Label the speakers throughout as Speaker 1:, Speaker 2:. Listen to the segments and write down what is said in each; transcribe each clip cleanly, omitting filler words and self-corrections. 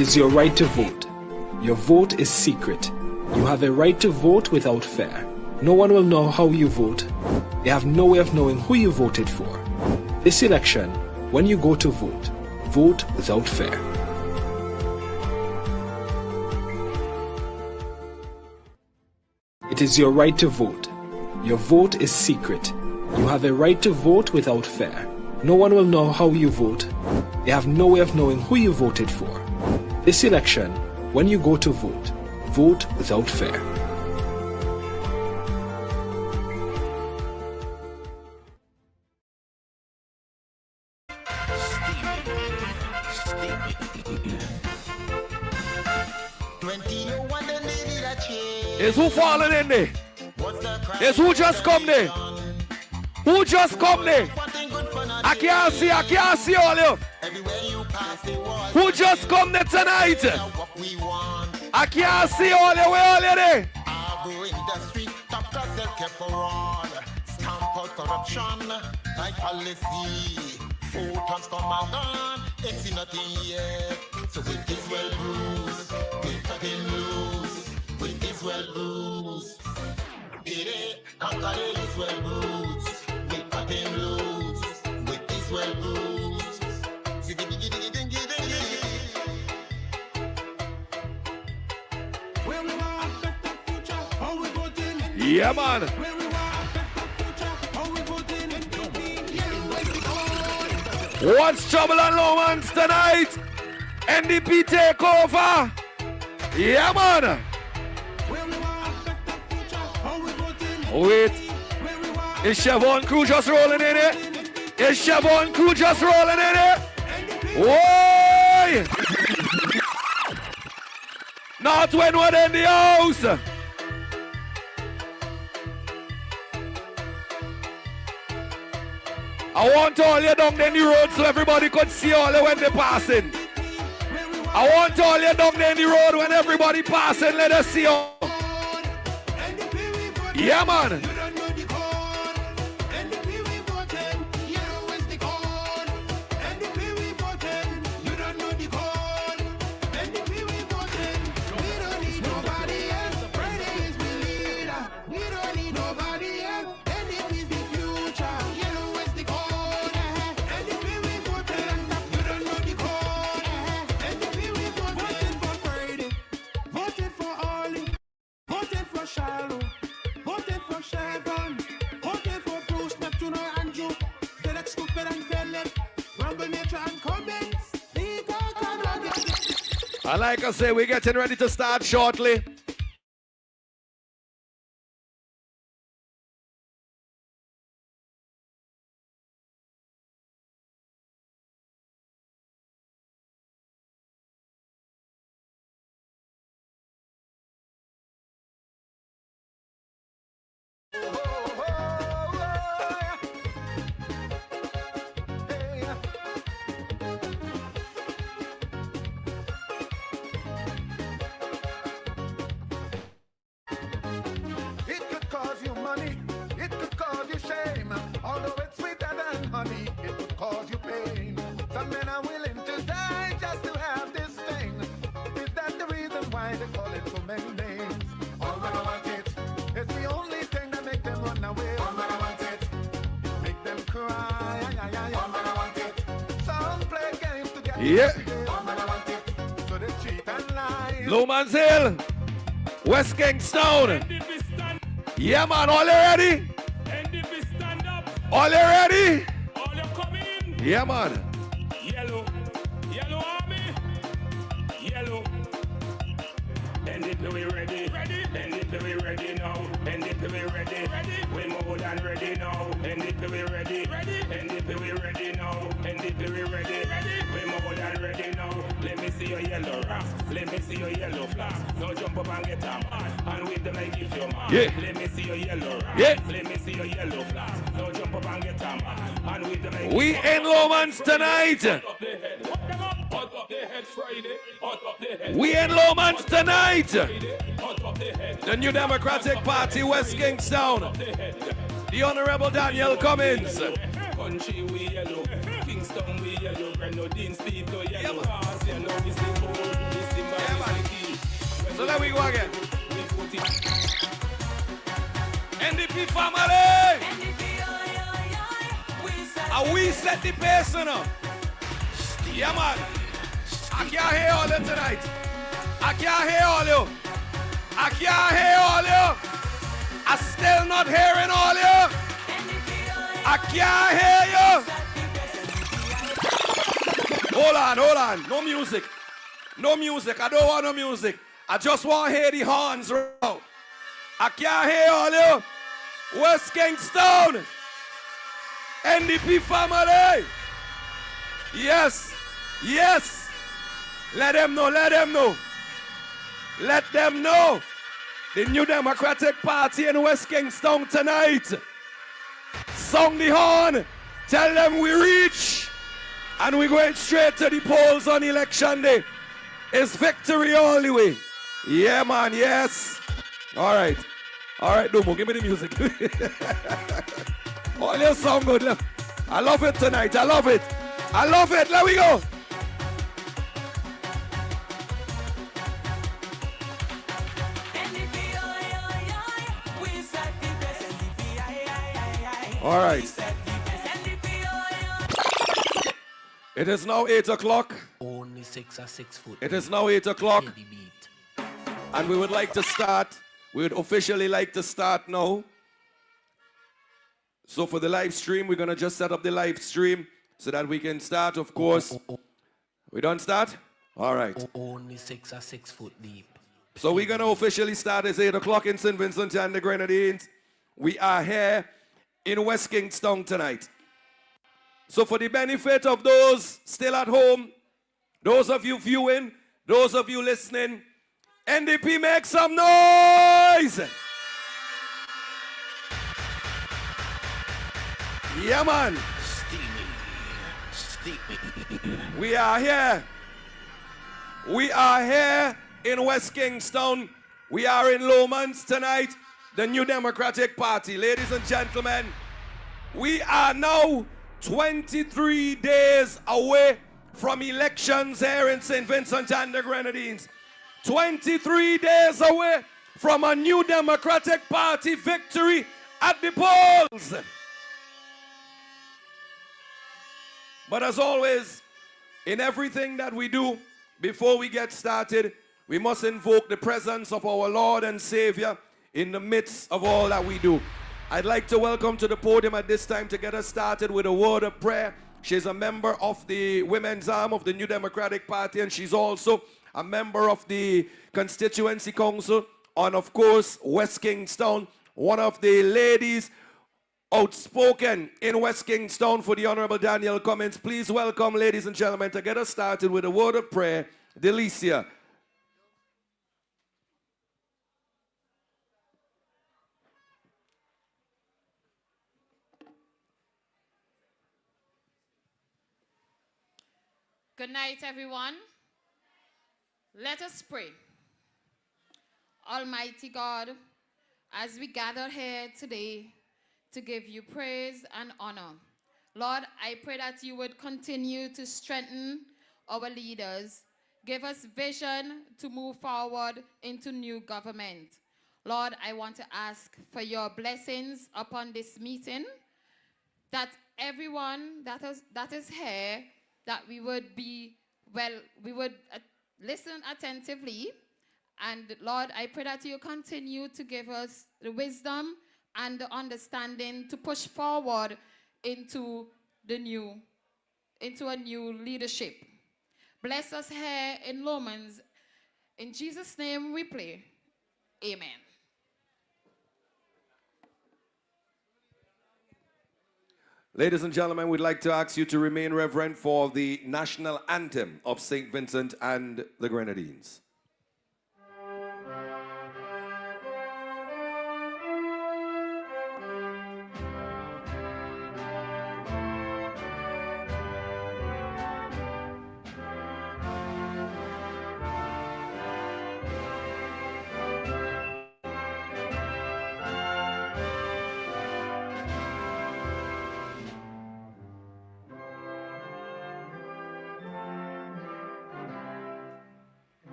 Speaker 1: It is your right to vote. Your vote is secret. You have a right to vote without fear. No one will know how you vote. They have no way of knowing who you voted for. This election, when you go to vote, vote without fear. It is your right to vote. Your vote is secret. You have a right to vote without fear. No one will know how you vote. They have no way of knowing who you voted for. This election, when you go to vote, vote without fear.
Speaker 2: Is who falling in there? Is who just come there? Who just come there? I can't see all you. Who just come there tonight? I can't see all you. Where all you there? Corruption, like policy. Photons come and gone. It's nothing yet. So with this well bruised, we cut him loose. With this well bruised, did it? I'm calling this well bruised. We cut him loose. With this well bruised. Where we are, affect the future. How we voting? Yeah, man. Where we are, affect the future. How we voting? What's trouble on Lomans tonight? NDP take over. Yeah, man. Wait. Is Chevron crew just rolling in it? Is Chevron crew just rolling in it? Whoa! Not when we're in the house. I want all you down in the road so everybody could see all you when they're passing. I want all you down in the road when everybody passing, let us see you. Yeah, man. And like I say, we're getting ready to start shortly. Yeah. Lomans Hill, West Kingstown. Yeah, man, all you ready? All you ready? All you coming? Yeah, man. Yellow army. Yellow. NDP we ready. NDP we ready now. NDP we ready. We more than ready now. NDP we ready. NDP we ready now. NDP we ready. We more than ready now. Let me see your yellow rap. Let me see your yellow flash. Now jump up and get a man. And with the mic if you're man. Yeah. Let me see your yellow rap. Yeah. Let me see your yellow flash. Now jump up and get a man. And with the mic. We in Lomans tonight. We in Lomans tonight. The New Democratic Party, West Kingstown. The Honorable Daniel Cummins. Country we yellow, Kingstown we yellow, Grenadine speed to yellow.
Speaker 3: So let me go again. NDP family! And we set the pace now. Yeah, man. I can't hear all you tonight. I can't hear all you. I can't hear all you. I'm still not hearing all you. I can't hear you. Hold on. No music. No music. I don't want no music. I just want to hear the horns roll. I can't hear all you. West Kingstown. NDP family. Yes. Yes. Let them know. Let them know. Let them know. The New Democratic Party in West Kingstown tonight. Sound the horn. Tell them we reach. And we're going straight to the polls on election day. It's victory all the way. Yeah, man. Yes. All right. All right, Dumo, give me the music. All your sound good. I love it tonight. I love it. I love it. Let we go. All right. It is now 8 o'clock.
Speaker 4: Only 6 or 6 foot.
Speaker 3: It is now 8 o'clock. And we would like to start. We would officially like to start now. So for the live stream, we're going to just set up the live stream so that we can start, of course. We don't start? All right.
Speaker 4: Only 6 or 6 foot deep.
Speaker 3: So we're going to officially start. It's 8 o'clock in St. Vincent and the Grenadines. We are here in West Kingstown tonight. So for the benefit of those still at home, those of you viewing, those of you listening, NDP, make some noise! Yeah, man. Steamy. We are here. We are here in West Kingstown. We are in Lomans tonight, the New Democratic Party. Ladies and gentlemen, we are now 23 days away from elections here in St. Vincent and the Grenadines. 23 days away from a New Democratic Party victory at the polls. But as always, in everything that we do, before we get started, we must invoke the presence of our Lord and Savior in the midst of all that we do. I'd like to welcome to the podium at this time to get us started with a word of prayer. She's a member of the women's arm of the New Democratic Party, and she's also a member of the Constituency Council on, of course, West Kingstown. One of the ladies outspoken in West Kingstown for the Honorable Daniel Cummins. Please welcome, ladies and gentlemen, to get us started with a word of prayer, Delicia.
Speaker 5: Good night, everyone. Let us pray. Almighty God, as we gather here today to give you praise and honor, Lord, I pray that you would continue to strengthen our leaders. Give us vision to move forward into new government. Lord, I want to ask for your blessings upon this meeting, that everyone that is here, that we would be, we would listen attentively. And Lord, I pray that you continue to give us the wisdom and the understanding to push forward into a new leadership. Bless us here in Lomans. In Jesus' name we pray. Amen.
Speaker 3: Ladies and gentlemen, we'd like to ask you to remain reverent for the national anthem of St. Vincent and the Grenadines.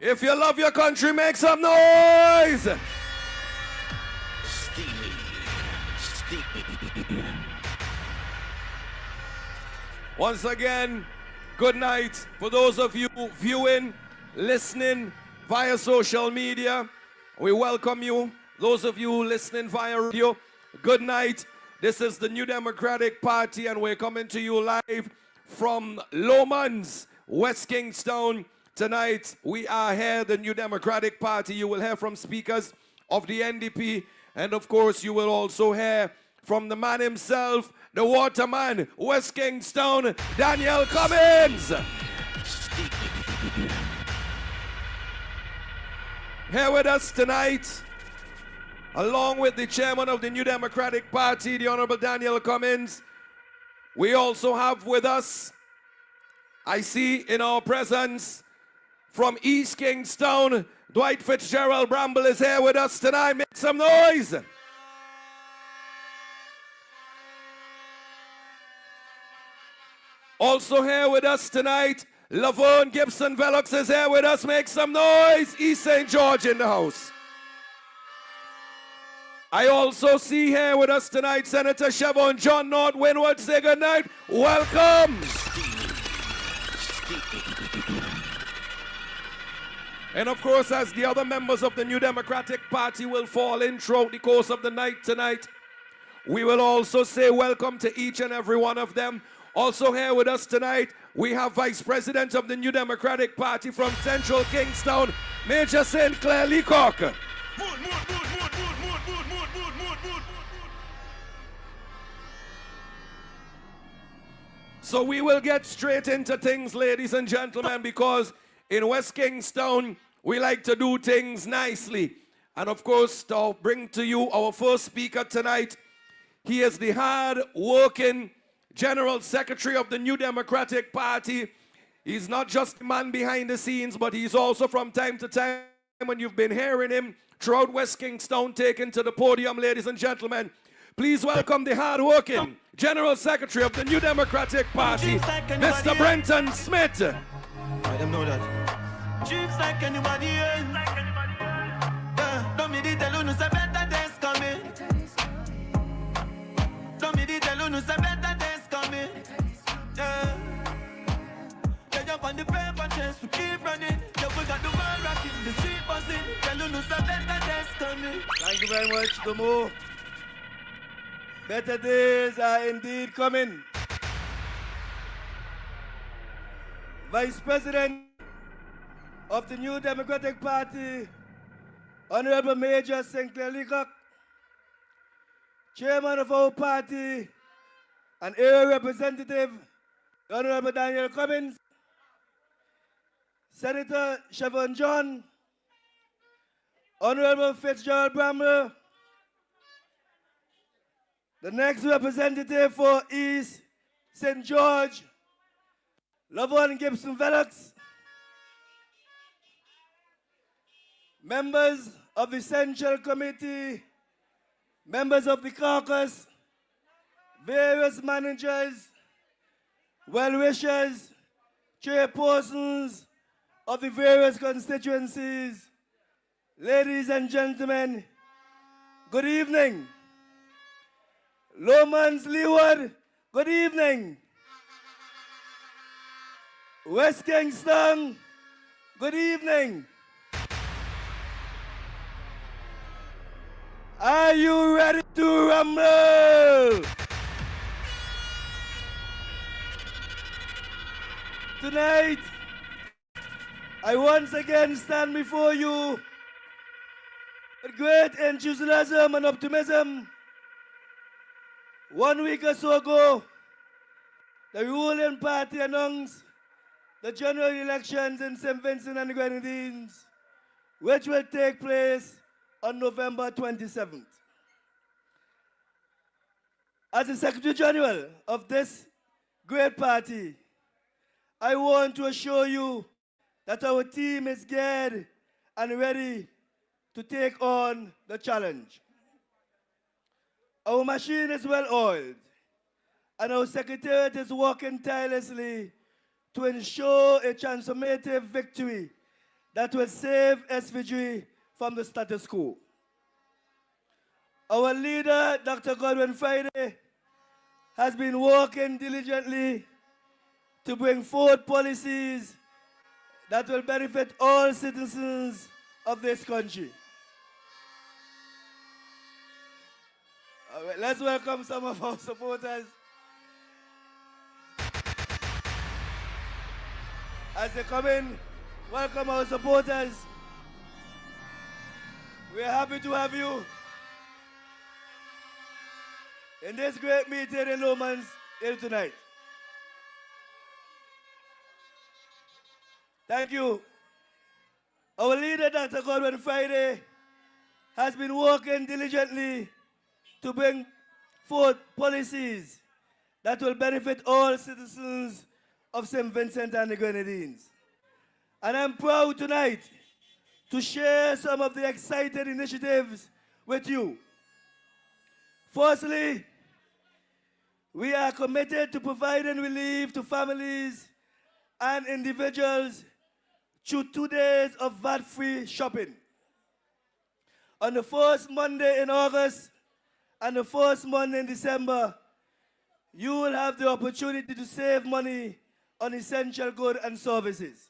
Speaker 3: If you love your country, make some noise. Once again, good night for those of you viewing, listening via social media. We welcome you. Those of you listening via radio, good night. This is the New Democratic Party, and we're coming to you live from Lomans, West Kingstown. Tonight, we are here, the New Democratic Party. You will hear from speakers of the NDP, and of course, you will also hear from the man himself, the waterman, West Kingstown, Daniel Cummins. Here with us tonight, along with the chairman of the New Democratic Party, the Honorable Daniel Cummins. We also have with us, I see in our presence, from East Kingstown, Dwight Fitzgerald Bramble is here with us tonight. Make some noise. Also here with us tonight, Laverne Gibson Velox is here with us. Make some noise. East St. George in the house. I also see here with us tonight Senator Siobhan John North Winwood. Say good night. Welcome. And of course, as the other members of the New Democratic Party will fall in throughout the course of the night tonight, we will also say welcome to each and every one of them. Also here with us tonight, we have Vice President of the New Democratic Party from Central Kingstown, Major St. Clair Leacock. So we will get straight into things, ladies and gentlemen, because in West Kingstown, we like to do things nicely. And of course, to bring to you our first speaker tonight, he is the hard-working General Secretary of the New Democratic Party. He's not just the man behind the scenes, but he's also from time to time, when you've been hearing him throughout West Kingstown, taken to the podium, ladies and gentlemen. Please welcome the hard-working General Secretary of the New Democratic Party, Mr. Brenton Smith.
Speaker 6: I don't know that. Chiefs like anybody else. Don't me tell you no say better days coming. Don't me tell you no say better days coming. Yeah. They jump on the paper chase to keep running. Yeah, we got the world rocking, the street buzzing. Tell you no say better days coming.
Speaker 7: Thank you very much, Domo. Better days are indeed coming. Vice President of the New Democratic Party, Honorable Major St. Clair Leacock, Chairman of our party and area representative, Honorable Daniel Cummins, Senator Siobhan John, Honorable Fitzgerald Bramble, the next representative for East St. George, Laverne Gibson Velox, members of the Central Committee, members of the caucus, various managers, well-wishers, chairpersons of the various constituencies, ladies and gentlemen, good evening. Lomans Leeward, good evening. West Kingstown, good evening. Are you ready to rumble? Tonight, I once again stand before you with great enthusiasm and optimism. 1 week or so ago, the ruling party announced the general elections in St. Vincent and the Grenadines, which will take place on November 27th. As the Secretary General of this great party, I want to assure you that our team is geared and ready to take on the challenge. Our machine is well oiled, and our Secretariat is working tirelessly to ensure a transformative victory that will save SVG from the status quo. Our leader, Dr. Godwin Friday, has been working diligently to bring forward policies that will benefit all citizens of this country. All right, let's welcome some of our supporters. As they come in, welcome our supporters. We're happy to have you in this great meeting in Lomans Hill tonight. Thank you. Our leader, Dr. Godwin Friday, has been working diligently to bring forth policies that will benefit all citizens of St. Vincent and the Grenadines. And I'm proud tonight to share some of the exciting initiatives with you. Firstly, we are committed to providing relief to families and individuals through 2 days of VAT-free shopping. On the first Monday in August and the first Monday in December, you will have the opportunity to save money on essential goods and services.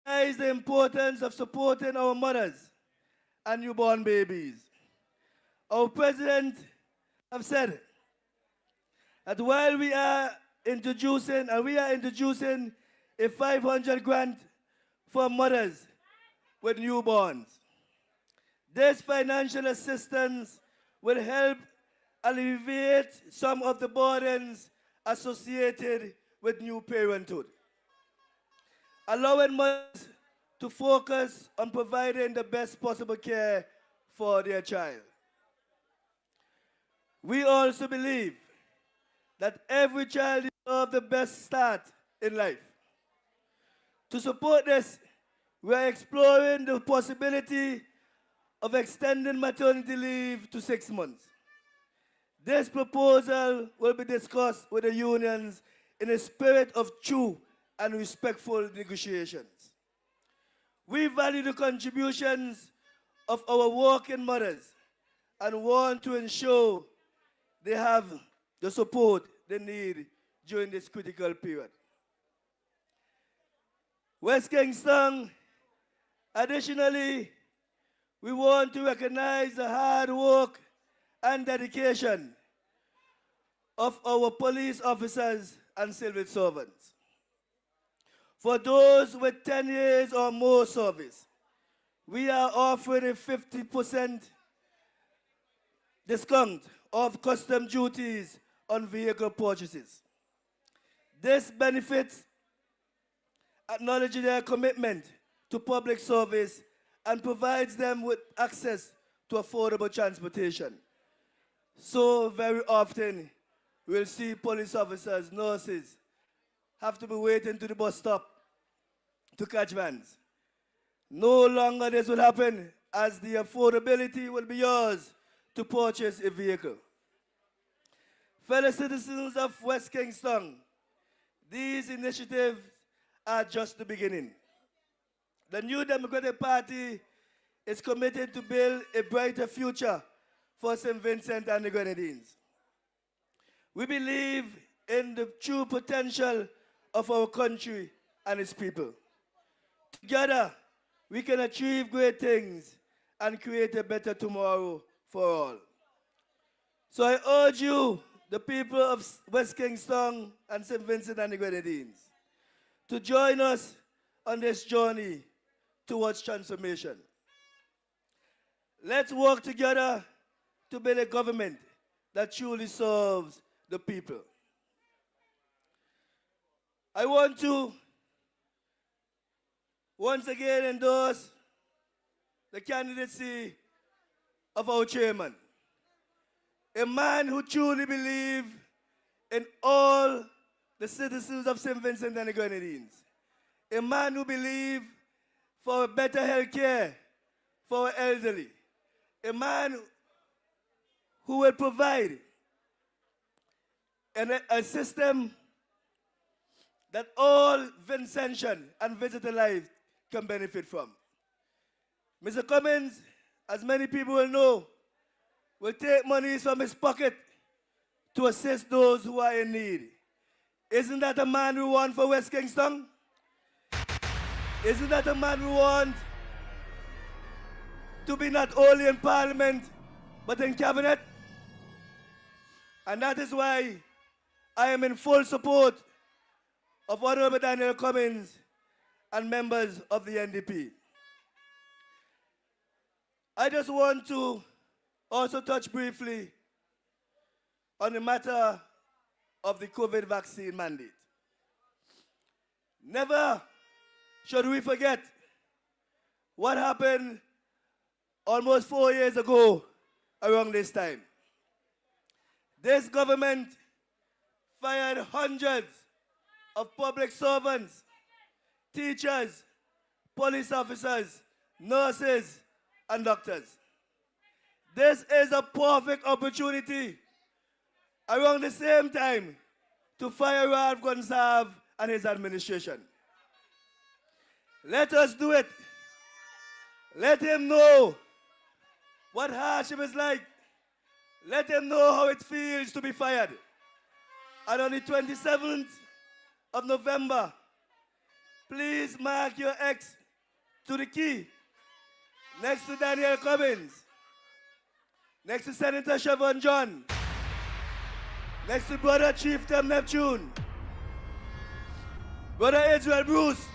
Speaker 7: Recognize the importance of supporting our mothers and newborn babies. Our president have said that while we are introducing a 500 grant for mothers with newborns. This financial assistance will help alleviate some of the burdens associated with new parenthood, allowing mothers to focus on providing the best possible care for their child. We also believe that every child deserves the best start in life. To support this, we are exploring the possibility of extending maternity leave to 6 months. This proposal will be discussed with the unions in a spirit of true and respectful negotiations. We value the contributions of our working mothers and want to ensure they have the support they need during this critical period. West Kingstown, additionally, we want to recognize the hard work and dedication of our police officers and civil servants. For those with 10 years or more service, we are offering a 50% discount of custom duties on vehicle purchases. This benefits acknowledges their commitment to public service and provides them with access to affordable transportation. So very often, we'll see police officers, nurses, have to be waiting to the bus stop to catch vans. No longer this will happen, as the affordability will be yours to purchase a vehicle. Fellow citizens of West Kingstown, these initiatives are just the beginning. The New Democratic Party is committed to build a brighter future for St. Vincent and the Grenadines. We believe in the true potential of our country and its people. Together, we can achieve great things and create a better tomorrow for all. So I urge you, the people of West Kingstown and St. Vincent and the Grenadines, to join us on this journey towards transformation. Let's work together to build a government that truly serves the people. I want to once again endorse the candidacy of our chairman, a man who truly believes in all the citizens of St. Vincent and the Grenadines, a man who believes for better health care for our elderly. A man who will provide a system that all Vincentian and visitor life can benefit from. Mr. Cummins, as many people will know, will take monies from his pocket to assist those who are in need. Isn't that a man we want for West Kingstown? Isn't that a man we want to be not only in Parliament, but in Cabinet? And that is why I am in full support of Honorable Daniel Cummins and members of the NDP. I just want to also touch briefly on the matter of the COVID vaccine mandate. Never should we forget what happened almost 4 years ago around this time. This government fired hundreds of public servants, teachers, police officers, nurses, and doctors. This is a perfect opportunity around the same time to fire Ralph Gonsalve and his administration. Let us do it. Let him know what hardship is like. Let him know how it feels to be fired. And on the 27th of November, please mark your X to the key next to Daniel Cummins, next to Senator Siobhan John, next to Brother Chieftain Neptune, Brother Israel Bruce,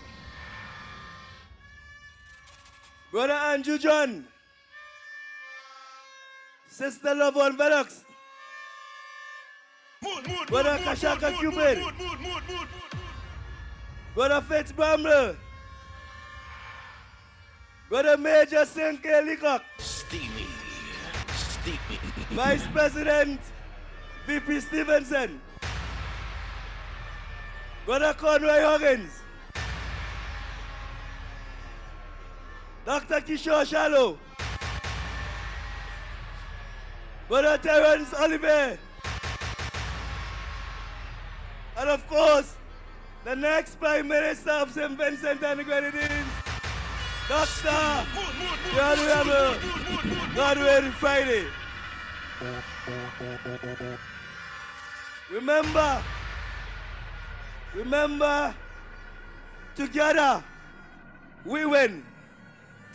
Speaker 7: Brother Andrew John, Sister Lovon Velox, Brother Kashaka Cupid, Brother Fitz Bramble, Brother Major Senke Leacock,
Speaker 4: Steamy.
Speaker 7: Vice President VP Stevenson, Brother Conroy Huggins, Dr. Kishore Shallow, Brother Terence Oliver, and of course, the next Prime Minister of St. Vincent and the Grenadines, Dr. Godwin Friday. Remember, together we win.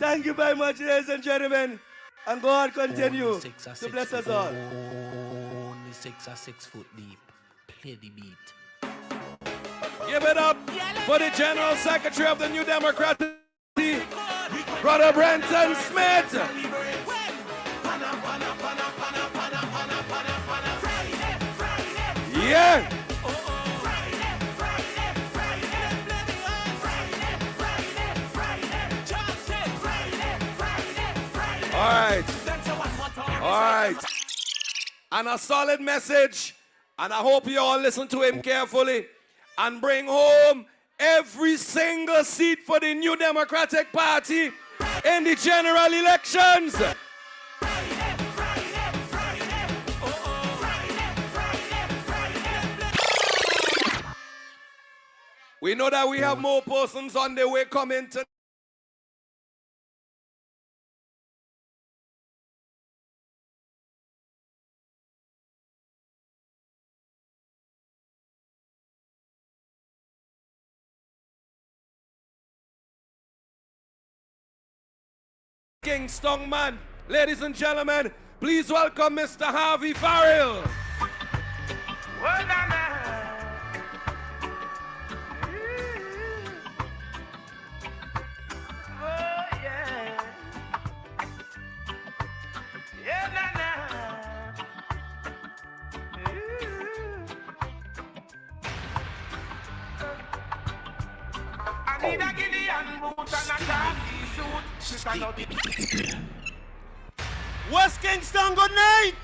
Speaker 7: Thank you very much, ladies and gentlemen, and God continue to bless us all.
Speaker 4: Only 6 are 6 foot deep. Play the beat.
Speaker 3: Give it up for the General Secretary of the New Democratic Party, Brother Brenton Smith. Yeah. All right. And a solid message. And I hope you all listen to him carefully and bring home every single seat for the New Democratic Party in the general elections. We know that we have more persons on the way coming to Kingstown, man. Ladies and gentlemen, please welcome Mr. Harvey Farrell.
Speaker 7: West Kingstown, good night!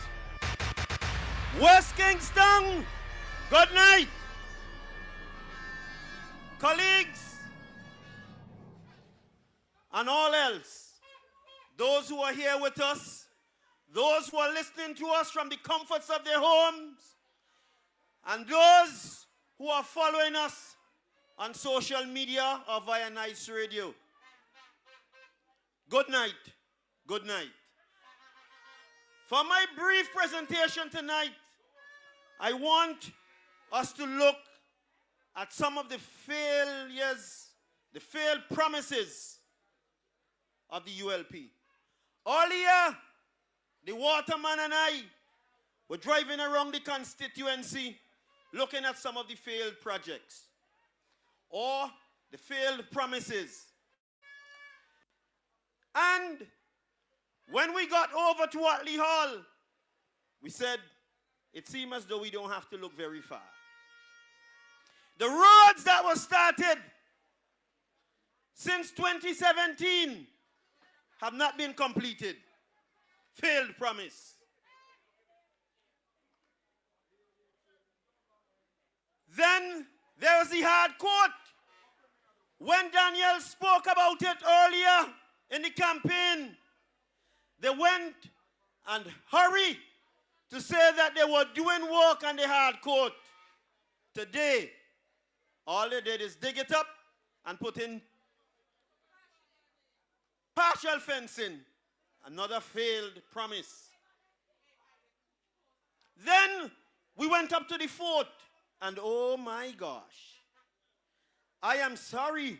Speaker 7: West Kingstown, good night! Colleagues,
Speaker 8: and all else, those who are here with us, those who are listening to us from the comforts of their homes, and those who are following us on social media or via Nice Radio. Good night. Good night. For my brief presentation tonight, I want us to look at some of the failures, the failed promises of the ULP. Earlier, the waterman and I were driving around the constituency looking at some of the failed projects or the failed promises. And when we got over to Watley Hall, we said, it seems as though we don't have to look very far. The roads that were started since 2017 have not been completed. Failed promise. Then there was the hard court. When Daniel spoke about it earlier in the campaign, they went and hurried to say that they were doing work on the hard court. Today, all they did is dig it up and put in partial fencing. Another failed promise. Then we went up to the fort, and oh my gosh, I am sorry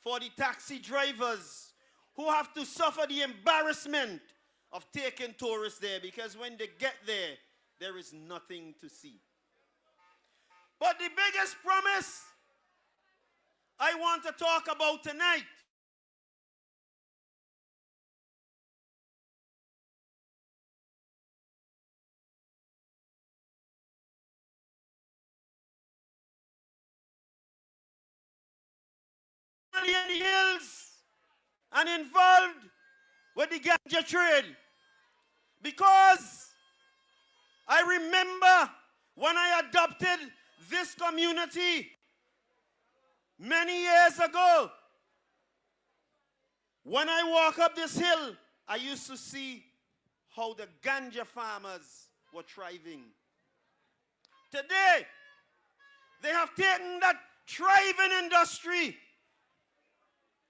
Speaker 8: for the taxi drivers who have to suffer the embarrassment of taking tourists there, because when they get there, there is nothing to see. But the biggest promise I want to talk about tonight in the hills and involved with the ganja trade. Because I remember when I adopted this community many years ago, when I walk up this hill, I used to see how the ganja farmers were thriving. Today, they have taken that thriving industry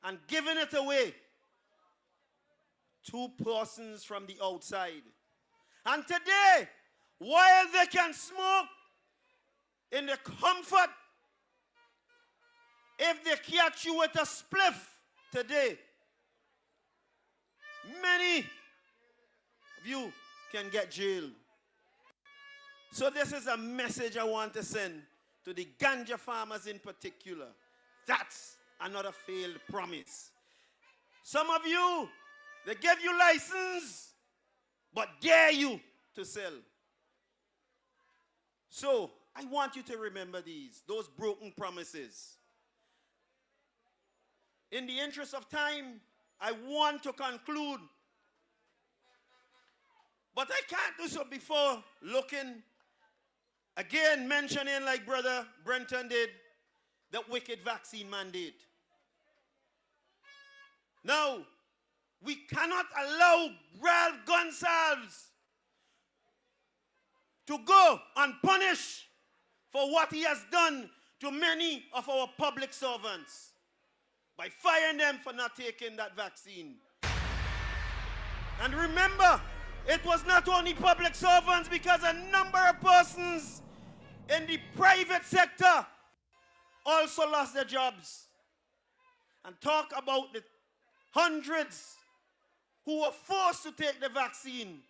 Speaker 8: and given it away to persons from the outside. And today, while they can smoke in the comfort, if they catch you with a spliff today, many of you can get jailed. So this is a message I want to send to the ganja farmers in particular. That's another failed promise. Some of you, they give you license, but dare you to sell. So I want you to remember those broken promises. In the interest of time, I want to conclude, but I can't do so before looking, again mentioning, like Brother Brenton did, the wicked vaccine mandate. Now, we cannot allow Ralph Gonsalves to go unpunished for what he has done to many of our public servants by firing them for not taking that vaccine. And remember, it was not only public servants, because a number of persons in the private sector also lost their jobs. And talk about the hundreds who were forced to take the vaccine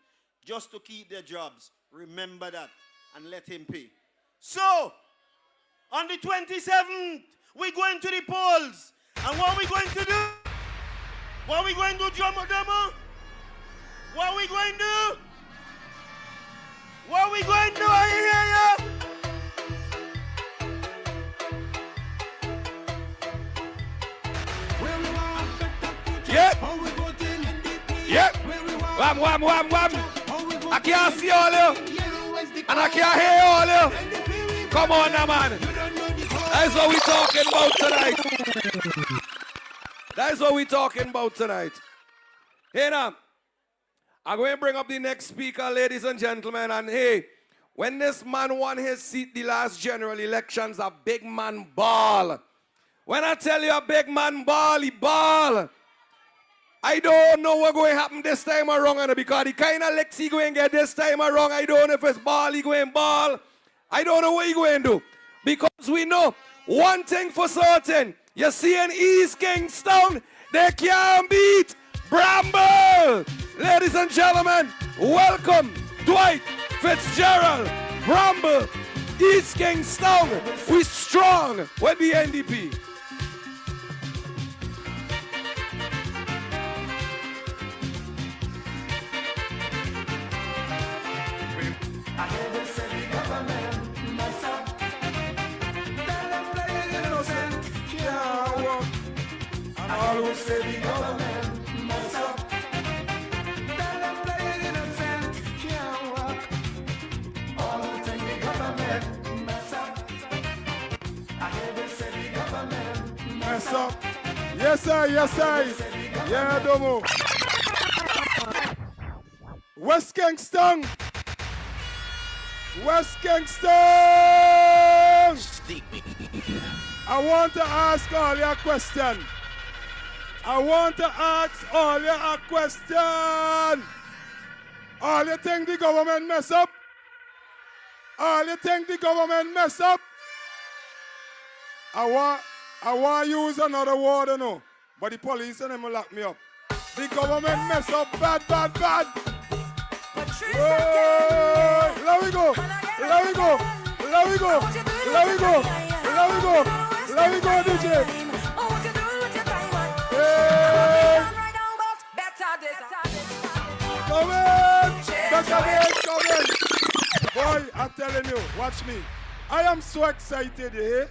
Speaker 8: just to keep their jobs. Remember that and let him pay. So, on the 27th, we're going to the polls. And what are we going to do? What are we going to do, Jomo Demo? What are we going to do? What are we going to do? I hear you.
Speaker 3: Yep. Yep. Wham, wham, wham, wham. I can't see all you. And I can't hear all you. Come on now, man. That's what we're talking about tonight. That is what we're talking about tonight. Hey now, I'm going to bring up the next speaker, ladies and gentlemen. And hey, when this man won his seat the last general elections, a big man ball. When I tell you a big man ball, he ball. I don't know what's going to happen this time around, because the kind of licks he going to get this time around, I don't know if it's ball, he going ball. I don't know what he going to do. Because we know one thing for certain. You see in East Kingstown, they can't beat Bramble. Ladies and gentlemen, welcome Dwight Fitzgerald, Bramble, East Kingstown. We strong with the NDP.
Speaker 6: Always say the government mess up. Tell them playing innocent can't walk. Always say the government mess up. I hear they say the government mess up.
Speaker 9: Yes, sir, yes, sir. Yeah, Domo. West Kingstown. West Kingstown. I want to ask all your questions. I want to ask all you a question. All you think the government mess up? All you think the government mess up? I want to use another word, you know, but the police and them will lock me up. The government mess up bad, bad, bad. Whoa, let we go. Let we go. Let we go. Let we go. Let we go. Let we go, DJ. Come in! Boy, I'm telling you, watch me. I am so excited, eh?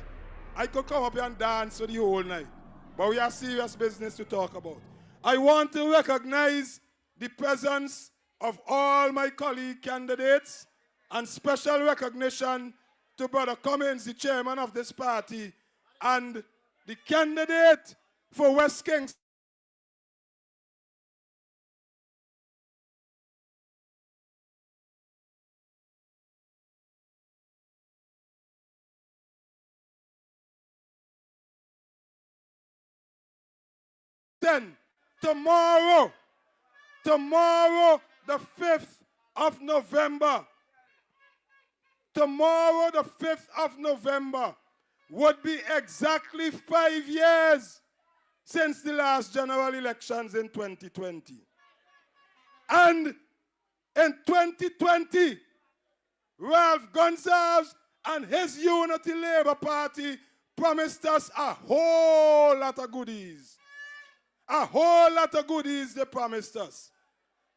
Speaker 9: I could come up here and dance for the whole night. But we have serious business to talk about. I want to recognize the presence of all my colleague candidates, and special recognition to Brother Cummins, the chairman of this party, and the candidate for West Kingstown. Tomorrow, the 5th of November, tomorrow, the 5th of November, would be exactly 5 years since the last general elections in 2020. And in 2020, Ralph Gonsalves and his Unity Labour Party promised us a whole lot of goodies. A whole lot of goodies they promised us.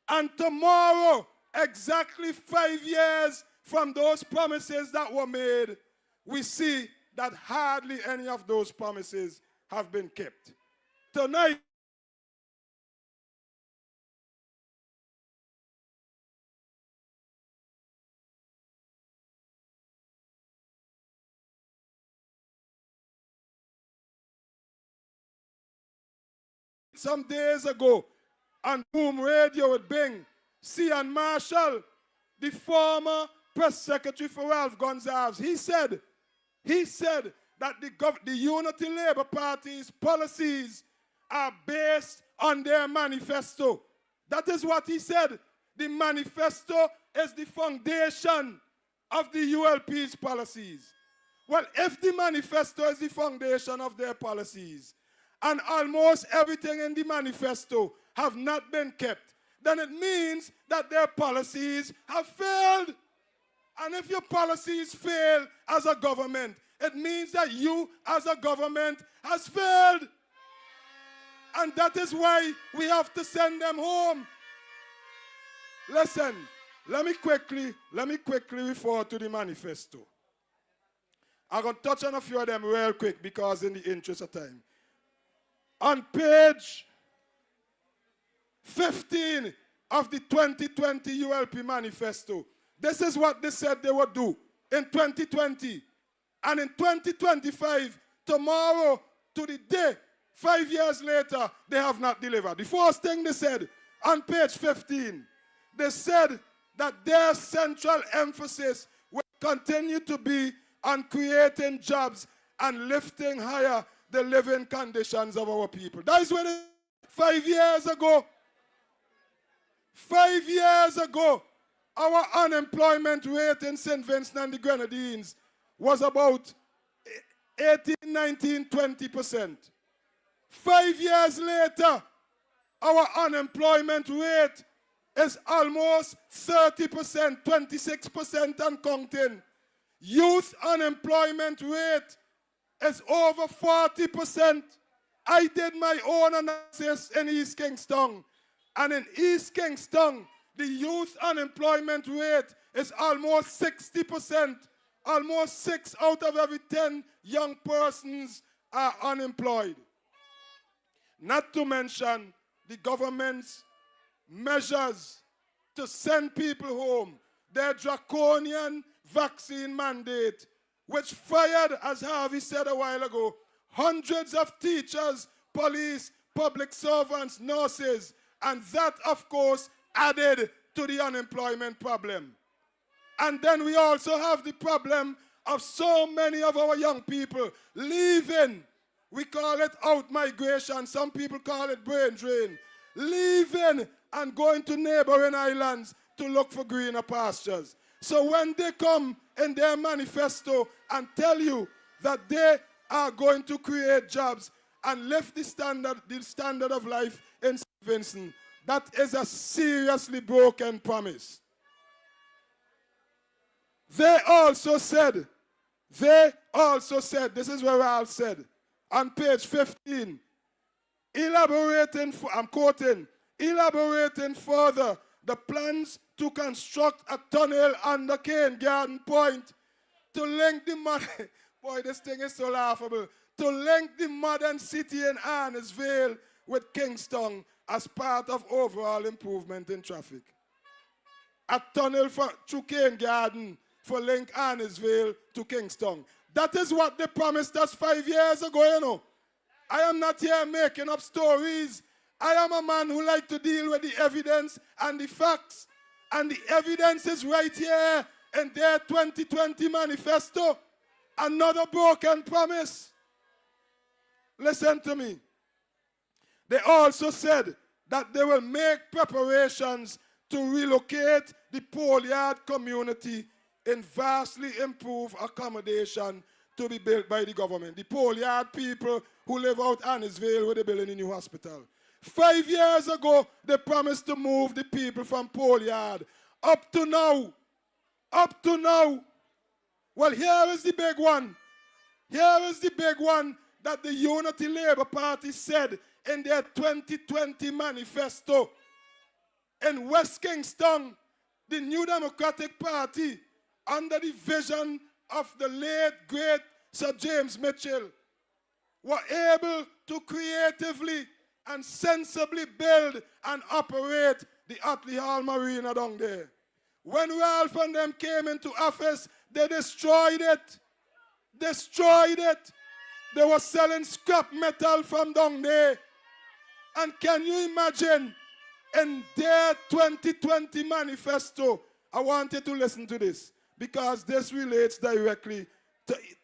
Speaker 9: And tomorrow, exactly 5 years from those promises that were made, we see that hardly any of those promises have been kept. Tonight, some days ago, on Boom Radio with Bing, Cian Marshall, the former press secretary for Ralph Gonsalves, he said that the Unity Labour Party's policies are based on their manifesto. That is what he said. The manifesto is the foundation of the ULP's policies. Well, if the manifesto is the foundation of their policies, and almost everything in the manifesto have not been kept, then it means that their policies have failed. And if your policies fail as a government, it means that you as a government has failed. And that is why we have to send them home. Listen, let me quickly refer to the manifesto. I'm going to touch on a few of them real quick because in the interest of time. On page 15 of the 2020 ULP manifesto, this is what they said they would do in 2020. And in 2025, tomorrow to the day, 5 years later, they have not delivered. The first thing they said on page 15, they said that their central emphasis will continue to be on creating jobs and lifting higher the living conditions of our people. That is when 5 years ago, 5 years ago, our unemployment rate in St. Vincent and the Grenadines was about 18, 19, 20%. 5 years later, our unemployment rate is almost 30%, 26% and counting. Youth unemployment rate is over 40%. I did my own analysis in East Kingstown. And in East Kingstown, the youth unemployment rate is almost 60%. Almost 6 out of every 10 young persons are unemployed. Not to mention the government's measures to send people home, their draconian vaccine mandate, which fired, as Harvey said a while ago, hundreds of teachers, police, public servants, nurses, and that, of course, added to the unemployment problem. And then we also have the problem of so many of our young people leaving. We call it out-migration. Some people call it brain drain. Leaving and going to neighboring islands to look for greener pastures. So when they come in their manifesto and tell you that they are going to create jobs and lift the standard of life in St. Vincent, that is a seriously broken promise. They also said, this is what Ralph said, on page 15, I'm quoting, elaborating further the plans to construct a tunnel under Cane Garden Point to link the modern, boy, this thing is so laughable, to link the modern city in Arnesville with Kingstown as part of overall improvement in traffic. A tunnel through Cane Garden for link Arnesville to Kingstown. That is what they promised us 5 years ago, you know. I am not here making up stories. I am a man who likes to deal with the evidence and the facts. And the evidence is right here in their 2020 manifesto. Another broken promise. Listen to me. They also said that they will make preparations to relocate the Poleyard community in vastly improved accommodation to be built by the government. The Poleyard people who live out Arnesville where they're building a new hospital. 5 years ago, they promised to move the people from Poleyard. Up to now, well, here is the big one. Here is the big one that the Unity Labour Party said in their 2020 manifesto. In West Kingstown, the New Democratic Party, under the vision of the late, great Sir James Mitchell, were able to creatively and sensibly build and operate the Otley Hall Marina down there. When Ralph and them came into office, they destroyed it. Destroyed it. They were selling scrap metal from down there. And can you imagine, in their 2020 manifesto, I want you to listen to this, because this relates directly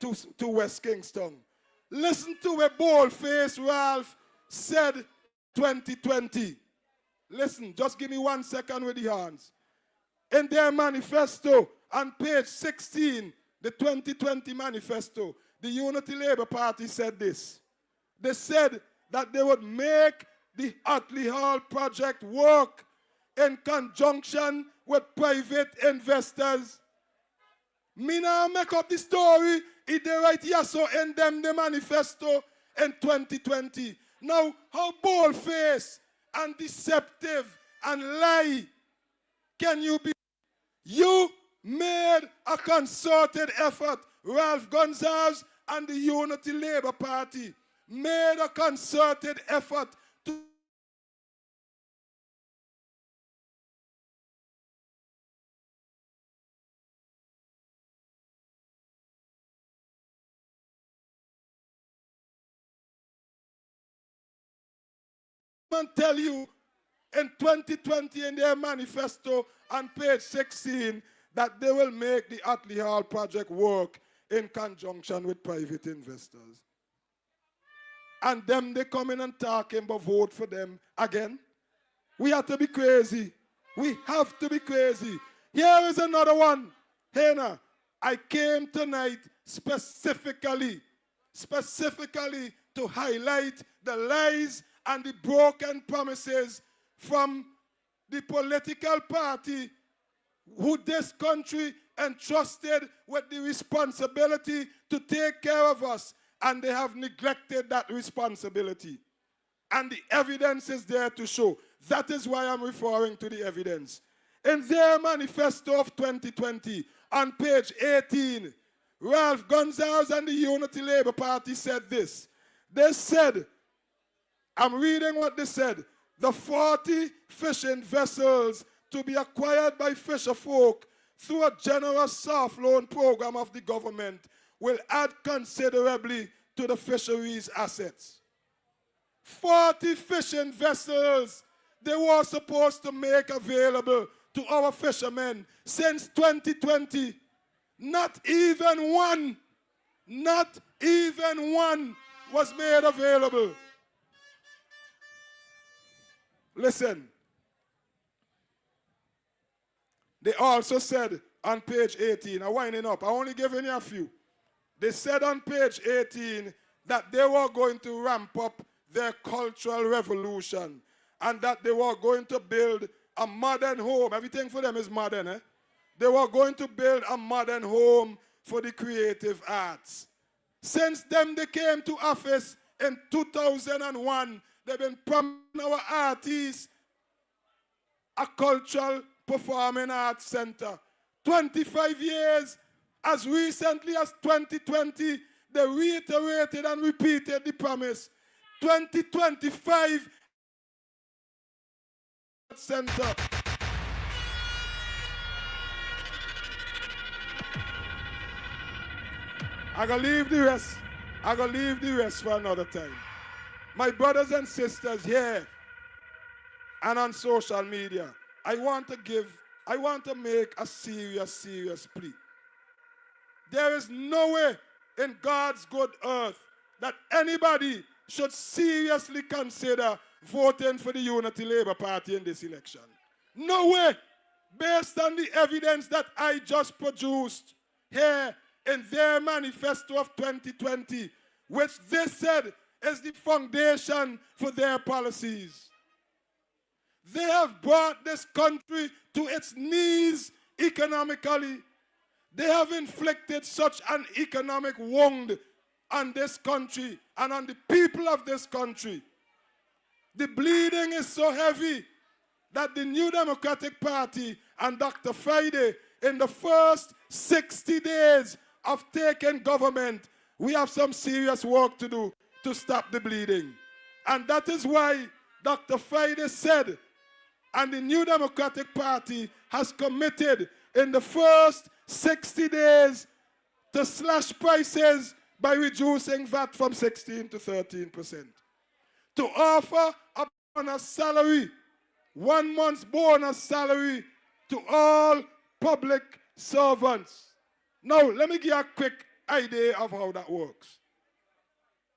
Speaker 9: to West Kingstown. Listen to what bold-faced Ralph said 2020. Listen, just give me 1 second with the hands. In their manifesto, on page 16, the 2020 manifesto, the Unity Labour Party said this. They said that they would make the Otley Hall project work in conjunction with private investors. Me now make up the story. It they write yes so in them the manifesto in 2020. Now, how bold-faced and deceptive and lie can you be? You made a concerted effort. Ralph Gonzalez and the Unity Labour Party made a concerted effort to and tell you in 2020 in their manifesto on page 16 that they will make the Atley Hall project work in conjunction with private investors. And them they come in and talking about vote for them again. We have to be crazy. We have to be crazy. Here is another one. Hena, I came tonight specifically to highlight the lies and the broken promises from the political party who this country entrusted with the responsibility to take care of us, and they have neglected that responsibility. And the evidence is there to show. That is why I'm referring to the evidence. In their manifesto of 2020, on page 18, Ralph Gonzalez and the Unity Labour Party said this. They said, I'm reading what they said, the 40 fishing vessels to be acquired by fisher folk through a generous soft loan program of the government will add considerably to the fisheries assets. 40 fishing vessels they were supposed to make available to our fishermen since 2020. Not even one was made available. Listen. They also said on page 18, I'm winding up, I'm only giving you a few. They said on page 18 that they were going to ramp up their cultural revolution and that they were going to build a modern home. Everything for them is modern, eh? They were going to build a modern home for the creative arts. Since then they came to office in 2001, they've been promising our artists a cultural performing arts center. 25 years, as recently as 2020, they reiterated and repeated the promise. 2025 center. I'm going to leave the rest for another time. My brothers and sisters here and on social media, I want to make a serious plea. There is no way in God's good earth that anybody should seriously consider voting for the Unity Labour Party in this election. No way, based on the evidence that I just produced here in their manifesto of 2020, which they said is the foundation for their policies. They have brought this country to its knees economically. They have inflicted such an economic wound on this country and on the people of this country. The bleeding is so heavy that the New Democratic Party and Dr. Friday, in the first 60 days of taking government, we have some serious work to do to stop the bleeding. And that is why Dr. Friday said, and the New Democratic Party has committed in the first 60 days to slash prices by reducing VAT from 16 to 13%. To offer a bonus salary, 1 month's bonus salary to all public servants. Now, let me give you a quick idea of how that works.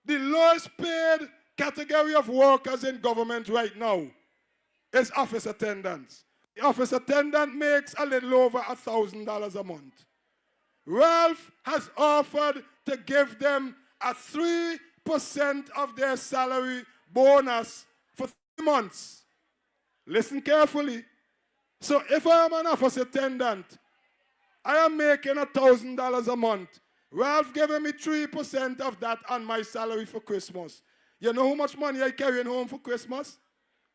Speaker 9: The lowest paid category of workers in government right now is office attendants. The office attendant makes a little over $1,000 a month. Ralph has offered to give them a 3% of their salary bonus for 3 months. Listen carefully. So if I am an office attendant, I am making $1,000 a month. Ralph giving me 3% of that on my salary for Christmas. You know how much money I carrying home for Christmas?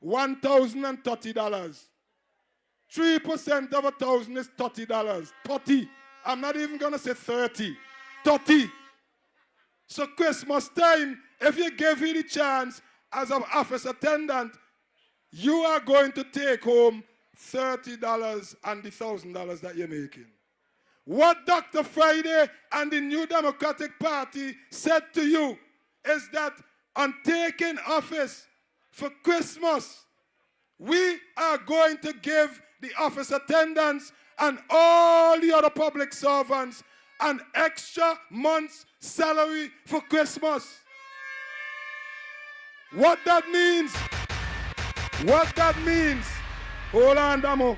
Speaker 9: $1,030. 3% of $1,000 is $30. 30. I'm not even going to say 30. 30. So Christmas time, if you give me the chance as an office attendant, you are going to take home $30 and the $1,000 that you're making. What Dr. Friday and the New Democratic Party said to you is that on taking office, for Christmas, we are going to give the office attendants and all the other public servants an extra month's salary for Christmas. What that means, hold on, Damo.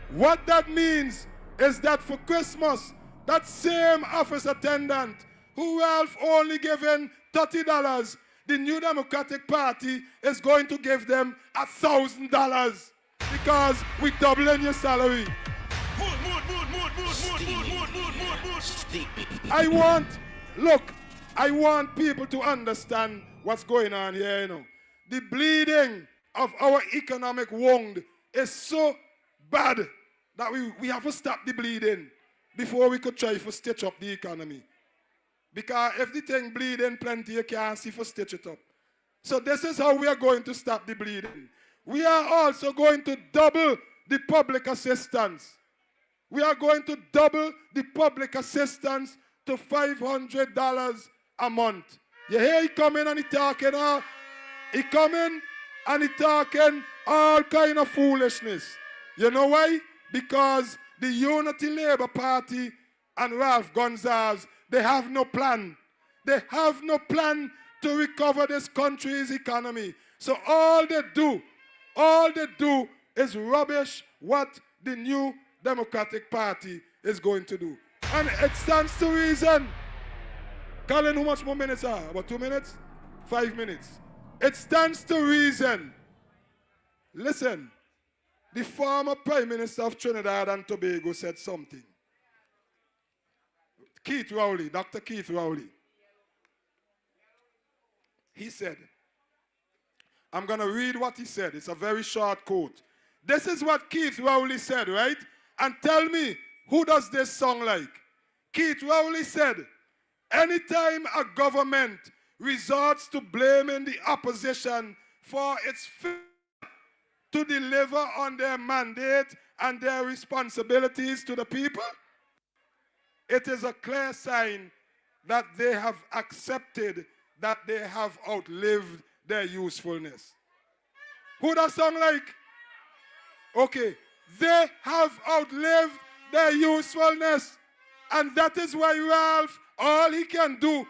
Speaker 9: What that means is that for Christmas, that same office attendant who Ralph only given $30, the New Democratic Party is going to give them $1,000 because we doubling your salary. I want people to understand what's going on here, you know. The bleeding of our economic wound is so bad that we have to stop the bleeding before we could try to stitch up the economy. Because if the thing bleeding plenty, you can't see for stitch it up. So this is how we are going to stop the bleeding. We are also going to double the public assistance. We are going to double the public assistance to $500 a month. You hear he coming and he talking, he coming and he talking all kind of foolishness. You know why? Because the Unity Labour Party and Ralph Gonzalez, they have no plan. They have no plan to recover this country's economy. So all they do is rubbish what the New Democratic Party is going to do. And it stands to reason. Colin, how much more minutes are? About 2 minutes? 5 minutes. It stands to reason. Listen, the former Prime Minister of Trinidad and Tobago said something. Keith Rowley, Dr. Keith Rowley. He said, I'm going to read what he said. It's a very short quote. This is what Keith Rowley said, right? And tell me, who does this song like? Keith Rowley said, anytime a government resorts to blaming the opposition for its failure to deliver on their mandate and their responsibilities to the people, it is a clear sign that they have accepted that they have outlived their usefulness. Who does song like? Okay, they have outlived their usefulness. And that is why Ralph, all he can do,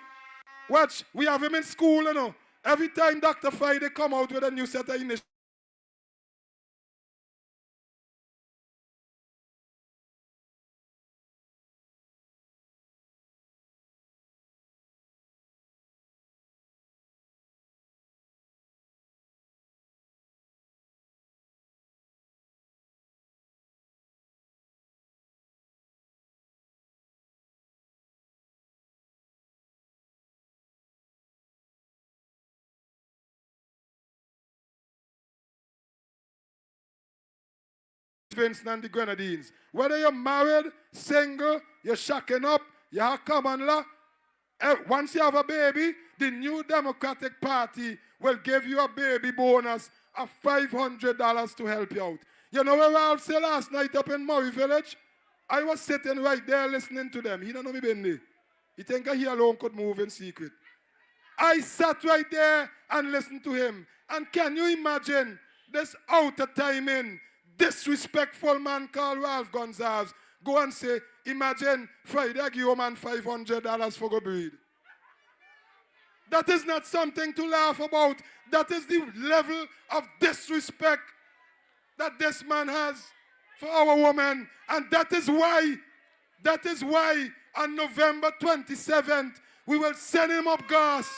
Speaker 9: watch, we have him in school, you know. Every time Dr. Friday come out with a new set of initiatives, Vincent and the Grenadines. Whether you're married, single, you're shacking up, you have common law, once you have a baby, the New Democratic Party will give you a baby bonus of $500 to help you out. You know where Ralph said last night up in Murray Village? I was sitting right there listening to them. He don't know me been there. He think he alone could move in secret. I sat right there and listened to him. And can you imagine this out of timing, disrespectful man called Ralph Gonzalez go and say, imagine Friday I give a man $500 for go breed. That is not something to laugh about. That is the level of disrespect that this man has for our women. And that is why on November 27th, we will send him up gas.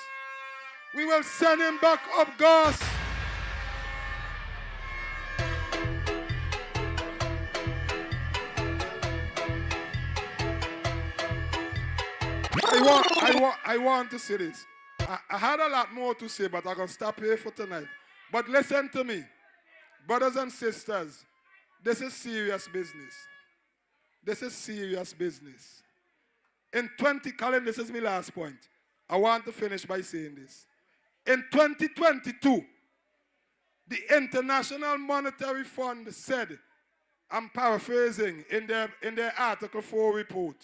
Speaker 9: We will send him back up gas. I want to say this. I had a lot more to say, but I'm going to stop here for tonight. But listen to me. Brothers and sisters, this is serious business. This is serious business. In Colin, this is my last point. I want to finish by saying this. In 2022, the International Monetary Fund said, I'm paraphrasing, in their Article 4 report,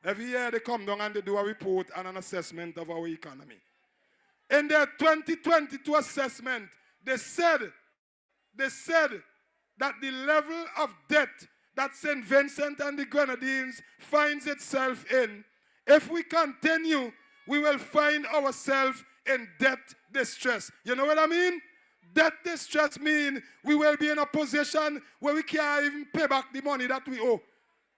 Speaker 9: every year they come down and they do a report and an assessment of our economy. In their 2022 assessment, They said that the level of debt that St. Vincent and the Grenadines finds itself in, if we continue, we will find ourselves in debt distress. You know what I mean? Debt distress means we will be in a position where we can't even pay back the money that we owe.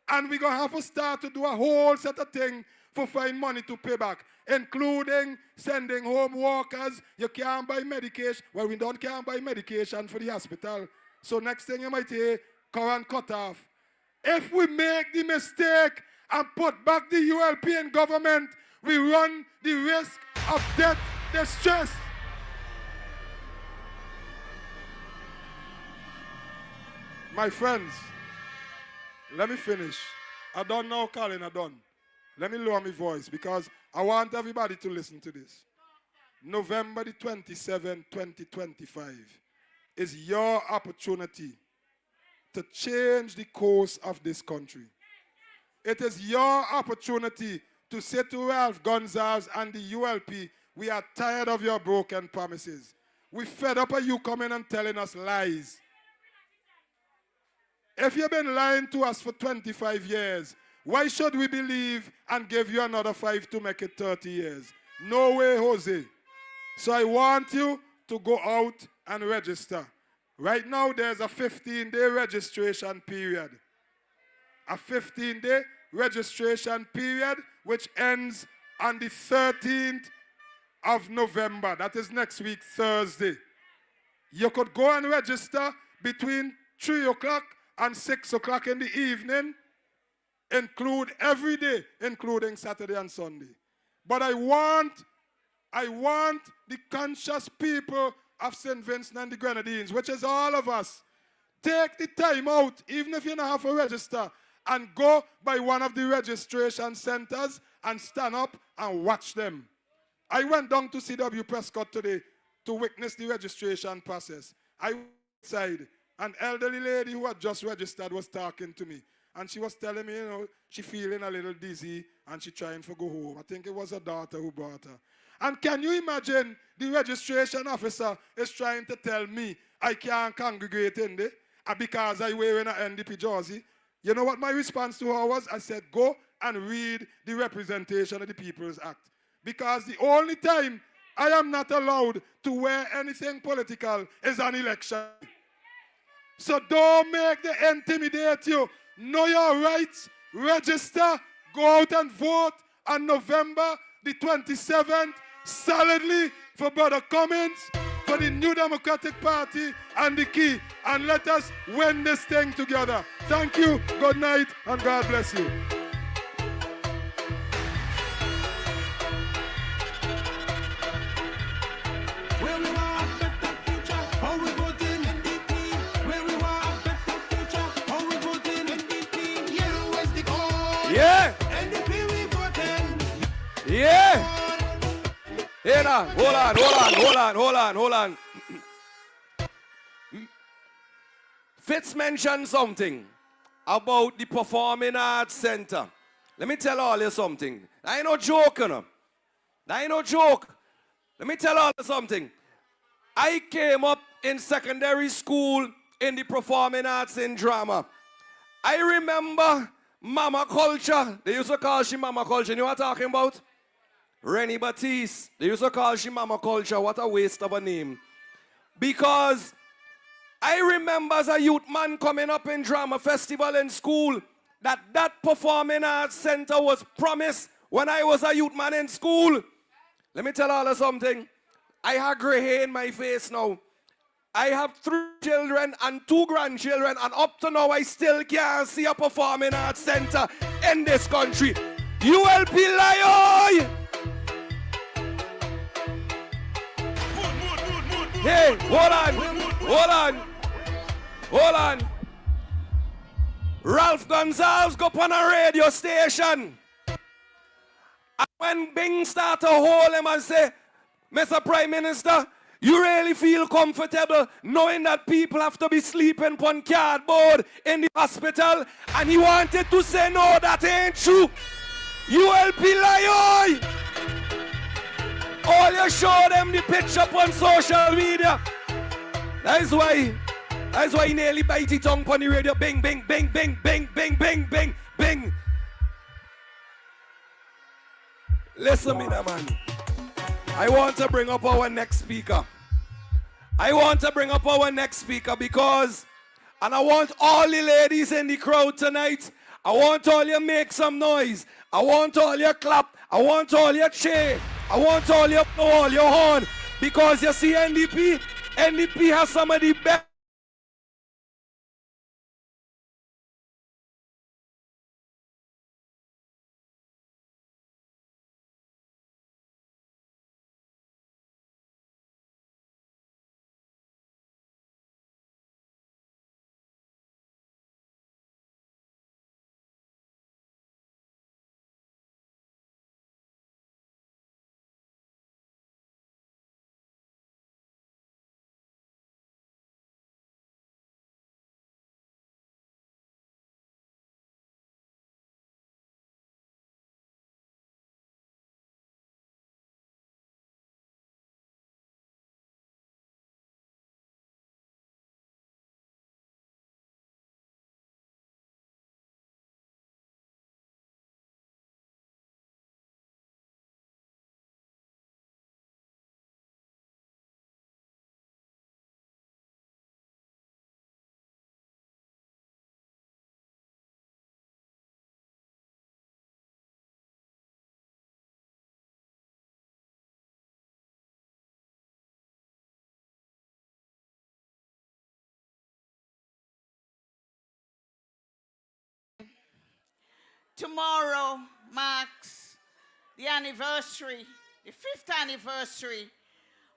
Speaker 9: And we're going to have to start to do a whole set of things for find money to pay back, including sending home workers. You can't buy medication. Well, we can't buy medication for the hospital. So next thing you might hear, current cut off. If we make the mistake and put back the ULP in government, we run the risk of debt distress. My friends, let me finish. I don't know, Colin, I don't. Let me lower my voice because I want everybody to listen to this. November the 27th, 2025 is your opportunity to change the course of this country. It is your opportunity to say to Ralph Gonzalez and the ULP, we are tired of your broken promises. We're fed up of you coming and telling us lies. If you've been lying to us for 25 years, why should we believe and give you another 5 to make it 30 years? No way, Jose. So I want you to go out and register. Right now, there's a 15-day registration period. A 15-day registration period which ends on the 13th of November. That is next week, Thursday. You could go and register between 3 o'clock and 6 o'clock in the evening, include every day, including Saturday and Sunday. But I want the conscious people of St. Vincent and the Grenadines, which is all of us, take the time out, even if you don't have to register, and go by one of the registration centers and stand up and watch them. I went down to C.W. Prescott today to witness the registration process. I went outside. An elderly lady who had just registered was talking to me. And she was telling me, you know, she feeling a little dizzy and she trying to go home. I think it was her daughter who brought her. And can you imagine the registration officer is trying to tell me I can't congregate in there because I wearing an NDP jersey? You know what my response to her was? I said, go and read the Representation of the People's Act. Because the only time I am not allowed to wear anything political is an election. So don't make them intimidate you. Know your rights, register, go out and vote on November the 27th, solidly for Brother Cummins, for the New Democratic Party and the Key. And let us win this thing together. Thank you, good night, and God bless you.
Speaker 3: Yeah. Yeah. Hey now, hold on. Fitz mentioned something about the Performing Arts Center. Let me tell all you something. That ain't no joke, you know. That ain't no joke. Let me tell all you something. I came up in secondary school in the performing arts and drama. I remember Mama Culture. They used to call she Mama Culture. You know what I'm talking about? Rennie Batiste. They used to call she Mama Culture. What a waste of a name. Because I remember as a youth man coming up in drama festival in school that performing arts center was promised when I was a youth man in school. Let me tell all of something. I have gray hair in my face now. I have 3 children and 2 grandchildren, and up to now I still can't see a performing arts center in this country. ULP Lion! Hey, hold on. Ralph Gonzalez go up on a radio station. And when Bing start to hold him and say, Mr. Prime Minister, you really feel comfortable knowing that people have to be sleeping on cardboard in the hospital? And he wanted to say, no, that ain't true. ULP Lion! All you show them the picture on social media. That's why he nearly bite his tongue on the radio. Bing, bing, bing, bing, bing, bing, bing, bing, bing. Listen me now, man. I want to bring up our next speaker. Because, and I want all the ladies in the crowd tonight, I want all you make some noise. I want all you clap. I want all you cheer. I want all you blow all your horn. Because you see NDP has some of the best.
Speaker 10: Tomorrow marks the anniversary, the 5th anniversary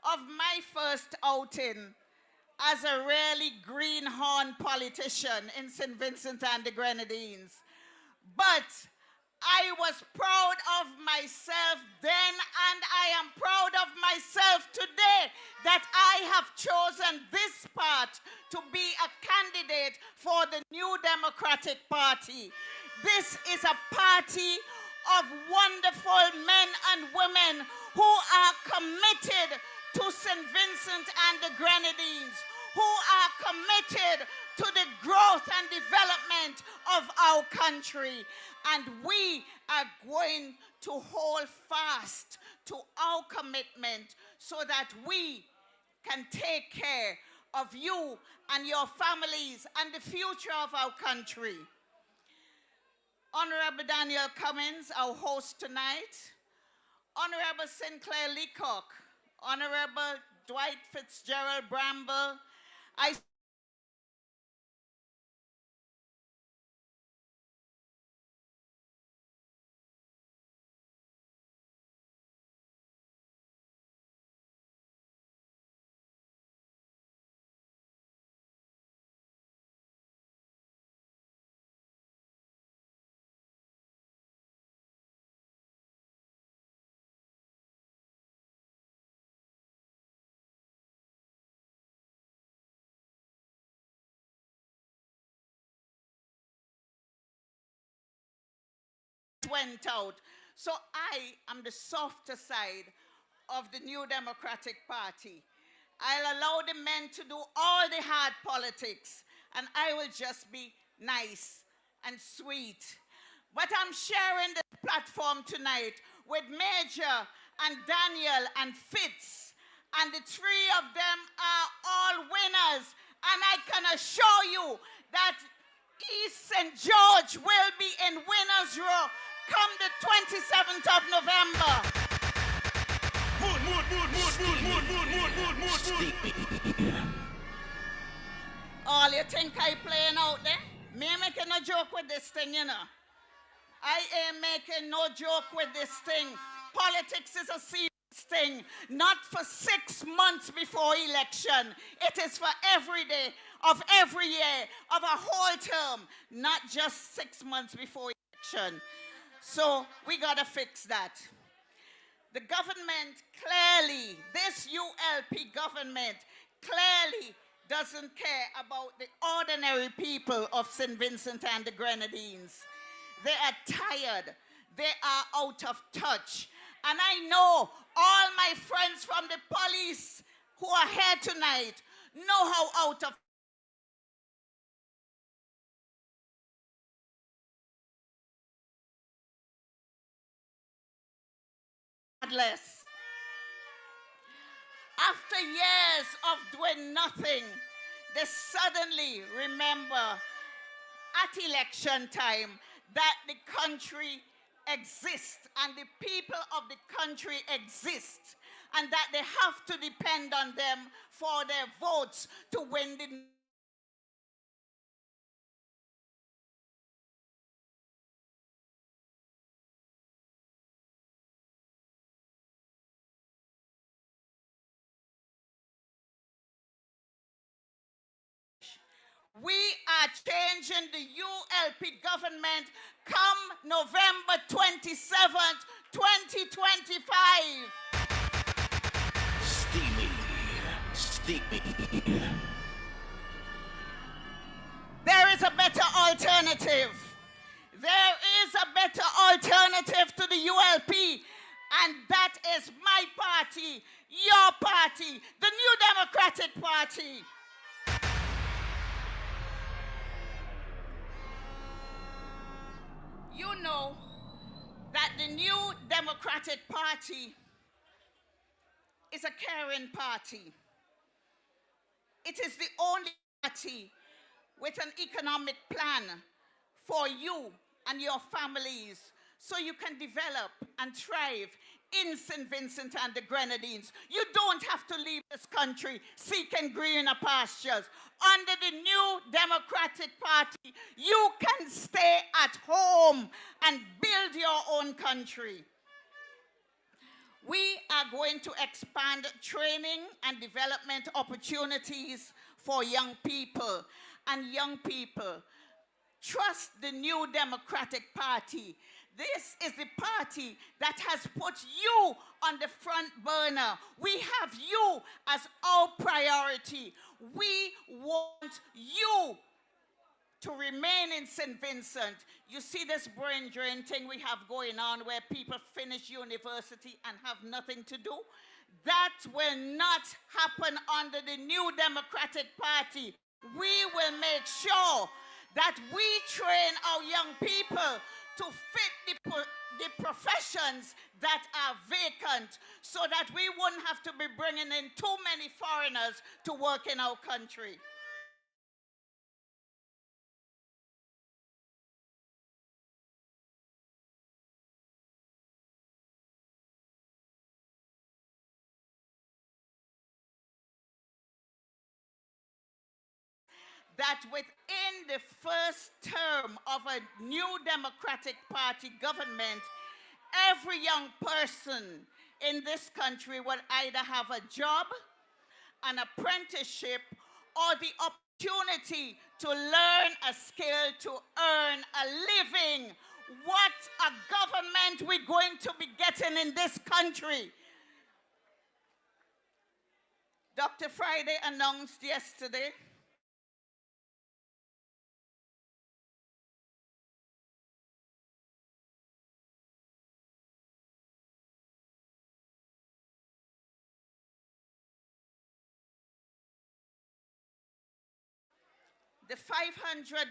Speaker 10: of my first outing as a really greenhorn politician in St. Vincent and the Grenadines. But I was proud of myself then, and I am proud of myself today that I have chosen this part to be a candidate for the New Democratic Party. This is a party of wonderful men and women who are committed to St. Vincent and the Grenadines, who are committed to the growth and development of our country. And we are going to hold fast to our commitment so that we can take care of you and your families and the future of our country. Honorable Daniel Cummins, our host tonight, Honorable Sinclair Leacock, Honorable Dwight Fitzgerald Bramble, I went out. So I am the softer side of the New Democratic Party. I'll allow the men to do all the hard politics, and I will just be nice and sweet. But I'm sharing the platform tonight with Major and Daniel and Fitz, and the three of them are all winners, and I can assure you that East St. George will be in winner's row come the 27th of November. All you think I playing out there? Me making no joke with this thing, you know. I ain't making no joke with this thing. Politics is a serious thing, not for 6 months before election. It is for every day of every year, of a whole term, not just 6 months before election. So we gotta fix that. The government clearly, this ULP government clearly doesn't care about the ordinary people of St. Vincent and the Grenadines. They are tired. They are out of touch. And I know all my friends from the police who are here tonight know how out of less. After years of doing nothing, they suddenly remember at election time that the country exists and the people of the country exist and that they have to depend on them for their votes to win the We are changing the ULP government come November 27th, 2025.
Speaker 4: Steamy.
Speaker 10: There is a better alternative. There is a better alternative to the ULP, and that is my party, your party, the New Democratic Party. You know that the New Democratic Party is a caring party. It is the only party with an economic plan for you and your families so you can develop and thrive in St. Vincent and the Grenadines. You don't have to leave this country seeking greener pastures. Under the New Democratic Party, you can stay at home and build your own country. We are going to expand training and development opportunities for young people. And young people, trust the New Democratic Party. This is the party that has put you on the front burner. We have you as our priority. We want you to remain in St. Vincent. You see this brain drain thing we have going on where people finish university and have nothing to do? That will not happen under the New Democratic Party. We will make sure that we train our young people to fit the professions that are vacant so that we wouldn't have to be bringing in too many foreigners to work in our country. That within the first term of a New Democratic Party government, every young person in this country will either have a job, an apprenticeship, or the opportunity to learn a skill to earn a living. What a government we're going to be getting in this country. Dr. Friday announced yesterday the $500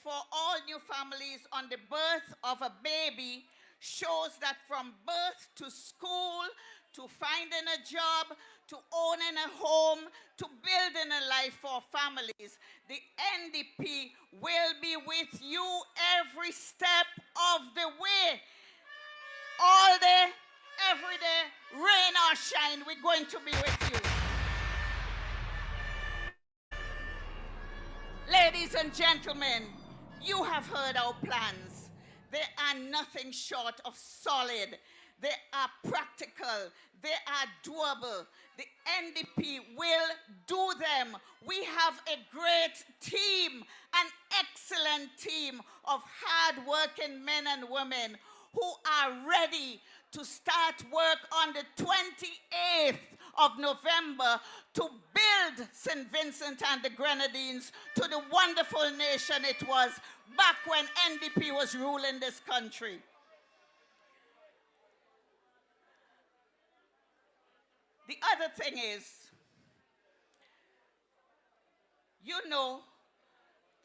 Speaker 10: for all new families on the birth of a baby shows that from birth to school, to finding a job, to owning a home, to building a life for families, the NDP will be with you every step of the way. All day, every day, rain or shine, we're going to be with you. Ladies and gentlemen, you have heard our plans. They are nothing short of solid. They are practical. They are doable. The NDP will do them. We have a great team, an excellent team of hard-working men and women who are ready to start work on the 28th of November to build St. Vincent and the Grenadines to the wonderful nation it was back when NDP was ruling this country. The other thing is, you know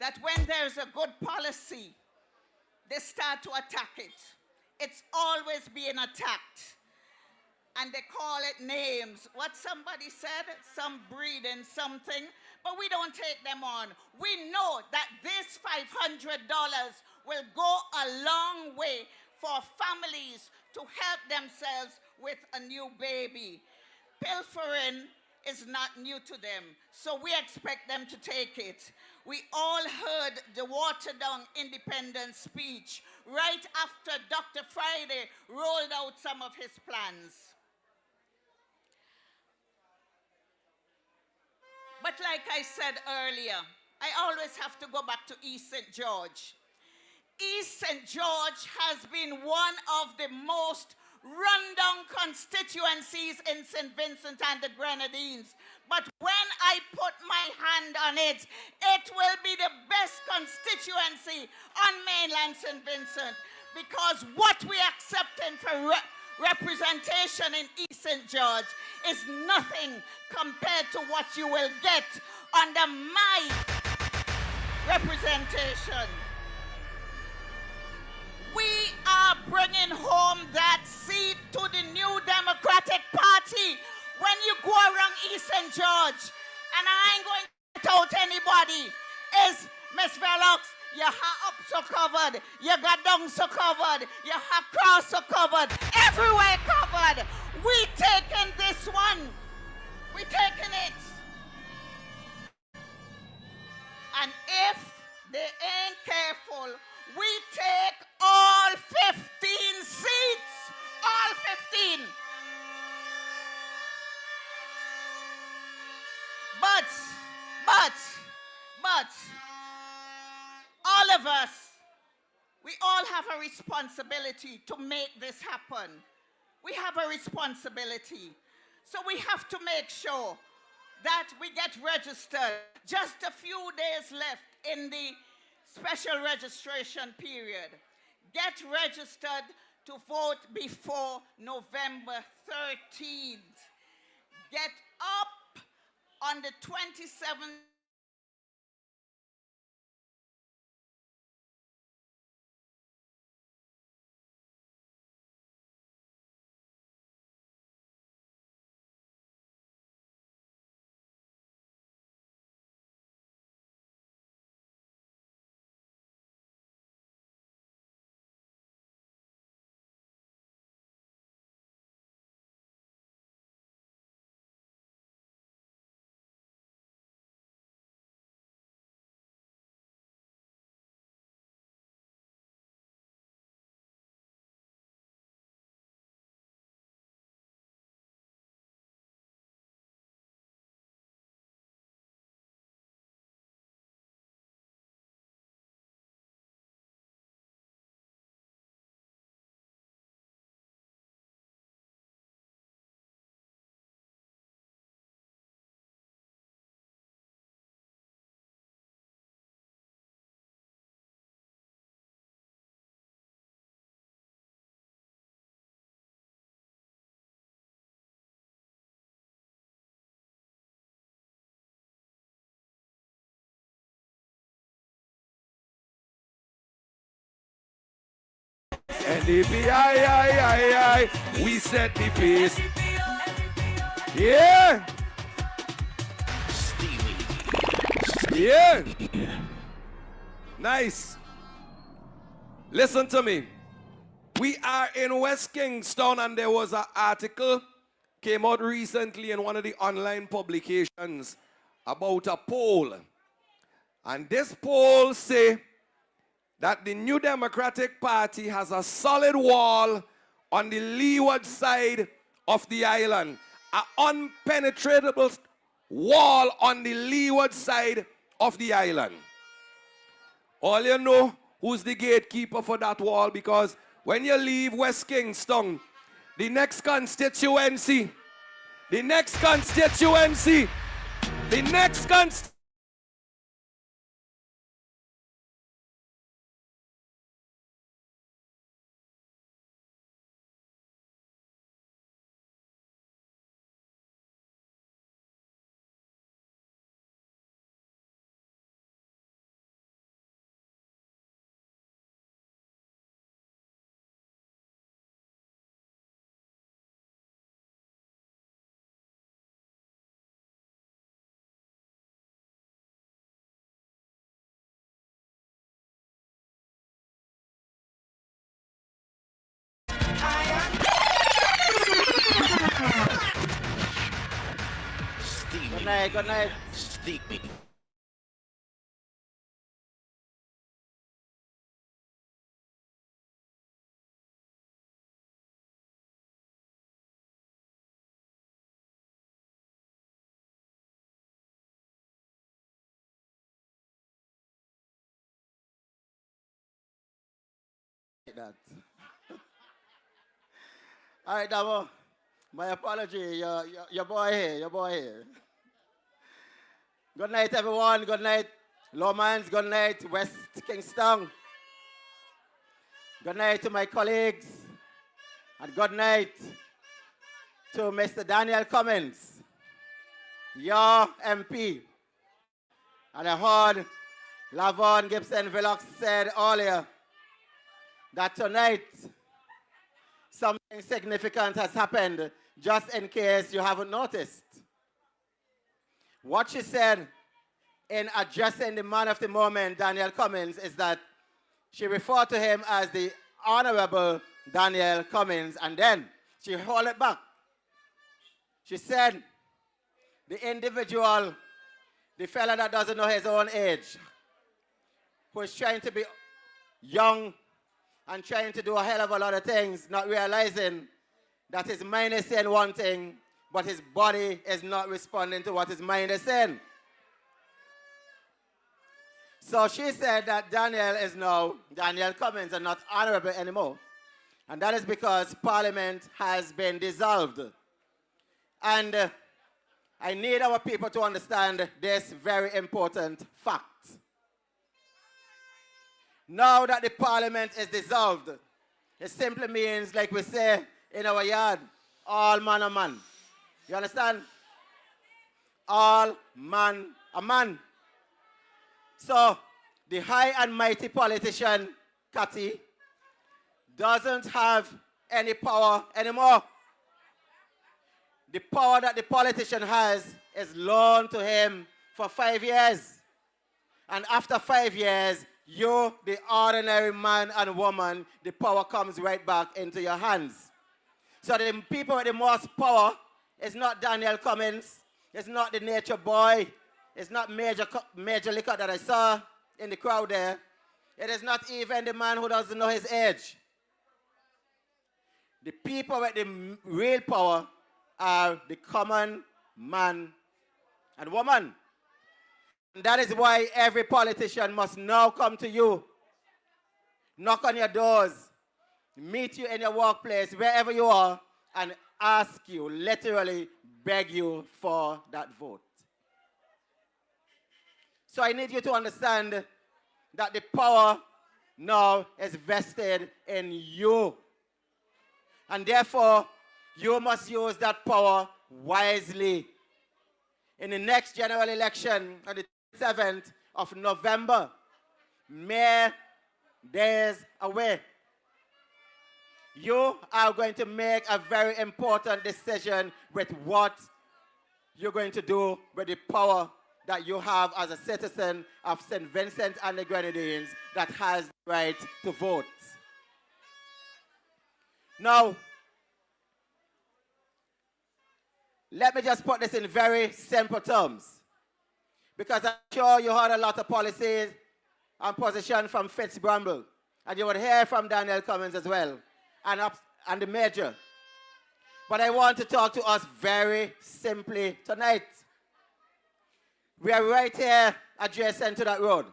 Speaker 10: that when there's a good policy, they start to attack it. It's always being attacked. And they call it names. What somebody said, some breeding something, but we don't take them on. We know that this $500 will go a long way for families to help themselves with a new baby. Pilfering is not new to them, so we expect them to take it. We all heard the watered down independence speech right after Dr. Friday rolled out some of his plans. But like I said earlier, I always have to go back to East St. George. East St. George has been one of the most rundown constituencies in St. Vincent and the Grenadines. But when I put my hand on it, it will be the best constituency on mainland St. Vincent, because what we accepting for representation in East St. George is nothing compared to what you will get under my representation. We are bringing home that seat to the new Democratic Party when you go around East St. George. And I ain't going to get out anybody. Is Miss Velox, you have up so covered, you got down so covered, you have cross so covered, everywhere covered. We taking this one. We taking it. And if they ain't careful, we take all 15 seats. All 15. But, all of us, we all have a responsibility to make this happen. We have a responsibility. So we have to make sure that we get registered. Just a few days left in the special registration period. Get registered to vote before November 13th. Get up on the 27th.
Speaker 3: NDP, aye. We set the pace. Yeah. Yeah. Nice. Listen to me. We are in West Kingstown, and there was an article came out recently in one of the online publications about a poll. And this poll say that the New Democratic Party has a solid wall on the leeward side of the island. An unpenetrable wall on the leeward side of the island. All you know who's the gatekeeper for that wall, because when you leave West Kingstown, the next constituency,
Speaker 6: Good night, good night.
Speaker 4: Sleepy.
Speaker 6: That. All right, Damo. My apology. Your boy here. Your boy here. Good night, everyone. Good night, Lomans. Good night, West Kingstown. Good night to my colleagues. And good night to Mr. Daniel Cummins, your MP. And I heard Lavon Gibson Villox said earlier that tonight something significant has happened, just in case you haven't noticed. What she said in addressing the man of the moment, Daniel Cummins, is that she referred to him as the Honorable Daniel Cummins, and then she held it back. She said, the individual, the fella that doesn't know his own age, who is trying to be young and trying to do a hell of a lot of things, not realizing that his mind is saying one thing, but his body is not responding to what his mind is saying. So she said that Daniel is now Daniel Cummins and not honorable anymore. And that is because Parliament has been dissolved. And I need our people to understand this very important fact. Now that the Parliament is dissolved, it simply means, like we say in our yard, all man a man. You understand? All man a man. So, the high and mighty politician, Cathy, doesn't have any power anymore. The power that the politician has is loaned to him for 5 years. And after 5 years, you, the ordinary man and woman, the power comes right back into your hands. So the people with the most power is not Daniel Cummins, it's not the nature boy, it's not Major Liquor that I saw in the crowd there. It is not even the man who doesn't know his age. The people with the real power are the common man and woman. And that is why every politician must now come to you, knock on your doors, meet you in your workplace, wherever you are, and ask you, literally beg you for that vote. So I need you to understand that the power now is vested in you. And therefore, you must use that power wisely. In the next general election on the 7th of November, mere days away, you are going to make a very important decision with what you're going to do with the power that you have as a citizen of St. Vincent and the Grenadines that has the right to vote. Now, let me just put this in very simple terms, because I'm sure you heard a lot of policies and position from Fitz Bramble, and you would hear from Daniel Cummins as well, and the Major. But I want to talk to us very simply tonight. We are right here adjacent to that road.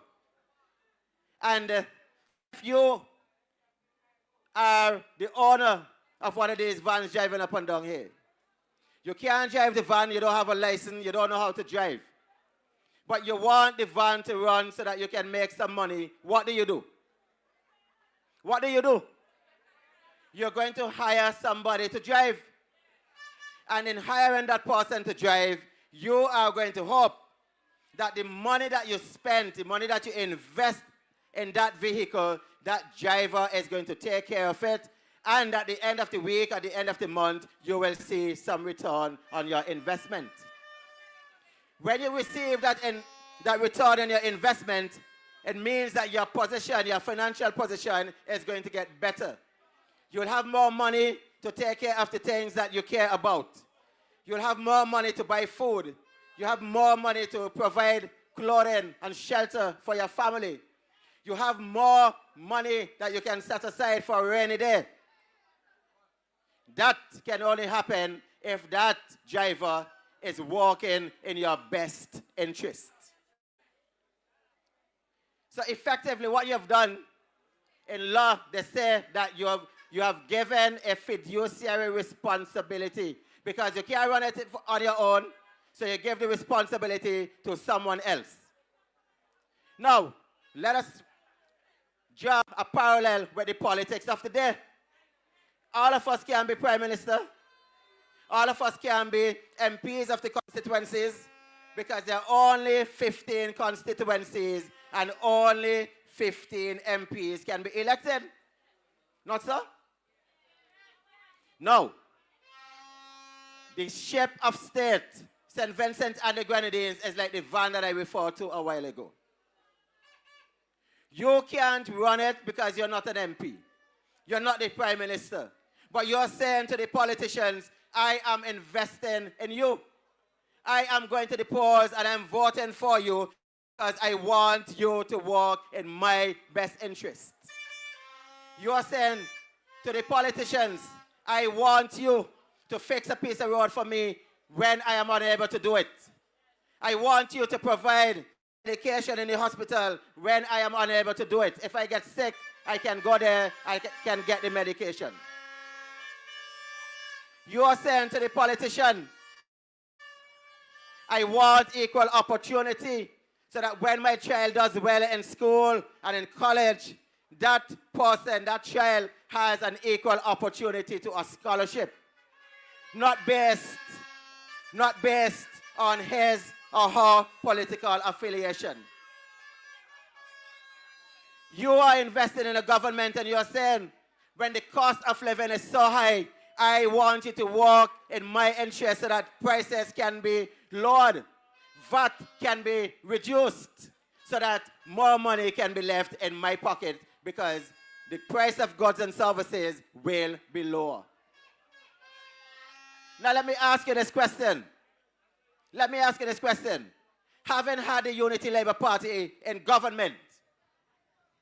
Speaker 6: And if you are the owner of one of these vans driving up and down here, you can't drive the van, you don't have a license, you don't know how to drive, but you want the van to run so that you can make some money, what do? What do? You're going to hire somebody to drive. And in hiring that person to drive, you are going to hope that the money that you spend, the money that you invest in that vehicle, that driver is going to take care of it. And at the end of the week, at the end of the month, you will see some return on your investment. When you receive that return on your investment, it means that your position, your financial position is going to get better. You'll have more money to take care of the things that you care about. You'll have more money to buy food.
Speaker 11: You have more money to provide clothing and shelter for your family. You have more money that you can set aside for a rainy day. That can only happen if that driver is walking in your best interest. So effectively what you have done, in law, they say that you have given a fiduciary responsibility because you can't run it on your own, so you give the responsibility to someone else. Now, let us draw a parallel with the politics of the day. All of us can be Prime Minister. All of us can be MPs of the constituencies because there are only 15 constituencies and only 15 MPs can be elected. Not so? No. The shape of state, St. Vincent and the Grenadines, is like the van that I referred to a while ago. You can't run it because you're not an MP. You're not the Prime Minister. But you're saying to the politicians, I am investing in you. I am going to the polls and I'm voting for you because I want you to work in my best interest. You are saying to the politicians, I want you to fix a piece of road for me when I am unable to do it. I want you to provide medication in the hospital when I am unable to do it. If I get sick, I can go there, I can get the medication. You are saying to the politician, I want equal opportunity so that when my child does well in school and in college, that person, that child has an equal opportunity to a scholarship. Not based on his or her political affiliation. You are investing in a government and you're saying, when the cost of living is so high, I want you to work in my interest so that prices can be lowered, VAT can be reduced, so that more money can be left in my pocket because the price of goods and services will be lower. Now let me ask you this question. Having had the Unity Labour Party in government,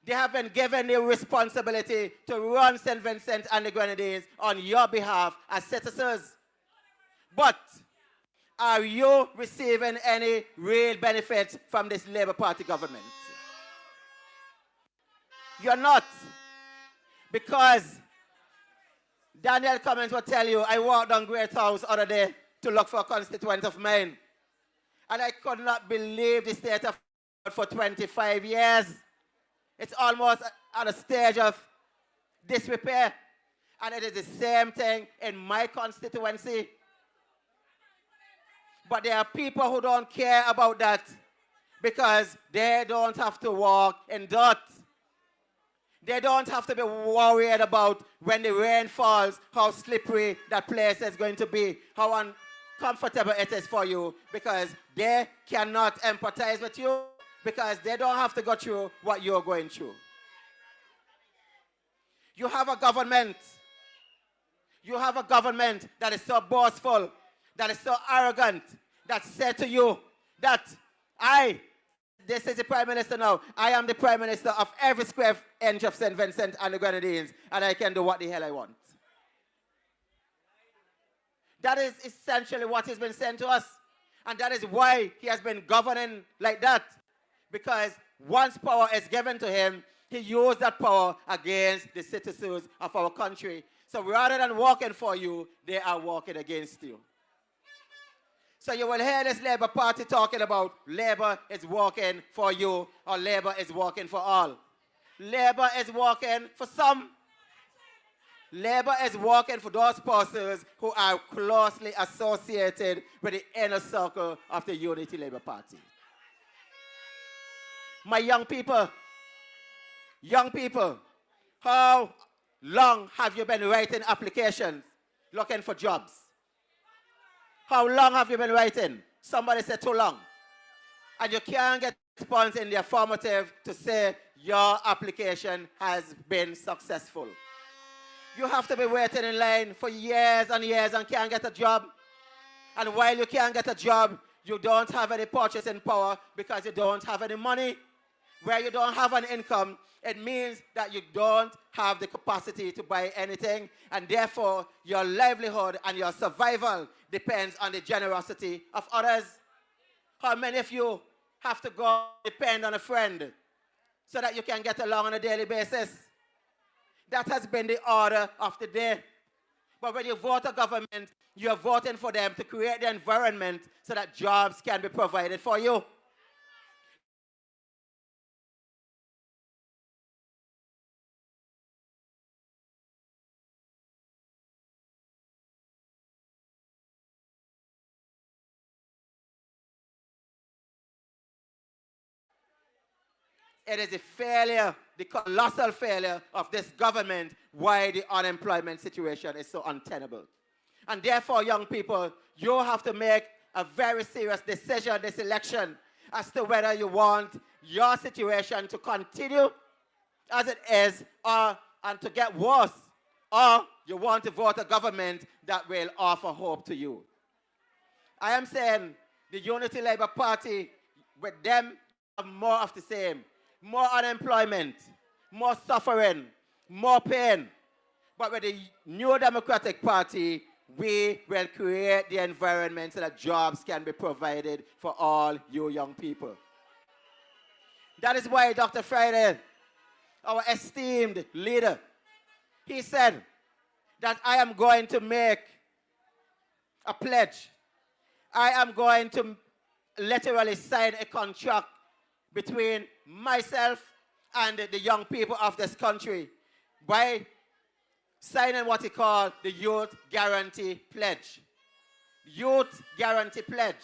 Speaker 11: they have been given the responsibility to run St. Vincent and the Grenadines on your behalf as citizens. But are you receiving any real benefit from this Labour Party government? You're not. Because Daniel Cummins will tell you, I walked down Great House the other day to look for a constituent of mine. And I could not believe the state of for 25 years. It's almost at a stage of disrepair. And it is the same thing in my constituency. But there are people who don't care about that because they don't have to walk in dirt. They don't have to be worried about when the rain falls, how slippery that place is going to be, how uncomfortable it is for you, because they cannot empathize with you, because they don't have to go through what you're going through. You have a government that is so boastful, that is so arrogant, that said to you that this is the Prime Minister now, I am the Prime Minister of every square inch of St. Vincent and the Grenadines, and I can do what the hell I want. That is essentially what has been sent to us. And that is why he has been governing like that. Because once power is given to him, he used that power against the citizens of our country. So rather than working for you, they are working against you. So you will hear this Labour Party talking about Labour is working for you or Labour is working for all. Labour is working for some. Labour is working for those persons who are closely associated with the inner circle of the Unity Labour Party. My young people, how long have you been writing applications looking for jobs? How long have you been writing? Somebody said too long. And you can't get a response in the affirmative to say your application has been successful. You have to be waiting in line for years and years and can't get a job. And while you can't get a job, you don't have any purchasing power because you don't have any money. Where you don't have an income, it means that you don't have the capacity to buy anything, and therefore your livelihood and your survival depends on the generosity of others. How many of you have to go depend on a friend so that you can get along on a daily basis? That has been the order of the day. But when you vote a government, you're voting for them to create the environment so that jobs can be provided for you. It is a failure, the colossal failure of this government, why the unemployment situation is so untenable. And therefore, young people, you have to make a very serious decision this election as to whether you want your situation to continue as it is and to get worse, or you want to vote a government that will offer hope to you. I am saying the Unity Labour Party, with them, have more of the same. More unemployment, more suffering, more pain. But with the New Democratic Party, we will create the environment so that jobs can be provided for all you young people. That is why Dr. Friday, our esteemed leader, he said that I am going to make a pledge. I am going to literally sign a contract between myself and the young people of this country by signing what he called the Youth Guarantee Pledge. Youth Guarantee Pledge.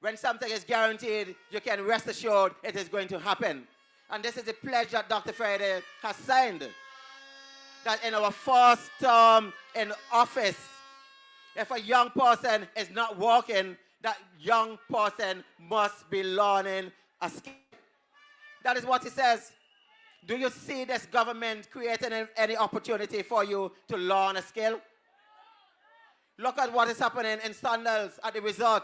Speaker 11: When something is guaranteed, you can rest assured it is going to happen. And this is a pledge that Dr. Friday has signed. That in our first term in office, if a young person is not working, that young person must be learning a skill. That is what he says. Do you see this government creating any opportunity for you to learn a skill? Look at what is happening in Sandals at the resort.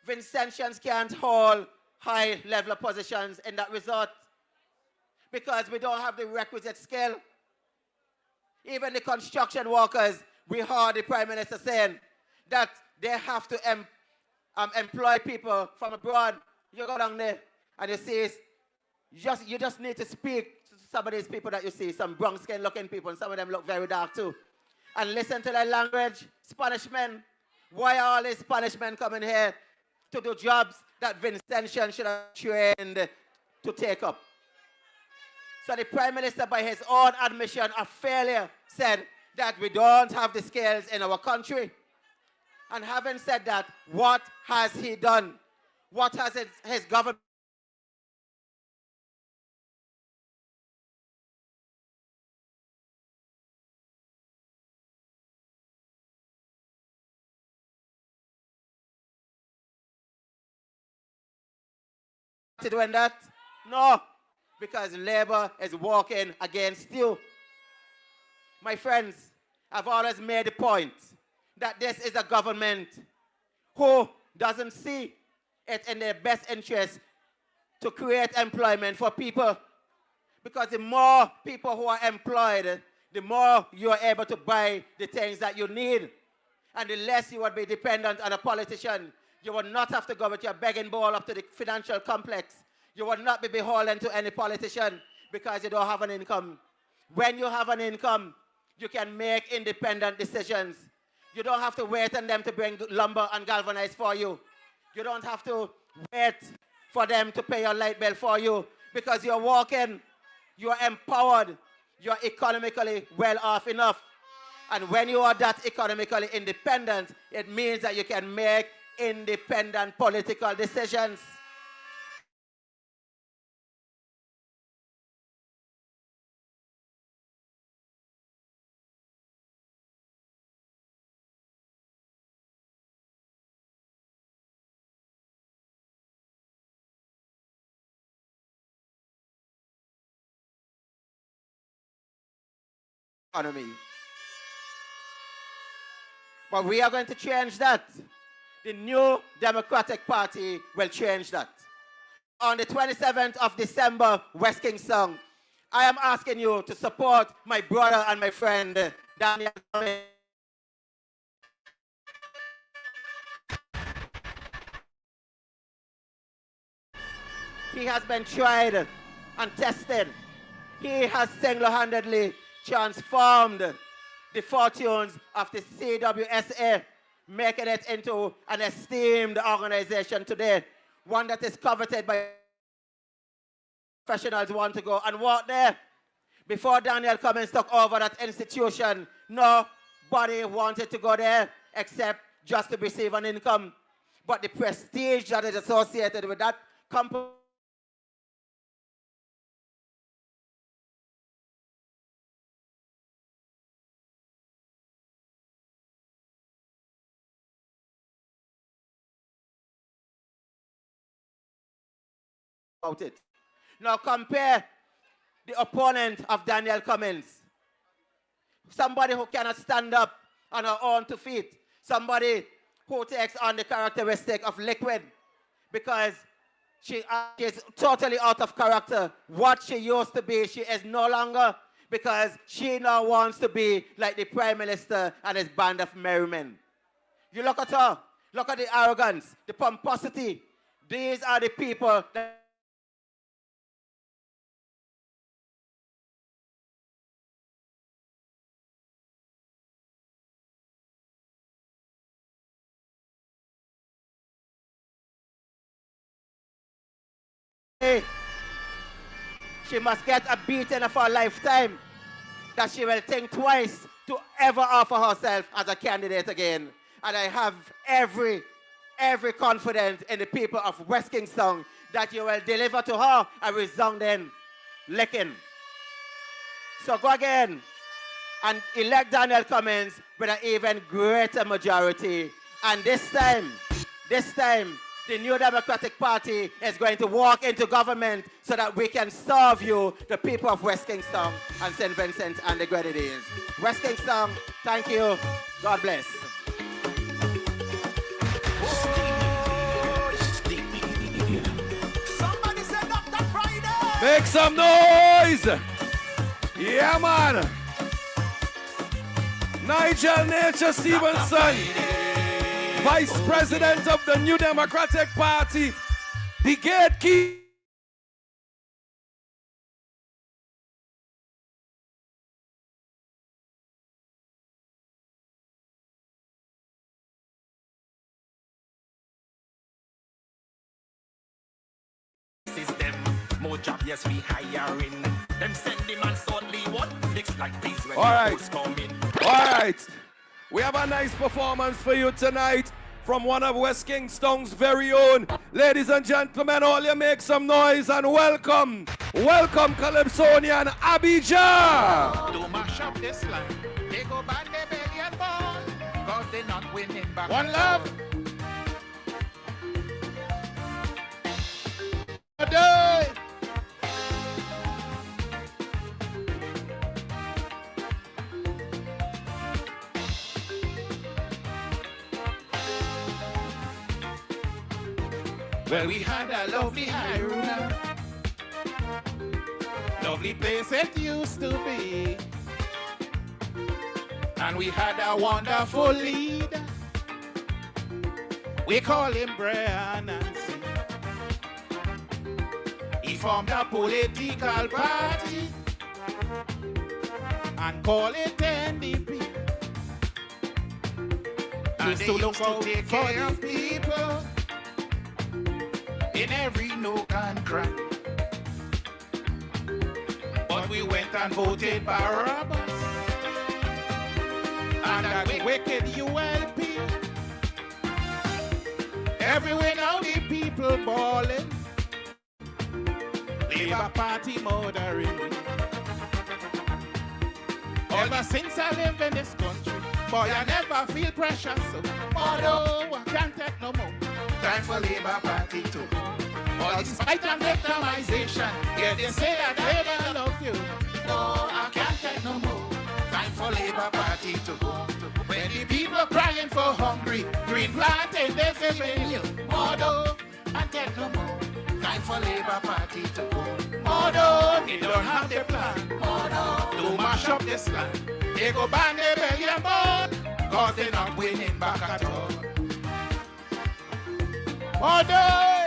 Speaker 11: Vincentians can't hold high level positions in that resort because we don't have the requisite skill. Even the construction workers, we heard the Prime Minister saying that they have to employ people from abroad. You go down there and you see, you just need to speak to some of these people that you see, some brown skin looking people, and some of them look very dark too. And listen to their language. Spanish men. Why are all these Spanish men coming here to do jobs that Vincentian should have trained to take up? So the Prime Minister, by his own admission of failure, said that we don't have the skills in our country. And having said that, what has he done? What has his government doing that? No, because Labour is working against you. My friends, I've always made the point that this is a government who doesn't see it in their best interest to create employment for people. Because the more people who are employed, the more you are able to buy the things that you need. And the less you would be dependent on a politician. You would not have to go with your begging bowl up to the financial complex. You would not be beholden to any politician because you don't have an income. When you have an income, you can make independent decisions. You don't have to wait on them to bring lumber and galvanize for you. You don't have to wait for them to pay your light bill for you because you're working, you're empowered, you're economically well off enough. And when you are that economically independent, it means that you can make independent political decisions. Economy. But we are going to change that. The New Democratic Party will change that. On the 27th of December, West Kingstown, I am asking you to support my brother and my friend, Daniel. He has been tried and tested. He has single-handedly transformed the fortunes of the CWSA, making it into an esteemed organization today, one that is coveted by professionals who want to go and work there. Before Daniel Cummins took over that institution, nobody wanted to go there except just to receive an income. But the prestige that is associated with that company about it. Now compare the opponent of Daniel Cummins. Somebody who cannot stand up on her own 2 feet. Somebody who takes on the characteristic of liquid because she is totally out of character. What she used to be, she is no longer, because she now wants to be like the Prime Minister and his band of merrymen. You look at her, look at the arrogance, the pomposity. These are the people that she must get a beating of her lifetime, that she will think twice to ever offer herself as a candidate again. And I have every confidence in the people of West Kingstown that you will deliver to her a resounding licking. So go again and elect Daniel Cummins with an even greater majority. And this time, the New Democratic Party is going to walk into government so that we can serve you, the people of West Kingstown and St. Vincent and the Grenadines. West Kingstown, thank you. God bless.
Speaker 6: Somebody said Dr. Friday.
Speaker 3: Make some noise! Yeah, man! Nigel Nature Stevenson, Vice President of the New Democratic Party, the gatekeeper.
Speaker 6: System, more job, yes, we hiring. Them send them and suddenly what? Looks like these when
Speaker 3: All right.
Speaker 6: the coming.
Speaker 3: All right. We have a nice performance for you tonight from one of West Kingstown's very own. Ladies and gentlemen, all you make some noise and welcome Calypsonian Abijah.
Speaker 12: To mash up this land, they go back, they beg and ball, cause they're not winning back. One love. A day. Well, we had a lovely high road, lovely place it used to be, and we had a wonderful leader. We call him Brian Nancy. He formed a political party and call it NDP. And they used to take care of people in every nook and cranny. But we went and voted Barabbas and that wicked ULP. Everywhere now the people balling, Labour Party murdering. Ever since I live in this country, boy, I never feel pressure, so although I can't take no more. Time for Labour Party to go. All this fight and victimization, yeah, they say that they don't love you. No, I can't take no more. Time for Labour Party to go. When the people crying for hungry, green planting they feel Modo and take no more. Time for Labour Party to go. Modo, they don't have the plan. Modo, to mash up this land. They go ban the belly and ball, cause they're not winning back at all. Modo!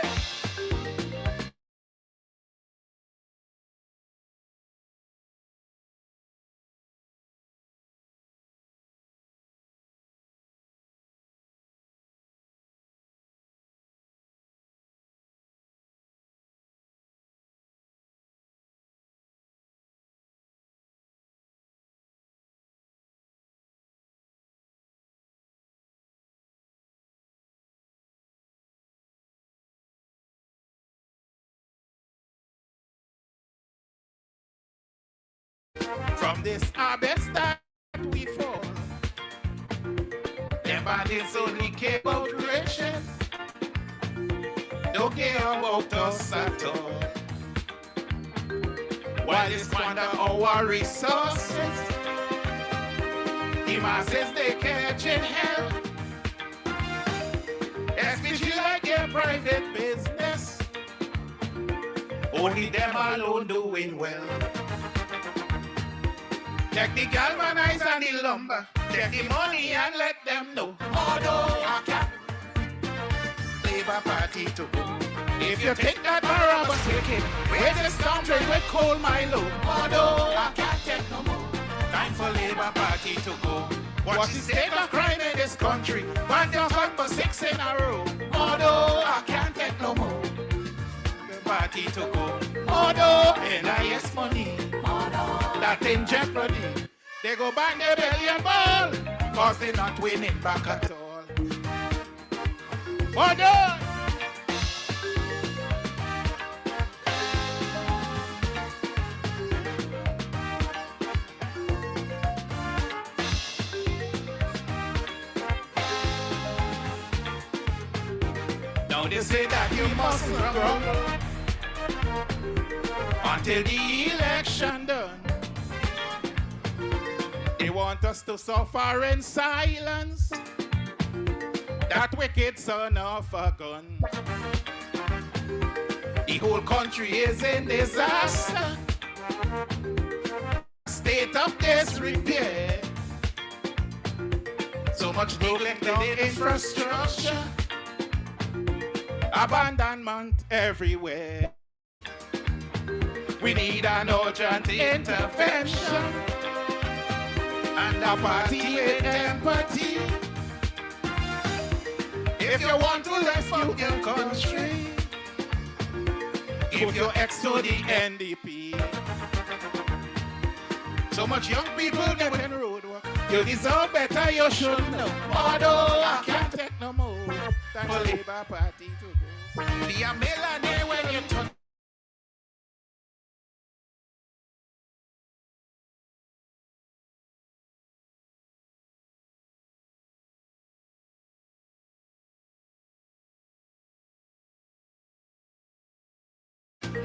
Speaker 12: From this our best that we fall. Them bandits only care about riches, don't care about us at all. While they squander our resources, the masses they catch in hell. Especially like their private business, only them alone doing well. Take the galvanize and the lumber, take the money and let them know. Modo, I can't Labour Party to go. If you think that Barabbas wicked, where the storm drain with coal Milo. Modo, I can't take no more. Time for Labour Party to go. What's the state of crime in this country? Band your fun for 6 in a row. Modo, I can't take no more. The party to go. Modo, NIS money. That in jeopardy. They go bang their belly and ball, cause they're not winning back at all. Order! Now they say that you mustn't grumble until the election done. They want us to suffer in silence, that wicked son of a gun. The whole country is in disaster, state of disrepair. So much neglect in the infrastructure, abandonment everywhere. We need an urgent intervention and a party with empathy. If you want to rescue your country, give your ex to the NDP. So much young people doing road work. You deserve better, you should know. Although I can't take no more. Time for Labour Party to go. Be a millionaire when you turn.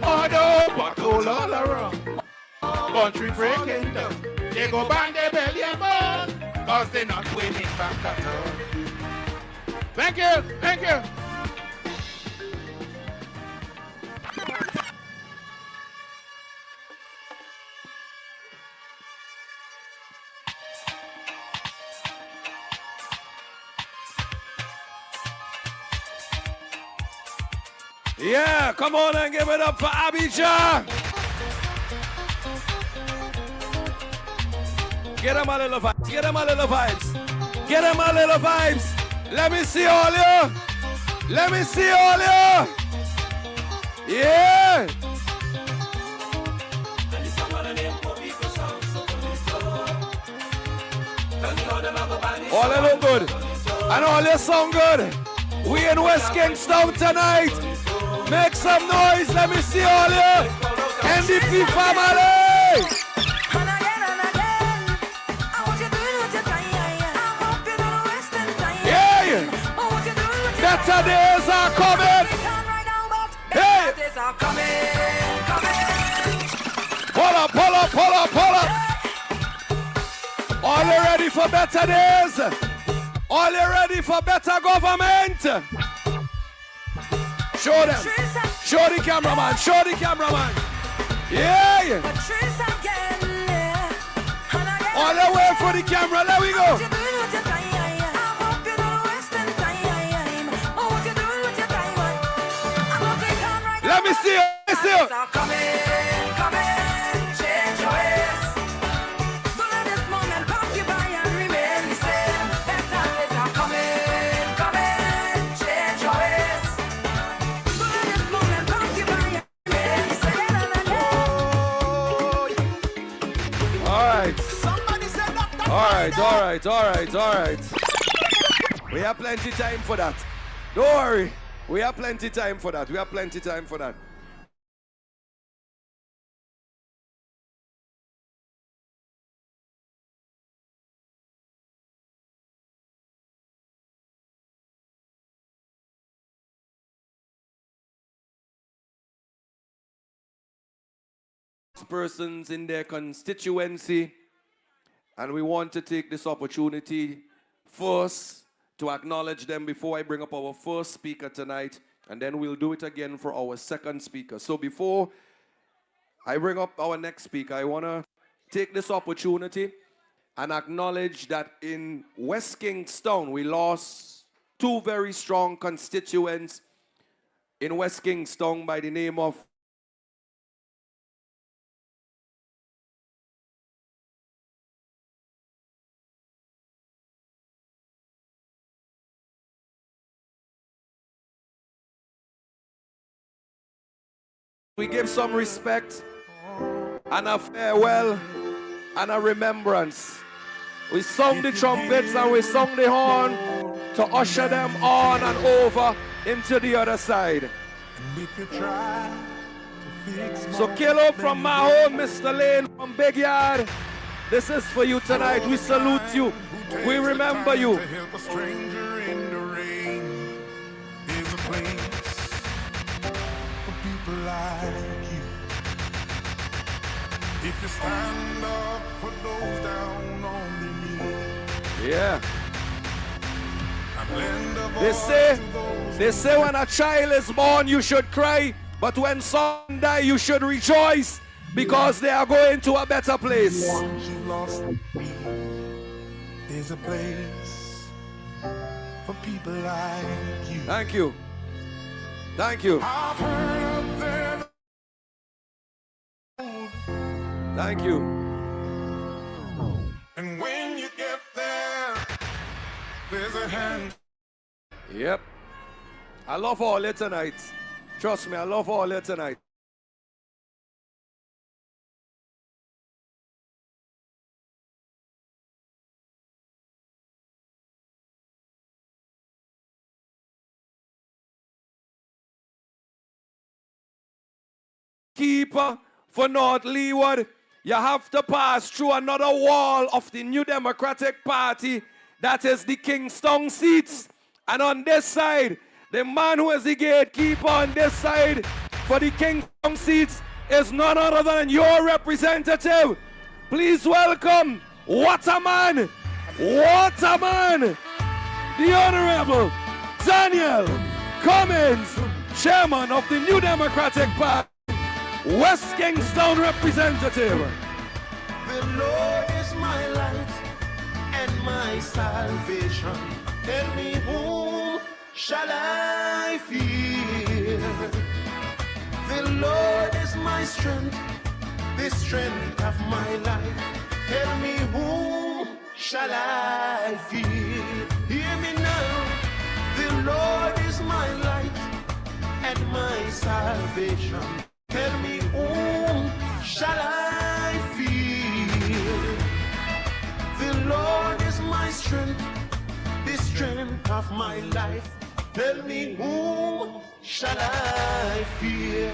Speaker 12: Although bottle all around, country breaking down. They go bang their belly and ball, cause they're not winning back at all. Thank you, thank you.
Speaker 3: Yeah, come on and give it up for Abijah. Get them a little vibes, get them a little vibes. Get them a little vibes. Let me see all you. Let me see all you. Yeah. All they look good. And all they sound good. We in West Kingstown tonight. Make some noise. Let me see all you. NDP family. Yeah. Better days are coming. Hey. Pull up, pull up, pull up, pull up. Are you ready for better days? Are you ready for better government? Show them. Show the cameraman. Show the cameraman. Yeah. All the way for the camera. There we go. Let me see you. Let me see you. All right. We have plenty time for that. Don't worry. We have plenty time for that. Persons in their constituency, and we want to take this opportunity first to acknowledge them before I bring up our first speaker tonight, and then we'll do it again for our second speaker. So before I bring up our next speaker, I want to take this opportunity and acknowledge that in West Kingstown, we lost two very strong constituents in West Kingstown by the name of we give some respect and a farewell and a remembrance. We sung the trumpets and we sung the horn to usher them on and over into the other side. So Kilo from my home, Mr. Lane from Big Yard, this is for you tonight. We salute you. We remember you.
Speaker 13: Like you. If you stand up for those down on their knees.
Speaker 3: Yeah. They say when a child is born you should cry, but when someone dies you should rejoice because they are going to a better place.
Speaker 13: Once you lost me, there's a place for people like you.
Speaker 3: Thank you. Thank you.
Speaker 13: I've heard up there.
Speaker 3: Thank you.
Speaker 13: And when you get there, there's a hand.
Speaker 3: Yep. I love all it tonight. Trust me, I love all it tonight. Keeper for North Leeward, you have to pass through another wall of the New Democratic Party, that is the Kingstown seats. And on this side, the man who is the gatekeeper on this side for the Kingstown seats is none other than your representative. Please welcome, what a man, the Honorable Daniel Cummins, Chairman of the New Democratic Party. West Kingstown representative.
Speaker 6: The Lord is my light and my salvation. Tell me whom shall I fear? The Lord is my strength, the strength of my life. Tell me whom shall I fear? Hear me now. The Lord is my light and my salvation. Tell me whom shall I fear? The Lord is my strength, the strength of my life. Tell me whom shall I fear?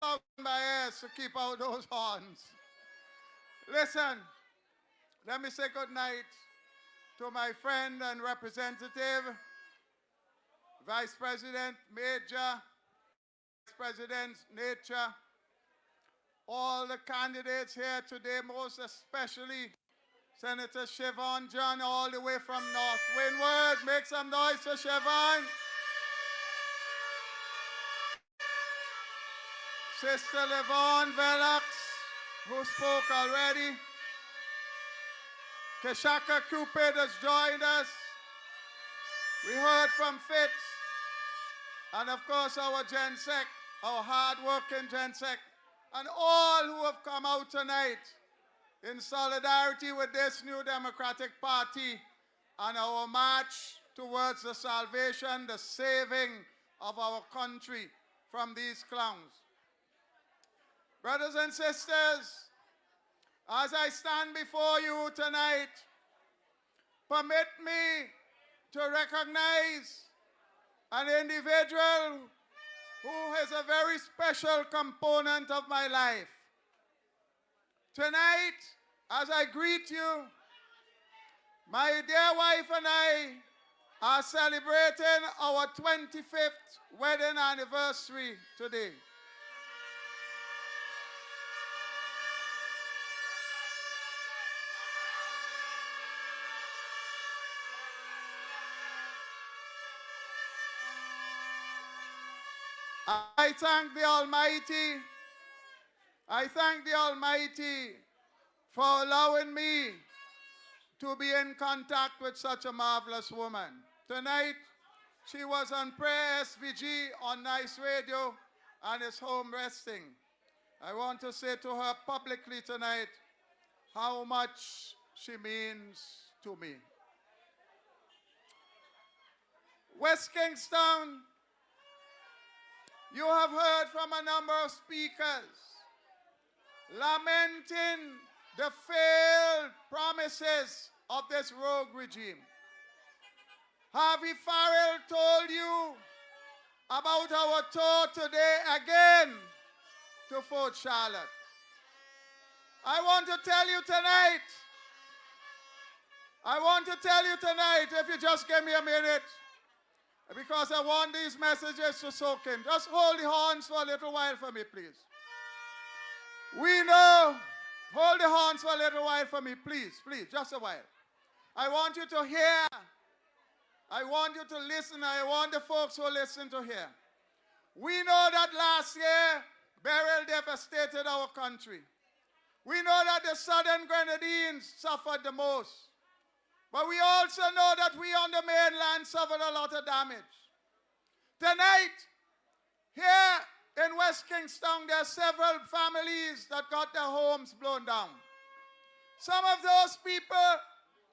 Speaker 14: out my ears to keep out those horns. Listen, let me say good night to my friend and representative, Vice President Major, Vice President Nature, all the candidates here today, most especially Senator Siobhan John, all the way from North Windward. Make some noise for Siobhan. Sister Levon Velox, who spoke already. Keshaka Cupid has joined us. We heard from Fitz. And of course our Gensec, our hard-working Gensec, and all who have come out tonight in solidarity with this new Democratic Party and our march towards the salvation, the saving of our country from these clowns. Brothers and sisters, as I stand before you tonight, permit me to recognize an individual who is a very special component of my life. Tonight, as I greet you, my dear wife and I are celebrating our 25th wedding anniversary today. I thank the Almighty. I thank the Almighty for allowing me to be in contact with such a marvelous woman. Tonight, she was on Prayer SVG on Nice Radio and is home resting. I want to say to her publicly tonight how much she means to me. West Kingstown, you have heard from a number of speakers lamenting the failed promises of this rogue regime. Harvey Farrell told you about our tour today again to Fort Charlotte. I want to tell you tonight, if you just give me a minute, because I want these messages to soak in. Just hold the horns for a little while for me, please. We know, hold the horns for a little while for me, please, just a while. I want you to hear. I want you to listen. I want the folks who listen to hear. We know that last year, Beryl devastated our country. We know that the Southern Grenadines suffered the most. But we also know that we on the mainland suffered a lot of damage. Tonight, here in West Kingstown, there are several families that got their homes blown down. Some of those people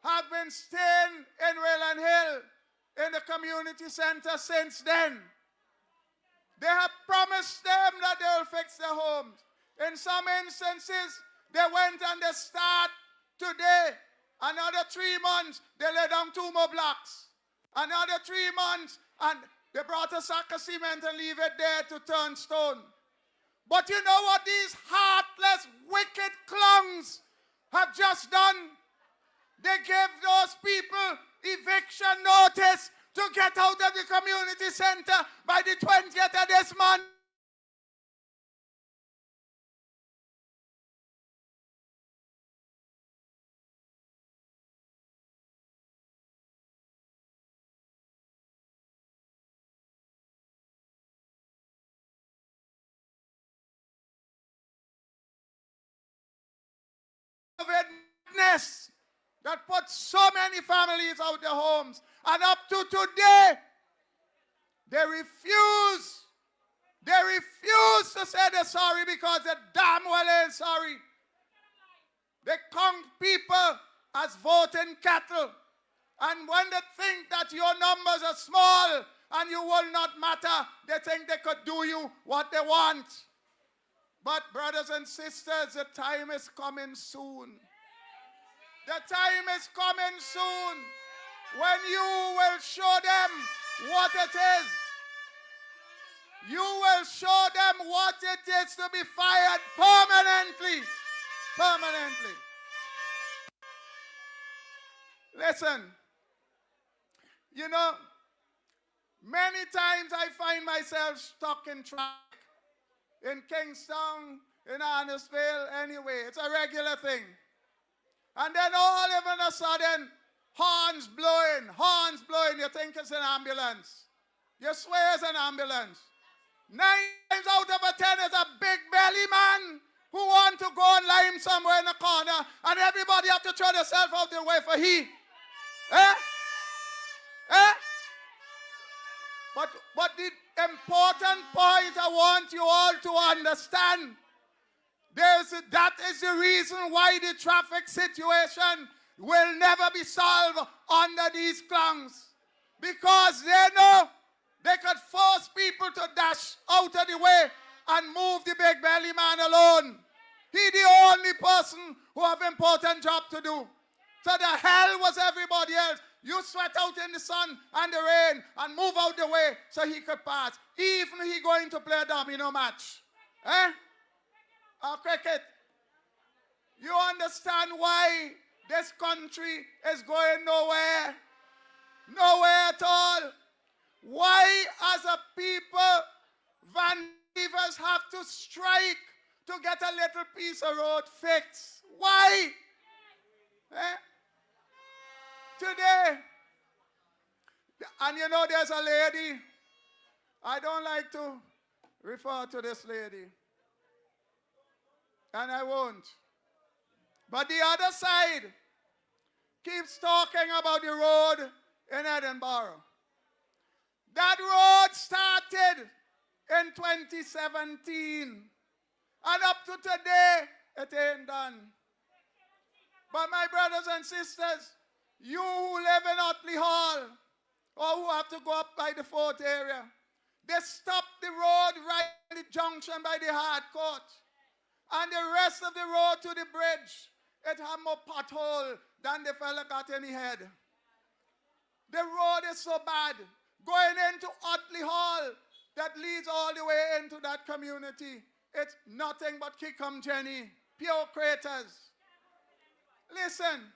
Speaker 14: have been staying in Wayland Hill in the community center since then. They have promised them that they will fix their homes. In some instances, they went and they start today. Another 3 months, they lay down 2 more blocks. Another 3 months, and they brought a sack of cement and leave it there to turn stone. But you know what these heartless, wicked clowns have just done? They gave those people eviction notice to get out of the community center by the 20th of this month. Witness that put so many families out their homes, and up to today they refuse to say they're sorry because they damn well ain't sorry. They count people as voting cattle, and when they think that your numbers are small and you will not matter, they think they could do you what they want. But brothers and sisters, the time is coming soon. The time is coming soon when you will show them what it is. You will show them what it is to be fired permanently. Permanently. Listen, you know, many times I find myself stuck in traffic in Kingstown, in Arnesville, anyway. It's a regular thing. And then all of a sudden, horns blowing. You think it's an ambulance. You swear it's an ambulance. 9 times out of 10 is a big belly man who want to go and lime somewhere in the corner, and everybody have to throw themselves out the way for he. Eh? Eh? But the important point I want you all to understand, that is the reason why the traffic situation will never be solved under these clowns. Because they know they could force people to dash out of the way and move the big belly man alone. He the only person who have important job to do. So the hell was everybody else. You sweat out in the sun and the rain and move out the way so he could pass. Even he going to play a domino match. Eh? Or cricket. You understand why this country is going nowhere? Nowhere at all. Why, as a people, Van Beavers have to strike to get a little piece of road fixed? Why? Eh? Today, and you know there's a lady, I don't like to refer to this lady, and I won't. But the other side keeps talking about the road in Edinburgh. That road started in 2017, and up to today, it ain't done. But my brothers and sisters, you who live in Otley Hall, or who have to go up by the Fort area, they stop the road right at the junction by the hard court. And the rest of the road to the bridge, it have more pothole than the fella got in the head. The road is so bad. Going into Otley Hall, that leads all the way into that community, it's nothing but Kickham Jenny, pure craters. Listen.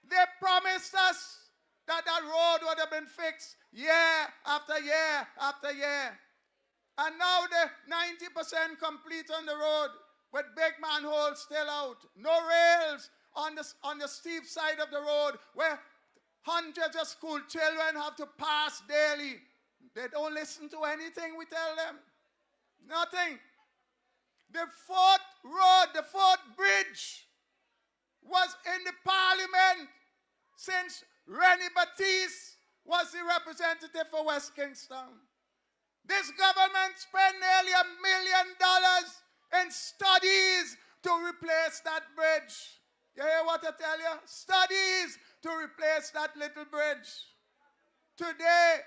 Speaker 14: They promised us that that road would have been fixed year after year after year. And now they're 90% complete on the road with big manholes still out. No rails on the steep side of the road where hundreds of school children have to pass daily. They don't listen to anything we tell them. Nothing. The fourth road, the fourth bridge was in the parliament since Rennie Batiste was the representative for West Kingstown. This government spent nearly $1 million in studies to replace that bridge. You hear what I tell you? Studies to replace that little bridge. Today,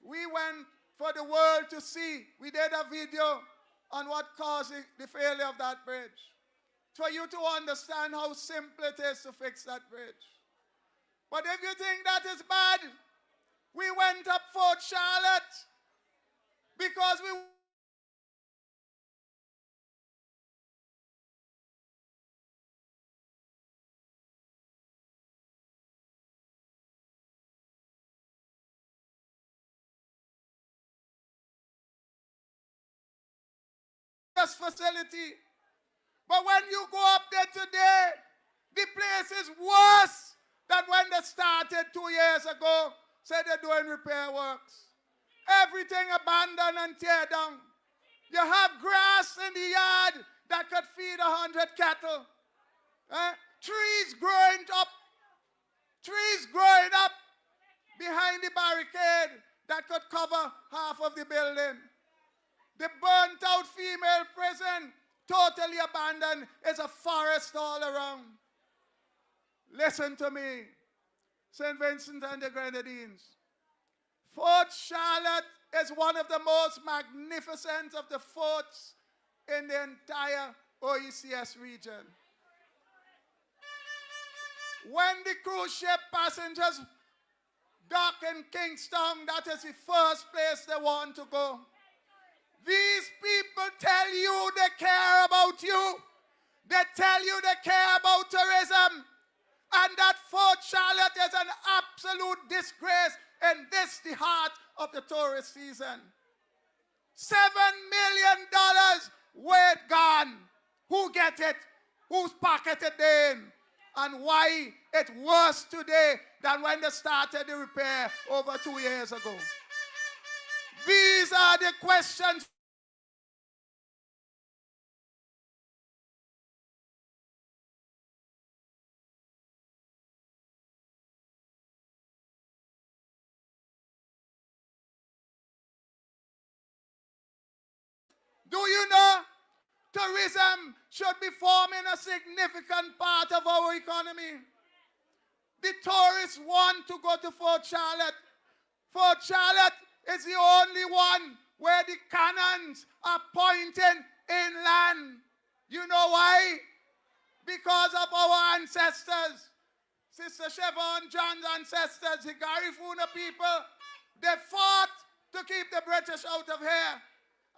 Speaker 14: we went for the world to see. We did a video on what caused the failure of that bridge. For you to understand how simple it is to fix that bridge. But if you think that is bad, we went up Fort Charlotte because we this facility. But when you go up there today, the place is worse than when they started 2 years ago. Said they're doing repair works. Everything abandoned and tear down. You have grass in the yard that could feed 100 cattle. Trees growing up behind the barricade that could cover half of the building. The burnt out female prison, totally abandoned, is a forest all around. Listen to me, St. Vincent and the Grenadines. Fort Charlotte is one of the most magnificent of the forts in the entire OECS region. When the cruise ship passengers dock in Kingstown, that is the first place they want to go. These people tell you they care about you. They tell you they care about tourism. And that Fort Charlotte is an absolute disgrace in this, the heart of the tourist season. $7 million weight gone. Who get it? Who's pocketed in? And why it's worse today than when they started the repair over 2 years ago? These are the questions. Do you know tourism should be forming a significant part of our economy? The tourists want to go to Fort Charlotte. Fort Charlotte is the only one where the cannons are pointing inland. You know why? Because of our ancestors. Sister Siobhan John's ancestors, the Garifuna people, they fought to keep the British out of here.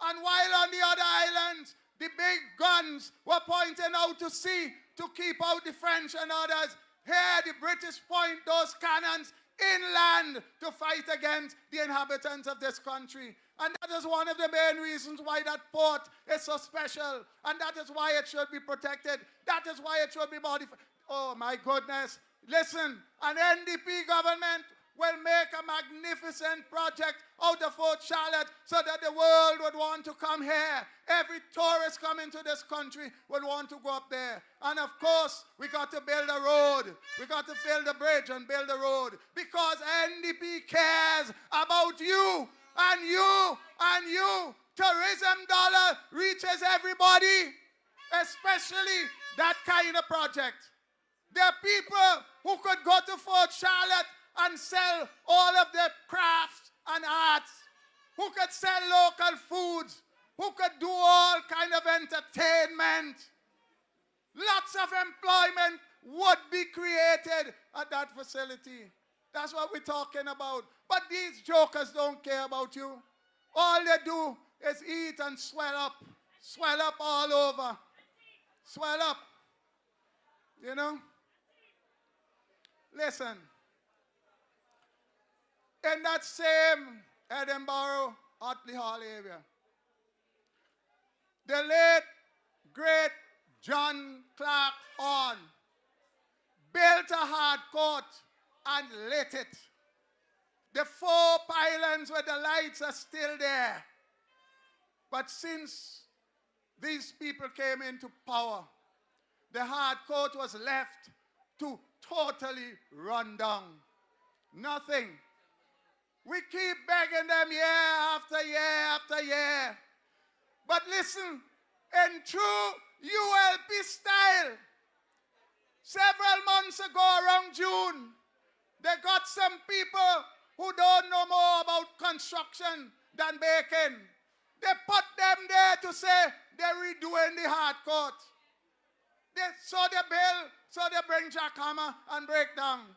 Speaker 14: And while on the other islands, the big guns were pointing out to sea to keep out the French and others, here the British point those cannons inland to fight against the inhabitants of this country. And that is one of the main reasons why that port is so special. And that is why it should be protected. That is why it should be modified. Oh my goodness. Listen, an NDP government will make a magnificent project out of Fort Charlotte so that the world would want to come here. Every tourist coming to this country would want to go up there. And of course, we got to build a road. We got to build a bridge and build a road because NDP cares about you and you and you. Tourism dollar reaches everybody, especially that kind of project. There are people who could go to Fort Charlotte and sell all of their crafts and arts, who could sell local foods, who could do all kind of entertainment. Lots of employment would be created at that facility. That's what we're talking about. But these jokers don't care about you. All they do is eat and swell up all over. Swell up. You know? Listen. In that same Edinburgh, Otley Hall area, the late, great John Clark Horn built a hard court and lit it. The 4 pylons with the lights are still there. But since these people came into power, the hard court was left to totally run down. Nothing. We keep begging them year after year after year. But listen, in true ULP style, several months ago around June, they got some people who don't know more about construction than Bacon. They put them there to say they're redoing the hard court. They saw the bill, so they bring jackhammer and break down.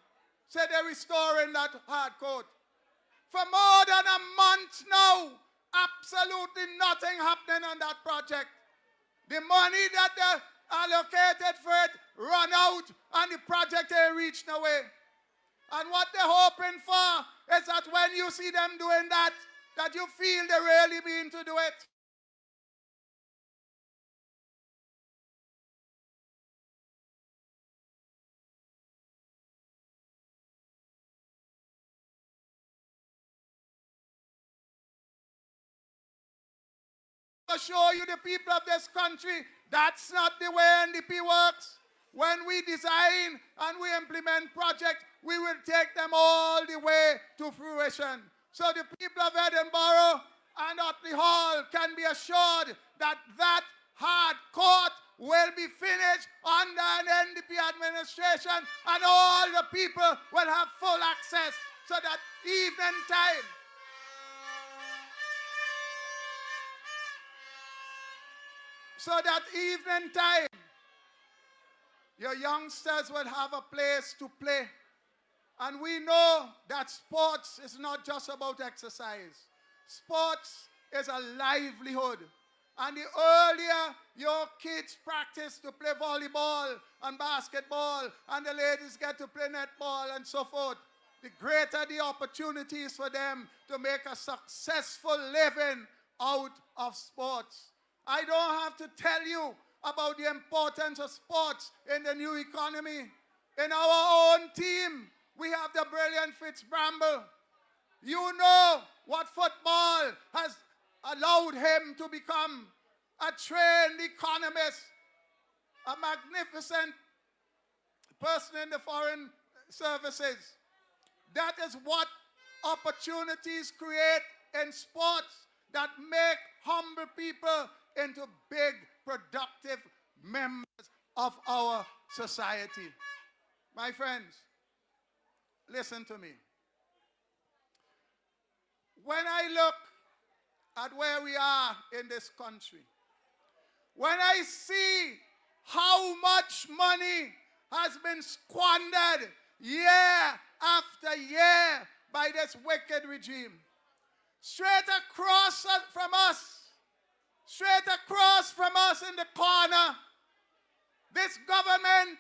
Speaker 14: Say they're restoring that hard court. For more than a month now, absolutely nothing happening on that project. The money that they allocated for it run out and the project ain't reached nowhere. And what they're hoping for is that when you see them doing that, that you feel they really mean to do it. Show you the people of this country that's not the way NDP works. When we design and we implement projects, we will take them all the way to fruition. So the people of Edinburgh and Otley Hall can be assured that that hard court will be finished under an NDP administration and all the people will have full access so that evening time, your youngsters will have a place to play. And we know that sports is not just about exercise. Sports is a livelihood. And the earlier your kids practice to play volleyball and basketball, and the ladies get to play netball and so forth, the greater the opportunities for them to make a successful living out of sports. I don't have to tell you about the importance of sports in the new economy. In our own team, we have the brilliant Fitz Bramble. You know what football has allowed him to become: a trained economist, a magnificent person in the foreign services. That is what opportunities create in sports that make humble people into big, productive members of our society. My friends, listen to me. When I look at where we are in this country, when I see how much money has been squandered year after year by this wicked regime, straight across from us in the corner, this government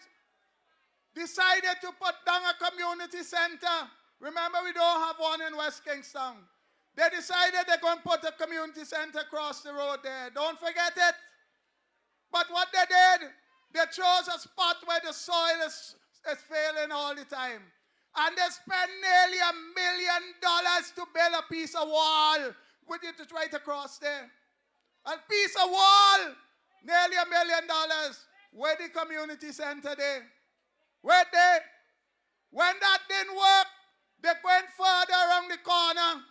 Speaker 14: decided to put down a community center. Remember, we don't have one in West Kingstown. They decided they're going to put a community center across the road there. Don't forget it. But what they did, they chose a spot where the soil is failing all the time. And they spent nearly $1 million to build a piece of wall with it right across there. A piece of wall, nearly $1 million. Where the community center there? Where they? When that didn't work, they went further around the corner.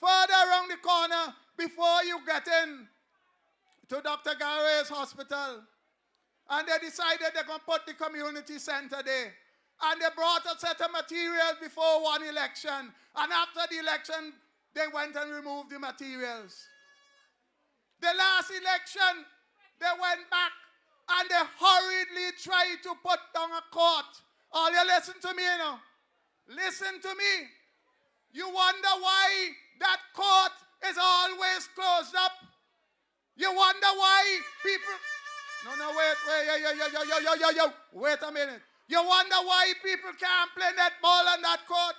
Speaker 14: Further around the corner before you get in to Dr. Garay's hospital. And they decided they're going to put the community center there. And they brought a set of materials before one election. And after the election, they went and removed the materials. The last election, they went back and they hurriedly tried to put down a court. All you listen to me, you know. Listen to me. You wonder why that court is always closed up. You wonder why people... No, wait, wait a minute. You wonder why people can't play netball on that court?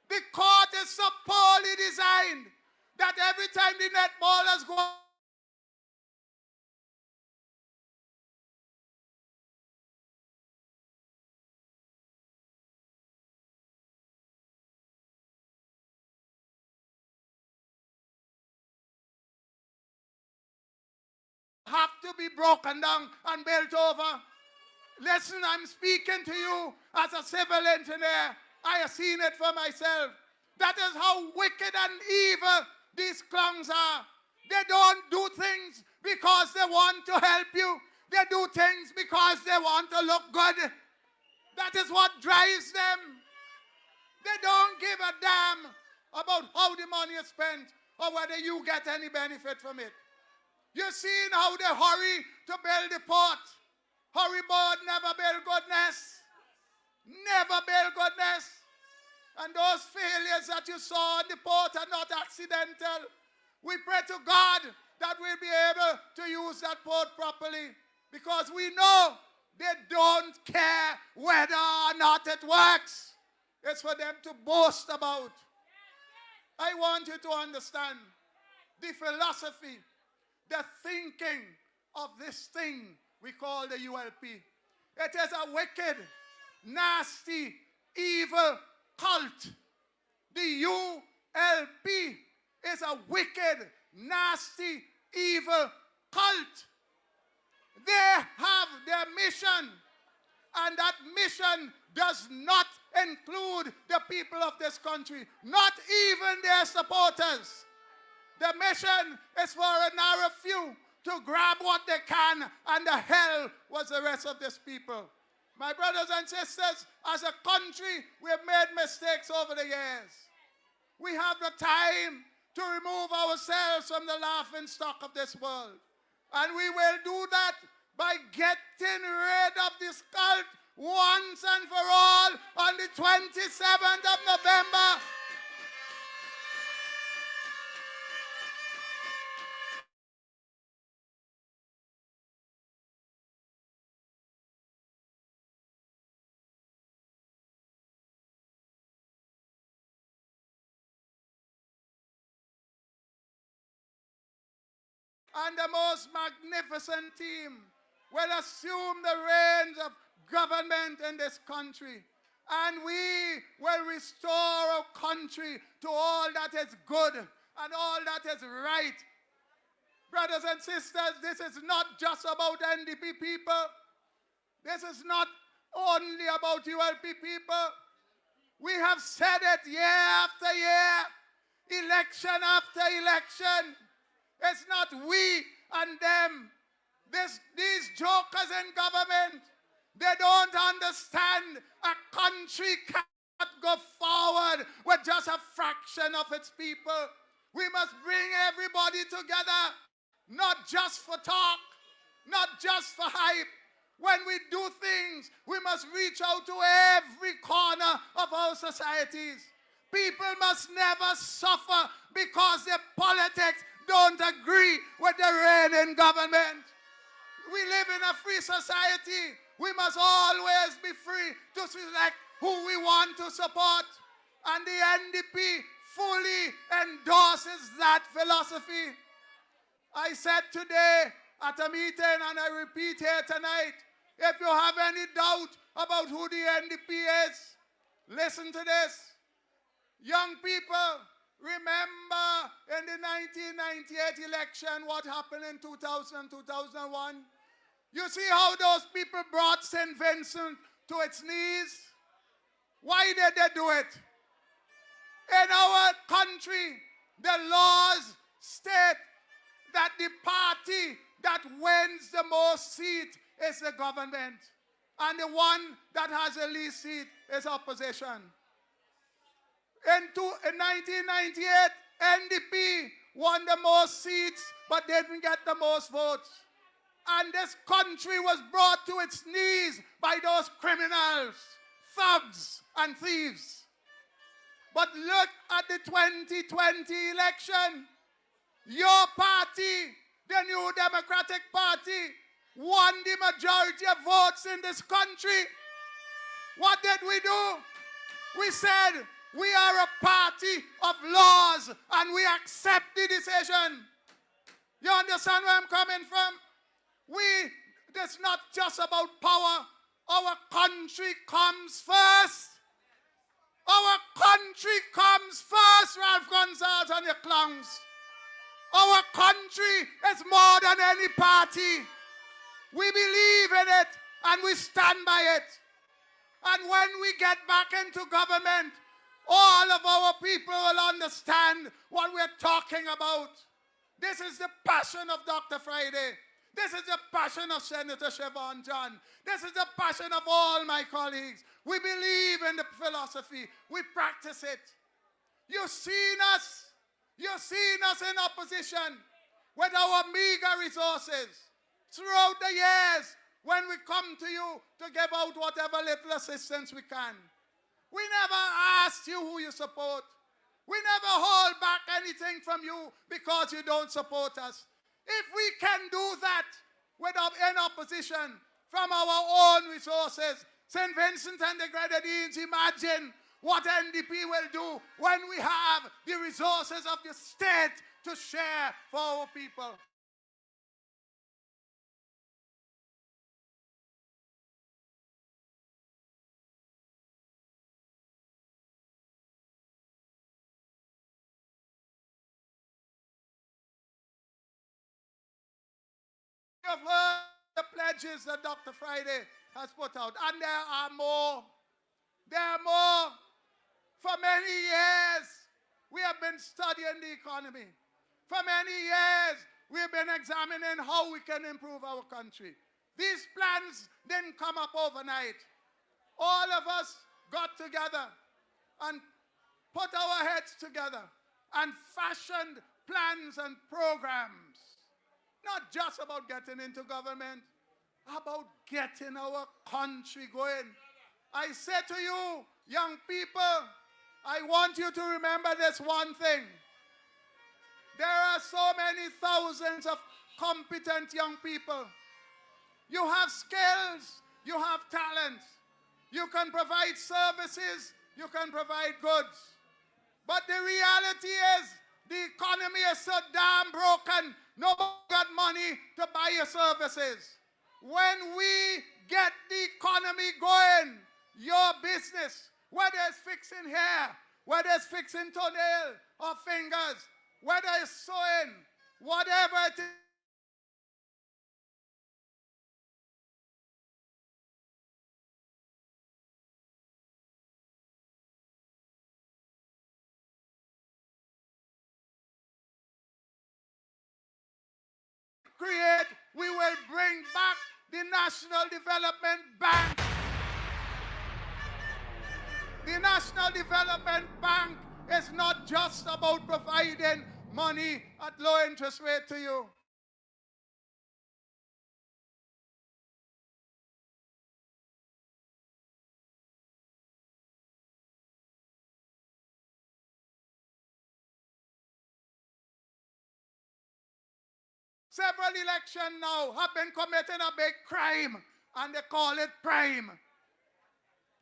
Speaker 14: The court is so poorly designed that every time the netballers go... have to be broken down and built over. Listen, I'm speaking to you as a civil engineer. I have seen it for myself. That is how wicked and evil these clowns are. They don't do things because they want to help you. They do things because they want to look good. That is what drives them. They don't give a damn about how the money is spent or whether you get any benefit from it. You've seen how they hurry to build the port. Hurry board never build goodness. Never build goodness. And those failures that you saw on the port are not accidental. We pray to God that we'll be able to use that port properly, because we know they don't care whether or not it works. It's for them to boast about. I want you to understand the philosophy, the thinking of this thing we call the ULP. It is a wicked, nasty, evil cult. The ULP is a wicked, nasty, evil cult. They have their mission, and that mission does not include the people of this country, not even their supporters. The mission is for a narrow few to grab what they can, and the hell was the rest of this people. My brothers and sisters, as a country, we have made mistakes over the years. We have the time to remove ourselves from the laughing stock of this world. And we will do that by getting rid of this cult once and for all on the 27th of November. and the most magnificent team will assume the reins of government in this country. And we will restore our country to all that is good and all that is right. Brothers and sisters, this is not just about NDP people. This is not only about ULP people. We have said it year after year, election after election. It's not we and them. These jokers in government, they don't understand a country cannot go forward with just a fraction of its people. We must bring everybody together, not just for talk, not just for hype. When we do things, we must reach out to every corner of our societies. People must never suffer because their politics don't agree with the reigning government. We live in a free society. We must always be free to select who we want to support. And the NDP fully endorses that philosophy. I said today at a meeting, and I repeat here tonight, if you have any doubt about who the NDP is, listen to this. Young people, remember in the 1998 election what happened in 2000, 2001? You see how those people brought St. Vincent to its knees? Why did they do it? In our country, the laws state that the party that wins the most seats is the government, and the one that has the least seat is opposition. In 1998, NDP won the most seats but didn't get the most votes. And this country was brought to its knees by those criminals, thugs, and thieves. But look at the 2020 election. Your party, the New Democratic Party, won the majority of votes in this country. What did we do? We said, we are a party of laws and we accept the decision. You understand where I'm coming from? It's not just about power. Our country comes first. Our country comes first, Ralph Gonzalez and your clowns. Our country is more than any party. We believe in it and we stand by it. And when we get back into government, all of our people will understand what we're talking about. This is the passion of Dr. Friday. This is the passion of Senator Siobhan John. This is the passion of all my colleagues. We believe in the philosophy. We practice it. You've seen us. You've seen us in opposition with our meager resources. Throughout the years, when we come to you to give out whatever little assistance we can, we never asked you who you support. We never hold back anything from you because you don't support us. If we can do that in opposition from our own resources, St. Vincent and the Grenadines, imagine what NDP will do when we have the resources of the state to share for our people. You've heard the pledges that Dr. Friday has put out, and there are more. There are more. For many years, we have been studying the economy. For many years, we have been examining how we can improve our country. These plans didn't come up overnight. All of us got together and put our heads together and fashioned plans and programs. Not just about getting into government, about getting our country going. I say to you, young people, I want you to remember this one thing. There are so many thousands of competent young people. You have skills, you have talent. You can provide services, you can provide goods. But the reality is, The economy is so damn broken. Nobody got money to buy your services. When we get the economy going, your business, whether it's fixing hair, whether it's fixing toenail or fingers, whether it's sewing, whatever it is, create, we will bring back the National Development Bank. The National Development Bank is not just about providing money at low interest rate to you. Several elections now have been committing a big crime, and they call it prime.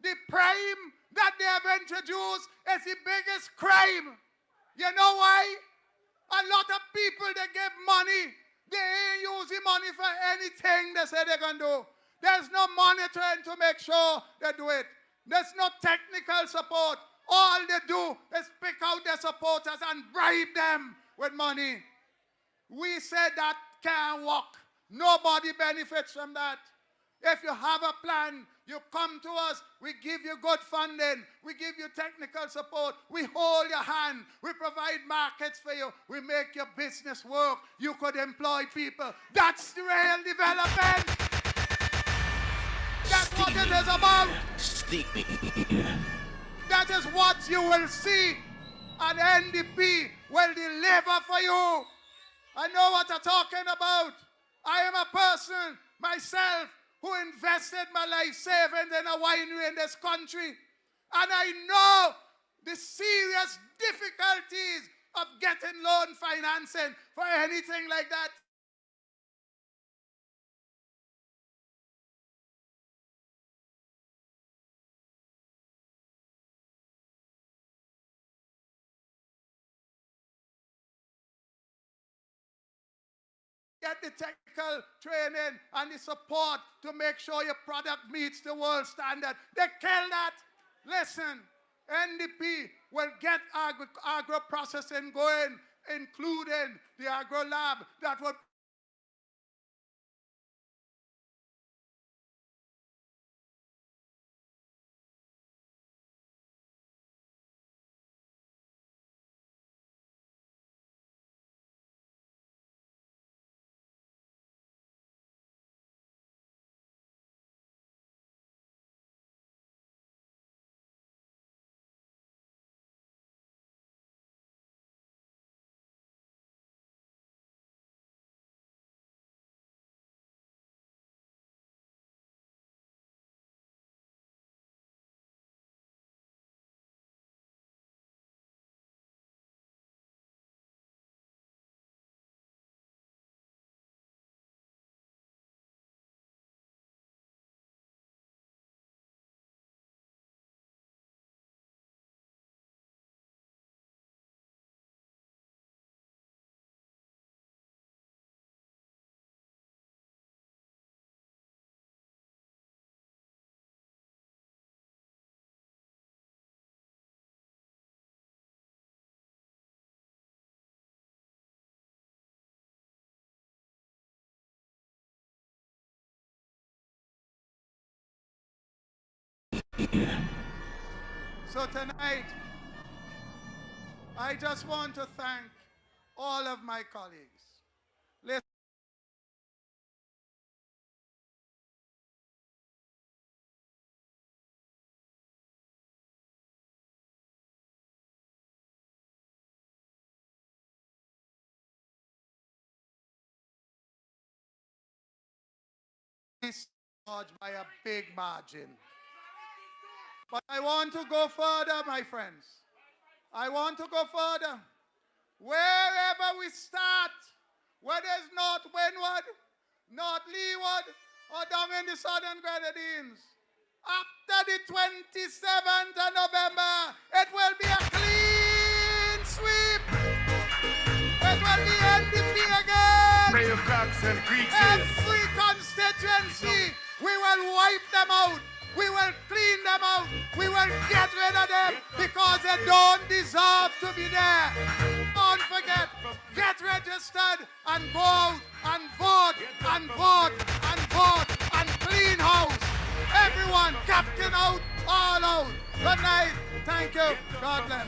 Speaker 14: The prime that they have introduced is the biggest crime. You know why? A lot of people, they give money. They ain't using money for anything they say they're going to do. There's no monitoring to make sure they do it. There's no technical support. All they do is pick out their supporters and bribe them with money. We said that can't work. Nobody benefits from that. If you have a plan, you come to us, we give you good funding, we give you technical support, we hold your hand, we provide markets for you, we make your business work, you could employ people. That's the real development. That's what it is about. That is what you will see, and NDP will deliver for you. I know what I'm talking about. I am a person, myself, who invested my life savings in a winery in this country. And I know the serious difficulties of getting loan financing for anything like that. Get the technical training and the support to make sure your product meets the world standard. They kill that. Listen, NDP will get agro processing going, including the agro lab that will So tonight, I just want to thank all of my colleagues. Listen, by a big margin. But I want to go further, my friends. I want to go further. Wherever we start, whether it's North Windward, North Leeward, or down in the Southern Grenadines, after the 27th of November, it will be a clean sweep.
Speaker 12: cracks and creases.
Speaker 14: Every constituency, we will wipe them out. We will clean them out. We will get rid of them because they don't deserve to be there. Don't forget, get registered and go out and vote and vote and vote and clean house. Everyone, captain out, all out. Good night. Thank you. God bless.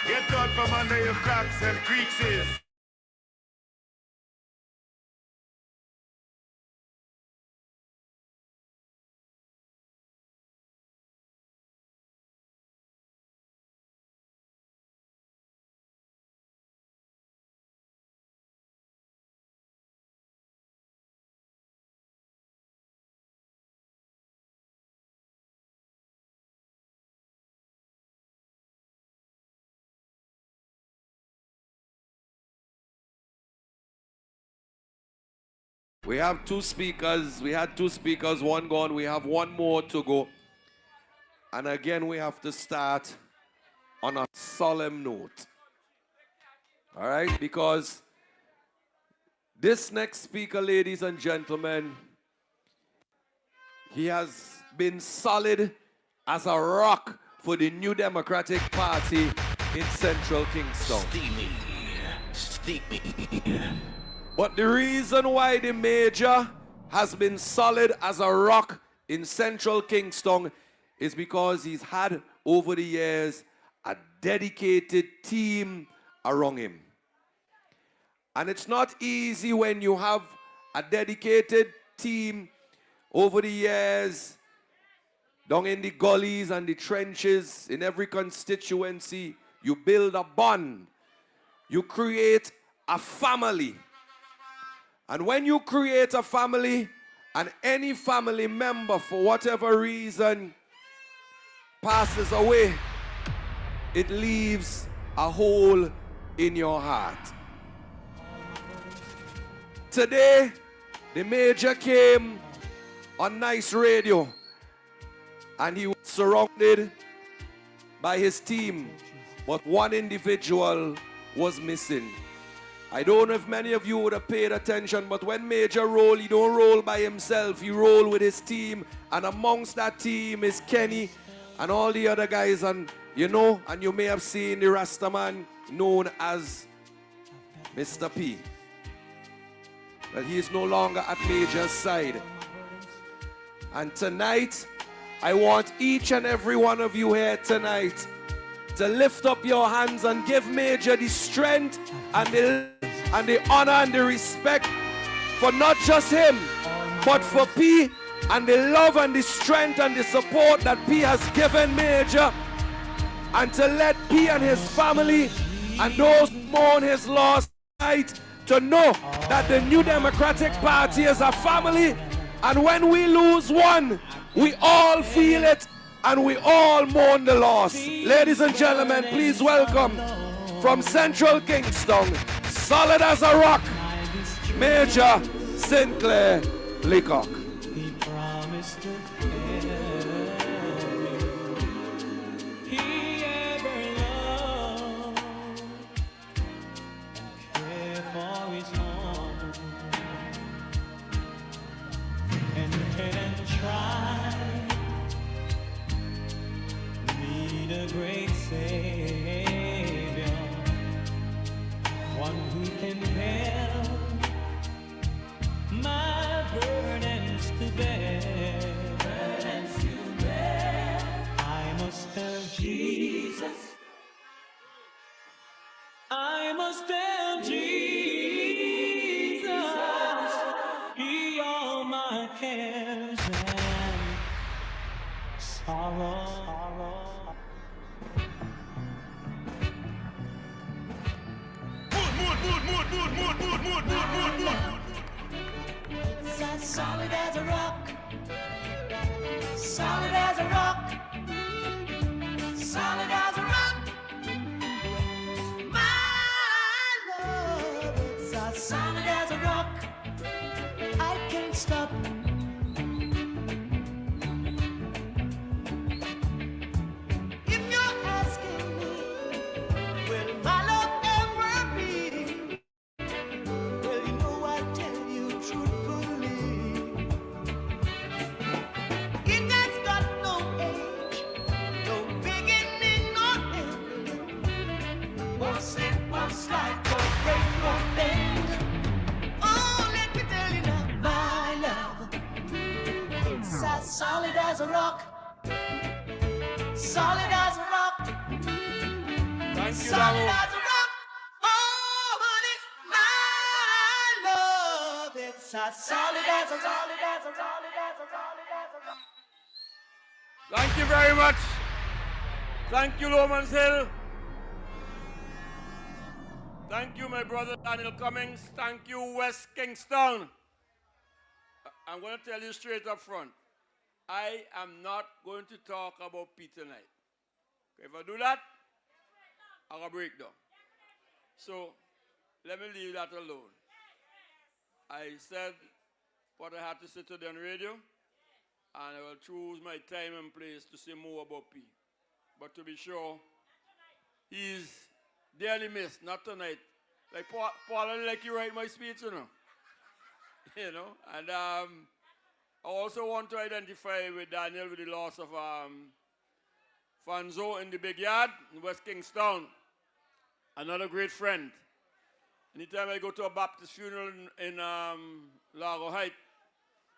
Speaker 12: Get out from under your cracks and creases.
Speaker 3: We have two speakers. We had two speakers, one gone. We have one more to go. And again, we have to start on a solemn note. All right? Because this next speaker, ladies and gentlemen, he has been solid as a rock for the New Democratic Party in Central Kingstown. Steamy. But the reason why the Major has been solid as a rock in Central Kingstown is because he's had, over the years, a dedicated team around him. And it's not easy when you have a dedicated team over the years, down in the gullies and the trenches, in every constituency. You build a bond. You create a family. And when you create a family, and any family member, for whatever reason, passes away, it leaves a hole in your heart. Today, the Major came on Nice Radio, and he was surrounded by his team, but one individual was missing. I don't know if many of you would have paid attention, but when Major roll, he don't roll by himself. He roll with his team, and amongst that team is Kenny and all the other guys. And you know, and you may have seen the Rastaman known as Mr. P. But he is no longer at Major's side. And tonight, I want each and every one of you here tonight to lift up your hands and give Major the strength and the honor and the respect for not just him, but for P, and the love and the strength and the support that P has given Major, and to let P and his family and those who mourn his loss tonight to know that the New Democratic Party is a family, and when we lose one, we all feel it and we all mourn the loss. Ladies and gentlemen, please welcome from Central Kingstown, solid as a rock, Major Sinclair Leacock.
Speaker 6: He promised to great Savior, one who can bear my burdens to bear. I must have Jesus. I must have Jesus. He all my cares and sorrow.
Speaker 15: It's as solid as a rock, solid as a rock, solid as a rock. My love, it's as solid as a rock. I can't stop. If you're asking me, will my love ever be as a rock. Solid as a rock.
Speaker 3: Thank you,
Speaker 15: Solid
Speaker 3: Laro.
Speaker 15: as a rock. Oh, but it's my love. It's as solid as a rock. Solid as a solid as a solid as a rock.
Speaker 3: Thank you very much. Thank you, Lomans Hill. Thank you, my brother Daniel Cummings. Thank you, West Kingstown. I'm going to tell you straight up front. I am not going to talk about Pete tonight. If I do that, I'm going to break down. So, let me leave that alone. I said what I had to say today on radio, and I will choose my time and place to say more about Pete. But to be sure, he's dearly missed, not tonight. Like Paul, I like you write my speech, you know. You know, and I also want to identify with Daniel with the loss of Fanzo in the big yard in West Kingstown. Another great friend. Anytime I go to a Baptist funeral in Lago Heights,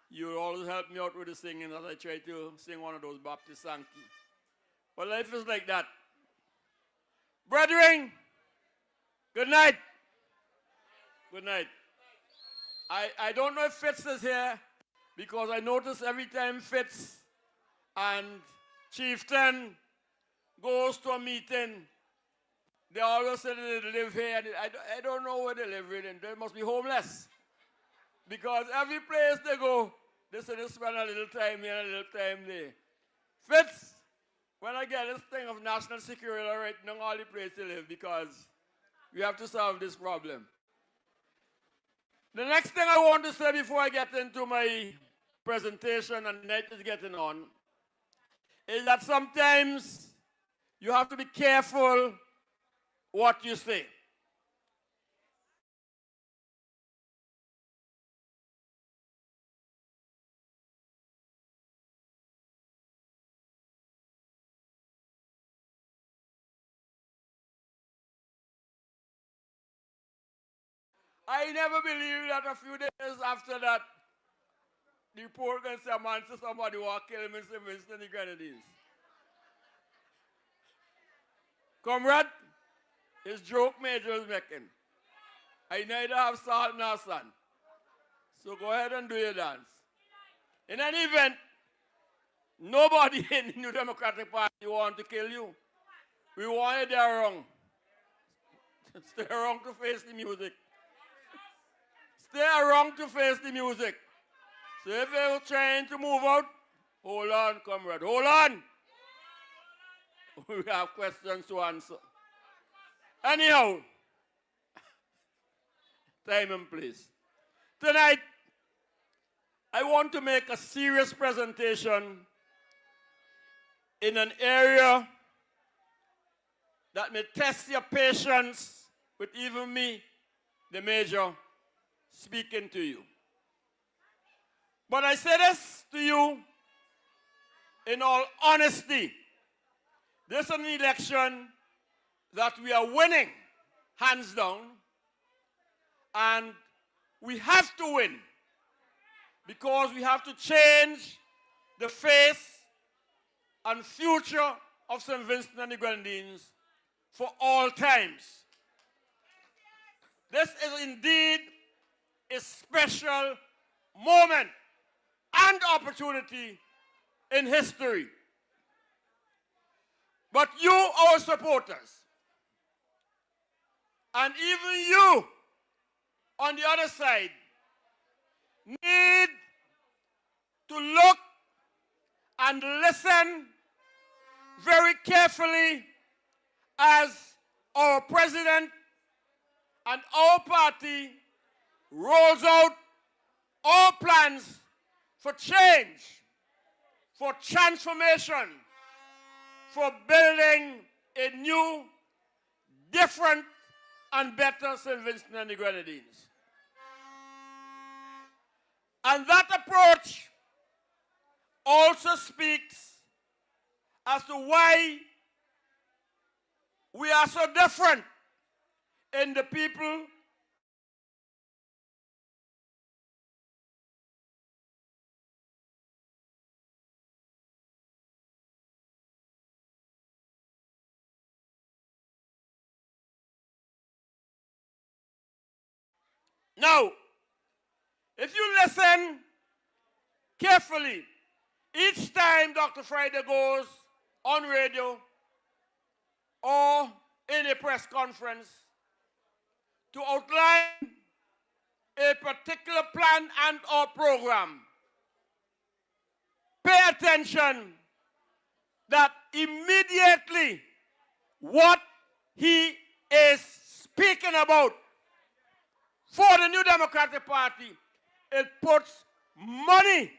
Speaker 3: you always help me out with the singing as I try to sing one of those Baptist songs. But life is like that. Brethren, good night. Good night. I don't know if Fitz is here because I notice every time Fitz and Chieftain goes to a meeting, they always say they live here. And I don't know where they live in. They must be homeless. Because every place they go, they say they spend a little time here and a little time there. Fitz, when I get this thing of national security, I write down all the places to live because we have to solve this problem. The next thing I want to say before I get into my presentation and the night is getting on is that sometimes you have to be careful what you say. I never believed that a few days after that, the report can say a man to somebody who will kill him in St. Vincent and the Grenadines. Comrade, his joke Major is making. I neither have salt nor sun. So go ahead and do your dance. In any event, nobody in the New Democratic Party want to kill you. We want you there wrong. Stay wrong to face the music. Stay wrong to face the music. So if you're trying to move out, hold on, comrade. Hold on. We have questions to answer. Anyhow, time and place. Tonight, I want to make a serious presentation in an area that may test your patience with even me, the major, speaking to you. But I say this to you in all honesty. This is an election that we are winning, hands down, and we have to win because we have to change the face and future of St. Vincent and the Grenadines for all times. This is indeed a special moment and opportunity in history. But you, our supporters, and even you on the other side, need to look and listen very carefully as our president and our party rolls out our plans for change, for transformation, for building a new, different, and better St. Vincent and the Grenadines. And that approach also speaks as to why we are so different in the people
Speaker 8: Now, if you listen carefully, each time Dr. Friday goes on radio or in a press conference to outline a particular plan and or program, pay attention that immediately what he is speaking about for the New Democratic Party, it puts money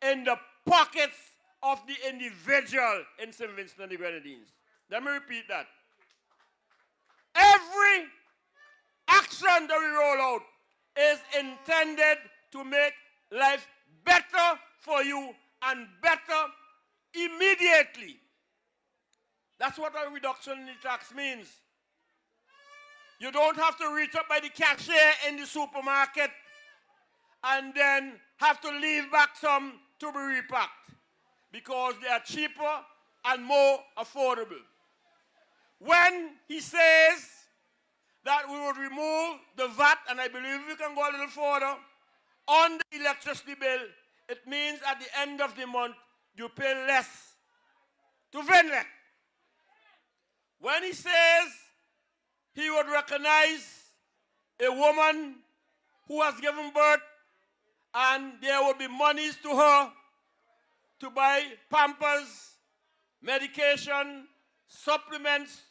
Speaker 8: in the pockets of the individual in St. Vincent and the Grenadines. Let me repeat that. Every action that we roll out is intended to make life better for you and better immediately. That's what a reduction in the tax means. You don't have to reach up by the cashier in the supermarket and then have to leave back some to be repacked because they are cheaper and more affordable. When he says that we would remove the VAT, and I believe we can go a little further, on the electricity bill, it means at the end of the month you pay less to Vinlec. When he says he would recognize a woman who has given birth and there will be monies to her to buy Pampers, medication, supplements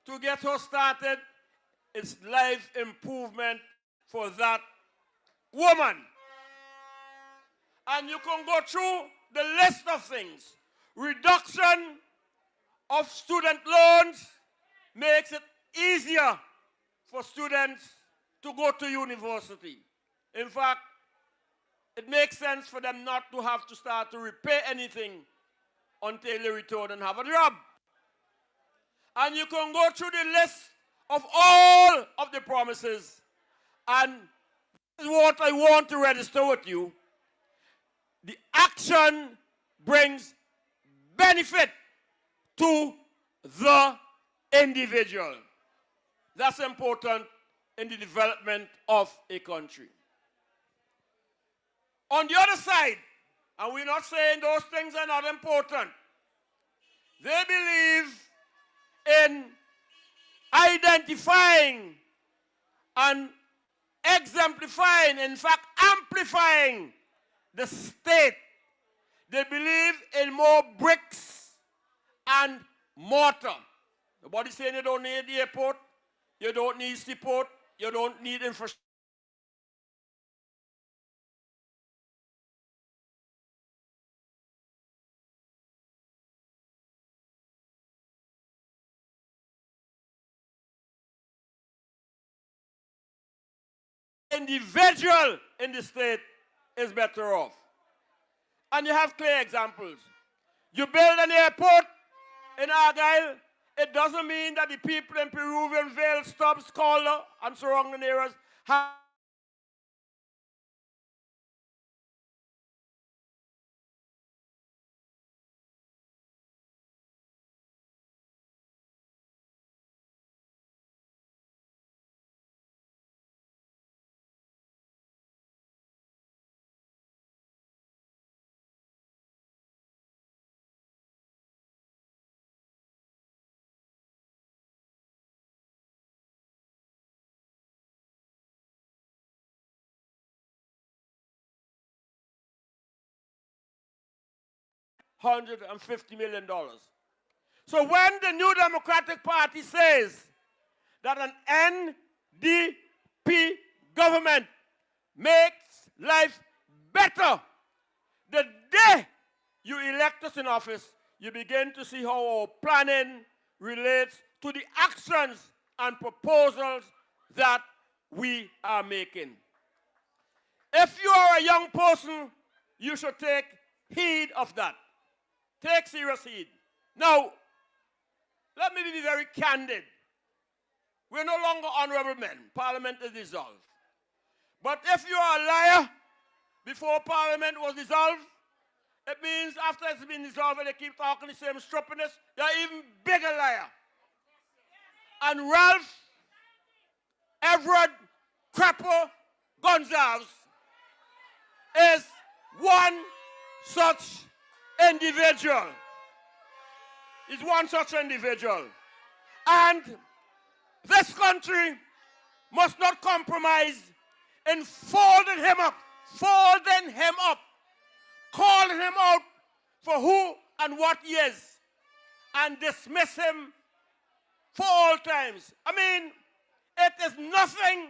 Speaker 8: to get her started, it's life improvement for that woman. And you can go through the list of things. Reduction of student loans makes it easier for students to go to university. In fact, it makes sense for them not to have to start to repay anything until they return and have a job. And you can go through the list of all of the promises. And this is what I want to register with you. The action brings benefit to the individual. That's important in the development of a country. On the other side, and we're not saying those things are not important, they believe in identifying and exemplifying, in fact, amplifying the state. They believe in more bricks and mortar. Nobody's saying you don't need the airport, you don't need seaport, you don't need infrastructure. Individual in the state is better off. And you have clear examples. You build an airport in Argyle, it doesn't mean that the people in Peruvian Vale, Stubbs, Calder, and surrounding areas have $150 million. So when the New Democratic Party says that an NDP government makes life better, the day you elect us in office, you begin to see how our planning relates to the actions and proposals that we are making. If you are a young person, you should take heed of that. Take serious heed. Now, let me be very candid. We're no longer honorable men. Parliament is dissolved. But if you are a liar before Parliament was dissolved, it means after it's been dissolved and they keep talking the same stupidness, you're even bigger liar. And Ralph Everett Crapper
Speaker 3: Gonzalez is one such individual. Is one such individual. And this country must not compromise in folding him up, calling him out for who and what he is, and dismiss him for all times. I mean, it is nothing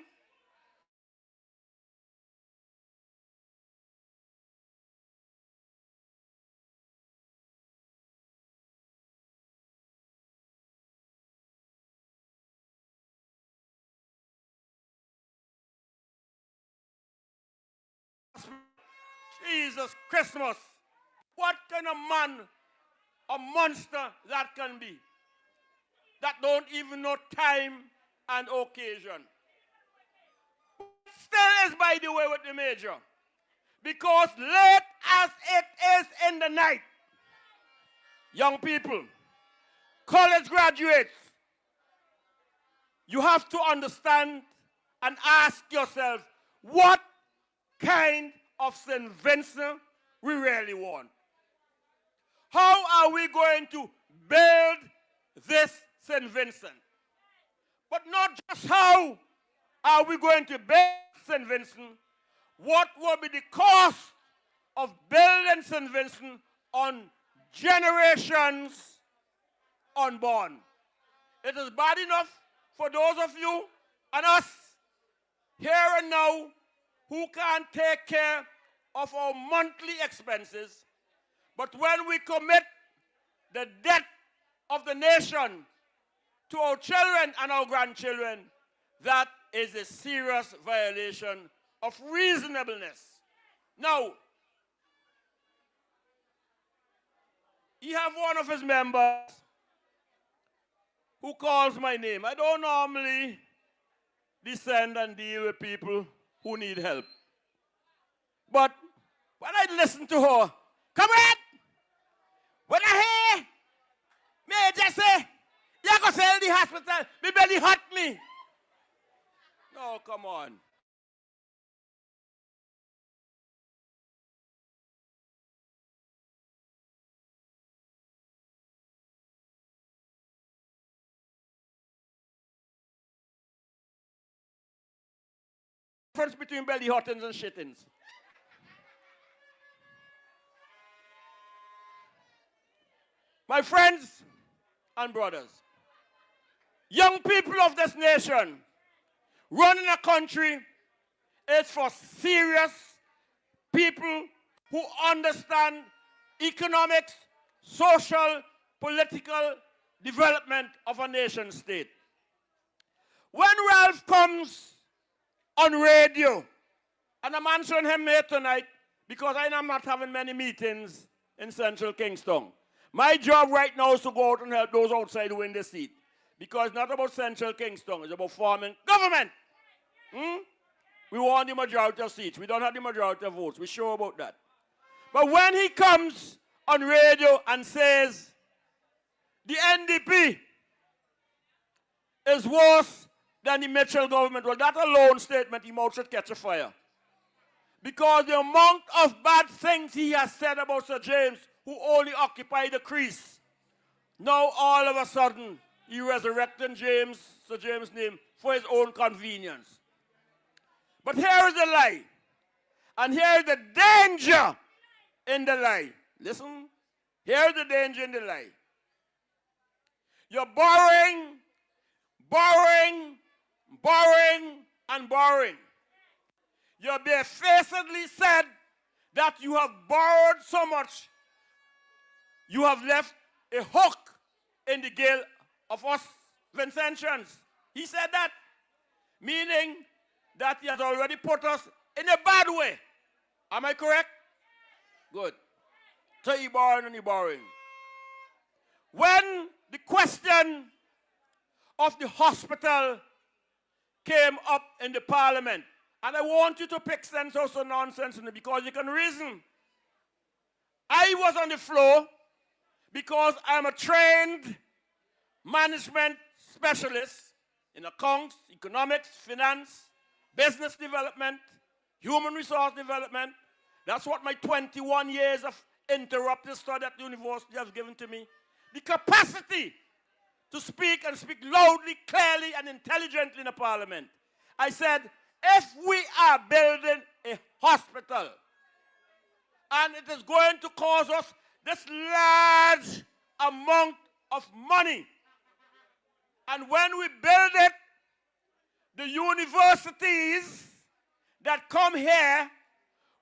Speaker 3: Jesus Christmas. What kind of man, a monster that can be? That don't even know time and occasion. Still is, by the way, with the major. Because late as it is in the night, young people, college graduates, you have to understand and ask yourself, what kind of St. Vincent we really want? How are we going to build this St. Vincent? But not just how are we going to build St. Vincent, what will be the cost of building St. Vincent on generations unborn? It is bad enough for those of you and us here and now who can't take care of our monthly expenses, but when we commit the debt of the nation to our children and our grandchildren, that is a serious violation of reasonableness. Now, he have one of his members who calls my name. I don't normally descend and deal with people who need help. But when I listen to her, comrade, when I hear Major say, you go sell the hospital, me belly hurt me. No, come on. Difference between belly hottings and shittings. My friends and brothers, young people of this nation, running a country is for serious people who understand economics, social, political development of a nation state. When Ralph comes on radio, and I'm answering him here tonight because I am not having many meetings in central Kingstown. My job right now is to go out and help those outside who win the seat. Because it's not about central Kingstown, it's about forming government. We want the majority of seats. We don't have the majority of votes. We're sure about that. But when he comes on radio and says the NDP is worse than the Mitchell government, well, that alone statement, he mouth should catch a fire. Because the amount of bad things he has said about Sir James, who only occupied the crease, now all of a sudden he resurrected Sir James' name for his own convenience. But here is the lie. And here is the danger in the lie. Listen, here is the danger in the lie. You're borrowing, and borrowing. You barefacedly said that you have borrowed so much, you have left a hook in the gale of us Vincentians. He said that, meaning that he has already put us in a bad way. Am I correct? Good. So he borrowing and he borrowing. When the question of the hospital came up in the parliament, and I want you to pick sense out of nonsense in it because you can reason. I was on the floor because I'm a trained management specialist in accounts, economics, finance, business development, Human resource development. That's what my 21 years of interrupted study at the university has given to me. The capacity to speak and speak loudly, clearly, and intelligently in the parliament. I said, if we are building a hospital and it is going to cause us this large amount of money, and when we build it, the universities that come here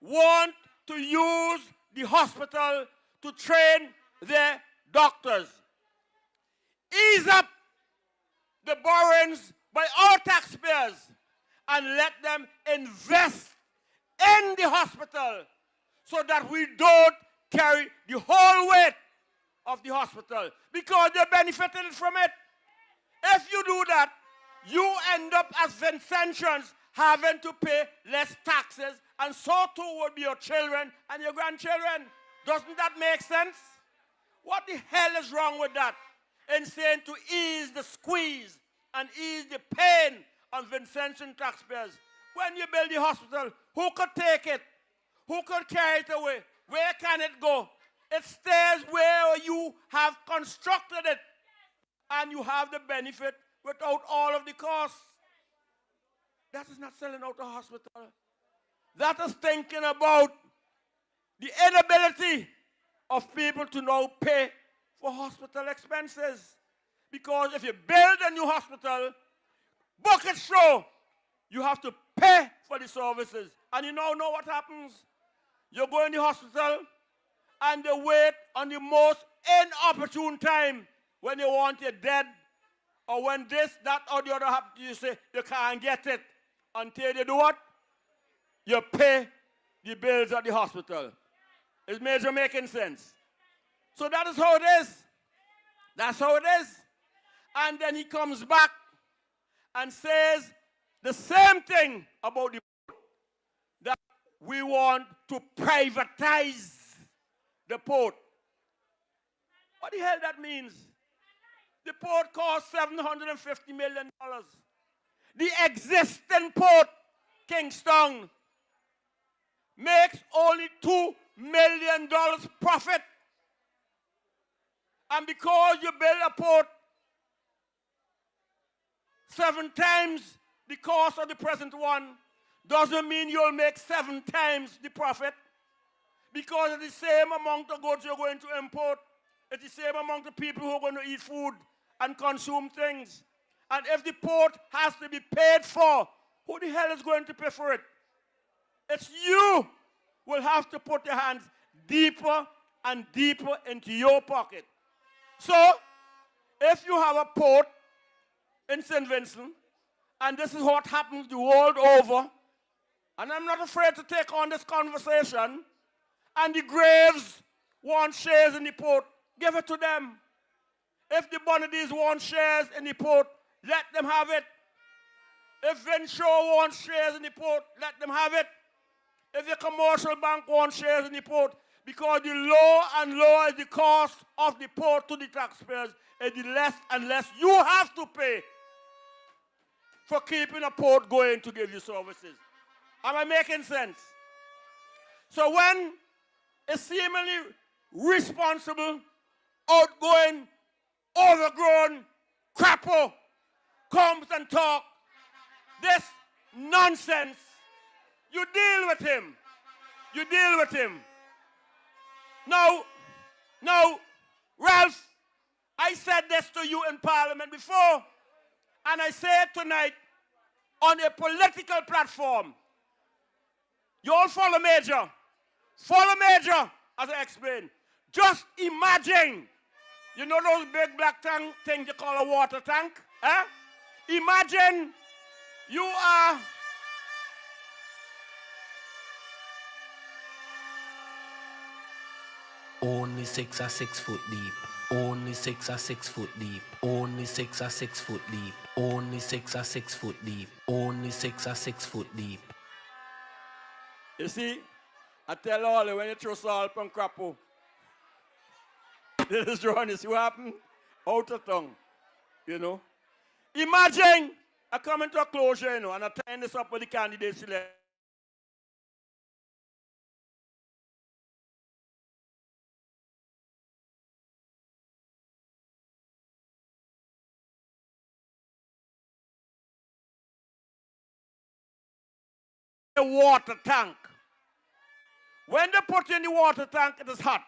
Speaker 3: want to use the hospital to train their doctors. Ease up the borrowings by our taxpayers and let them invest in the hospital so that we don't carry the whole weight of the hospital because they benefited from it. If you do that, you end up as Vincentians having to pay less taxes, and so too will be your children and your grandchildren. Doesn't that make sense? What the hell is wrong with that? In saying to ease the squeeze and ease the pain on Vincentian taxpayers. When you build the hospital, who could take it? Who could carry it away? Where can it go? It stays where you have constructed it, and you have the benefit without all of the costs. That is not selling out a hospital. That is thinking about the inability of people to now pay for hospital expenses. Because if you build a new hospital, bucket show, you have to pay for the services. And you know what happens? You go in the hospital and they wait on the most inopportune time when you want you dead, or when this, that, or the other happens, you say you can't get it. Until they do what? You pay the bills at the hospital. Is Major making sense? So that is how it is. That's how it is. And then he comes back and says the same thing about the port, that we want to privatize the port. What the hell that means? The port costs $750 million. The existing port, Kingstown, makes only $2 million profit. And because you build a port 7 times the cost of the present one, doesn't mean you'll make 7 times the profit. Because it's the same amount of goods you're going to import. It's the same amount of people who are going to eat food and consume things. And if the port has to be paid for, who the hell is going to pay for it? It's you will have to put your hands deeper and deeper into your pocket. So, if you have a port in St. Vincent, and this is what happens the world over, and I'm not afraid to take on this conversation, and the Graves want shares in the port, give it to them. If the Bonadies want shares in the port, let them have it. If Vinshaw wants shares in the port, let them have it. If the commercial bank wants shares in the port, because the lower and lower the cost of the port to the taxpayers, and the less and less you have to pay for keeping a port going to give you services. Am I making sense? So when a seemingly responsible, outgoing, overgrown crapper comes and talk this nonsense, you deal with him. You deal with him. Now, Ralph, I said this to you in Parliament before, and I say it tonight on a political platform. You all follow Major. Follow Major, as I explained. Just imagine, you know those big black tank things you call a water tank? Imagine you are
Speaker 4: only 6 or 6 foot deep. Only 6 or 6 foot deep. Only 6 or 6 foot deep. Only 6 or 6 foot deep. Only 6 or 6 foot deep.
Speaker 3: You see, I tell all you when you throw salt on crapo, this is drawing, you see what happened? Out of tongue, you know. Imagine I come into a closure, you know, and I tie this up with the candidates select. a water tank. When they put you in the water tank, it is hot.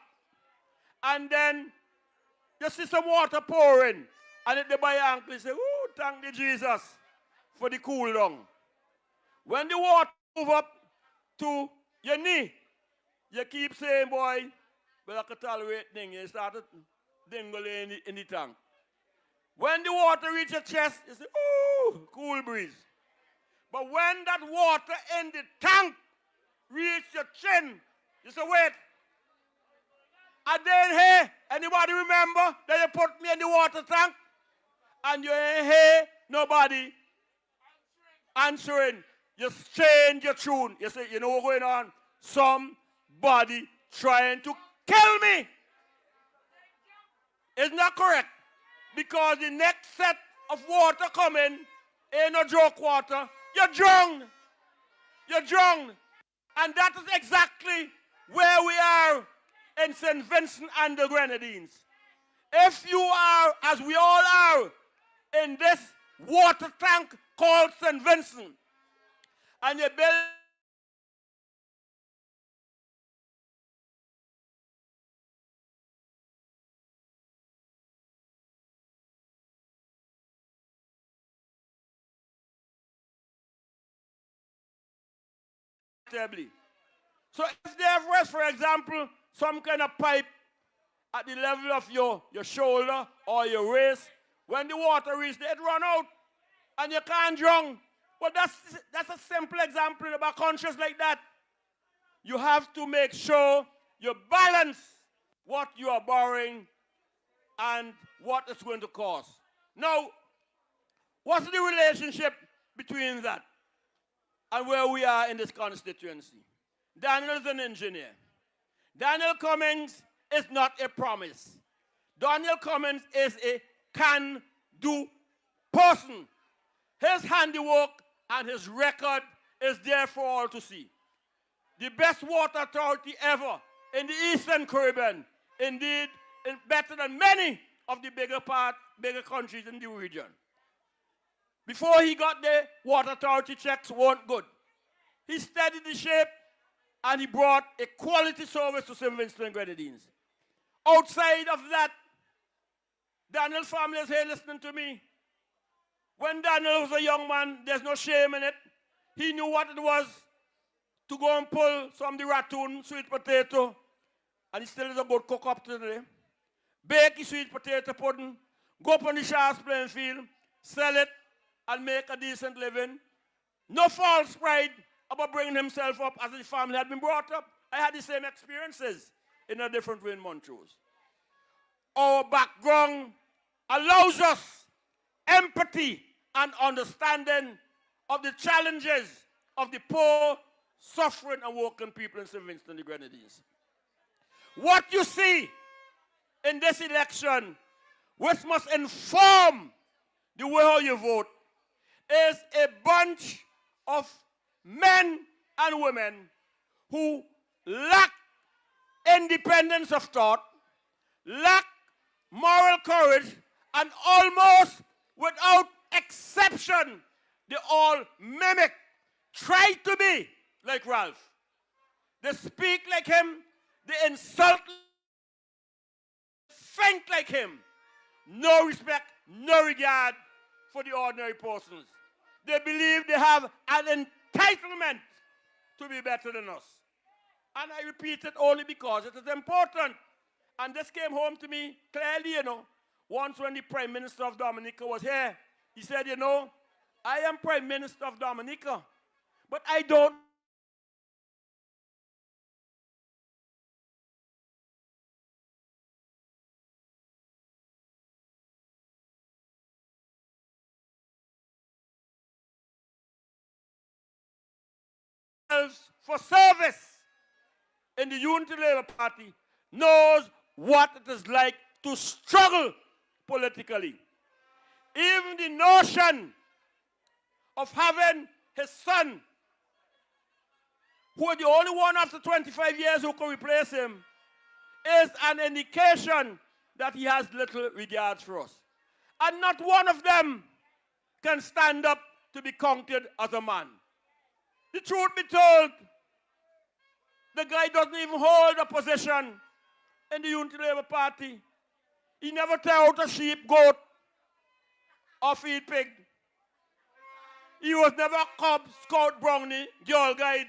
Speaker 3: And then you see some water pouring. And they by your ankle, you say, ooh, thank the Jesus for the cool down. When the water move up to your knee, you keep saying, boy, but I can tolerate things. You start to dingle in the tank. When the water reaches your chest, you say, ooh, cool breeze. But when that water in the tank reaches your chin, you say, wait. And then, hey, anybody remember that you put me in the water tank? And you ain't hear nobody answering. You change your tune. You say, you know what's going on? Somebody trying to kill me. It's not correct. Because the next set of water coming ain't no joke water. You're drowned. You're drowned. And that is exactly where we are in St. Vincent and the Grenadines. If you are, as we all are, in this water tank called St. Vincent, and you build so if there was, for example, some kind of pipe at the level of your shoulder or your waist, when the water reaches, it run out and you can't drown. But that's a simple example about conscious like that. You have to make sure you balance what you are borrowing and what it's going to cost. Now, what's the relationship between that and where we are in this constituency? Daniel is an engineer. Daniel Cummings is not a promise. Daniel Cummings is a can-do person. His handiwork and his record is there for all to see. The best water authority ever in the Eastern Caribbean. Indeed, better than many of the bigger countries in the region. Before he got there, water authority checks weren't good. He steadied the ship and he brought a quality service to St. Vincent and Grenadines. Outside of that, Daniel's family is here listening to me. When Daniel was a young man, there's no shame in it. He knew what it was to go and pull some of the ratoon, sweet potato, and he still is a good cook up today. Bake the sweet potato pudding, go up on the Shafts playing field, sell it, and make a decent living. No false pride about bringing himself up as his family had been brought up. I had the same experiences in a different way in Montrose. Our background allows us empathy and understanding of the challenges of the poor, suffering, and working people in St. Vincent and the Grenadines. What you see in this election, which must inform the way how you vote, is a bunch of men and women who lack independence of thought, lack moral courage, and almost without exception, they all mimic, try to be like Ralph. They speak like him, they insult, think like him. No respect, no regard for the ordinary persons. They believe they have an entitlement to be better than us. And I repeat it only because it is important. And this came home to me clearly, once when the Prime Minister of Dominica was here. He said, I am Prime Minister of Dominica, but I don't for service in the Unity Labour Party knows what it is like to struggle politically. Even the notion of having his son, who is the only one after 25 years who can replace him, is an indication that he has little regard for us. And not one of them can stand up to be counted as a man.
Speaker 8: The truth be told, the guy doesn't even hold a position in the Unity Labour Party. He never tear out a sheep, goat, or feed pig. He was never a Cub, Scout, Brownie, Girl Guide,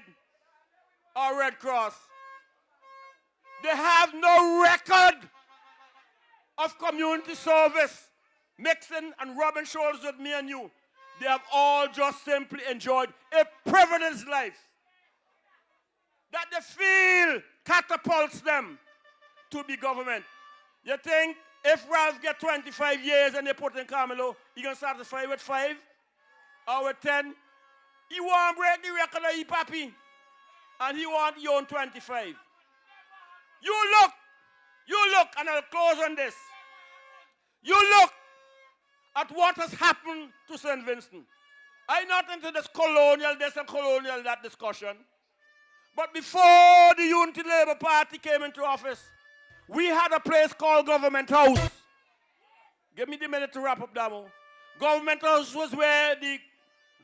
Speaker 8: or Red Cross. They have no record of community service, mixing and rubbing shoulders with me and you. They have all just simply enjoyed a privileged life that they feel catapults them to be government. You think if Ralph get 25 years and they put in Carmelo, he going to satisfy with 5 or with 10? He won't break the record of he papi, and he want you on 25. You look, and I'll close on this. You look at what has happened to St. Vincent. I'm not into this colonial this and colonial that discussion. But before the Unity Labour Party came into office, we had a place called Government House. Give me the minute to wrap up, Damo. Government House was where the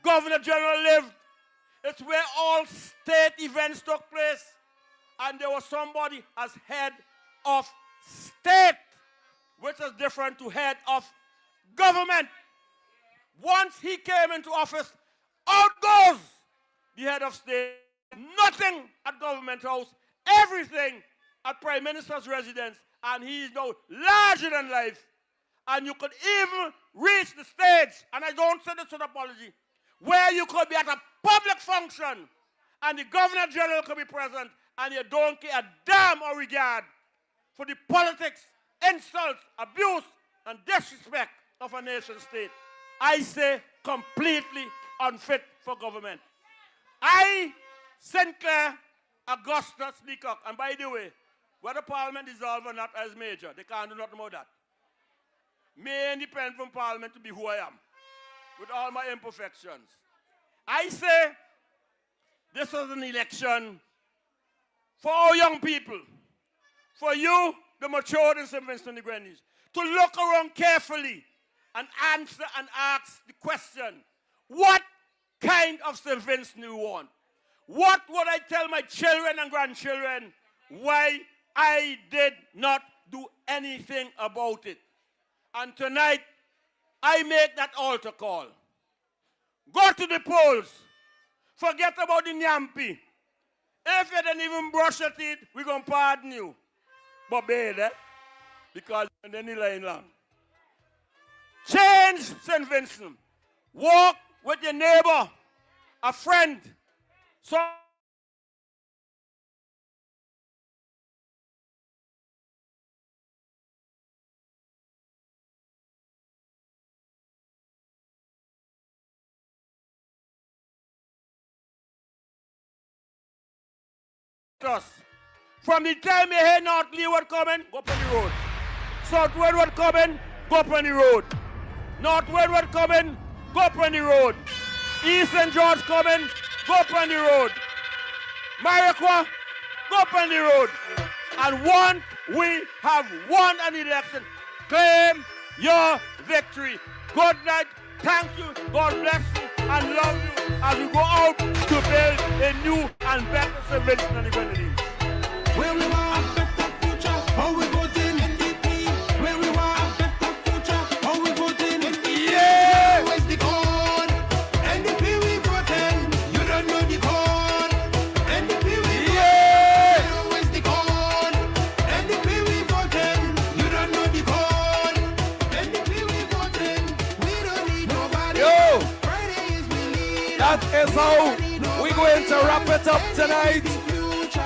Speaker 8: Governor General lived. It's where all state events took place. And there was somebody as head of state, which is different to head of government. Once he came into office, out goes the head of state. Nothing at Government House, everything at Prime Minister's residence, and he is now larger than life. And you could even reach the stage, and I don't say this with apology, where you could be at a public function, and the Governor General could be present, and you don't care a damn or regard for the politics, insults, abuse, and disrespect of a nation state. I say completely unfit for government. I, Sinclair Augustus Leacock, and by the way, whether Parliament dissolve or not as major, they can't do nothing about that. May independent from Parliament to be who I am, with all my imperfections. I say this was an election for our young people, for you, the matured in St. Vincent and the Grenadines, to look around carefully and answer and ask the question, what kind of St. Vincent do you want? What would I tell my children and grandchildren why I did not do anything about it? And tonight, I make that altar call. Go to the polls. Forget about the nyampi. If you didn't even brush your teeth, we're going to pardon you. But bad, eh? Because you're in the line long. Change St. Vincent. Walk with your neighbor, a friend. So from the time you hear North Leeward coming, go up on the road. South Windward coming, go up on the road. North Windward coming, go up on the road. East St. George coming, go up on the road. Mariqua, go up on the road. And once we have won an election, claim your victory. Good night, thank you, God bless you, and love you as we go out to build a new and better St. Vincent and the Grenadines.
Speaker 6: Where we want a better future, how we voting NDP. Where we want a better future, how we voting NDP.
Speaker 3: Yeah!
Speaker 6: Where's the code? NDP we voting. You don't know the code. NDP we voting.
Speaker 3: Yeah!
Speaker 6: Where's the code? NDP we voting. You don't know the code. NDP we voting. We don't need nobody.
Speaker 3: Yo!
Speaker 6: Friday is we lead.
Speaker 3: That is how we're going to wrap it up tonight.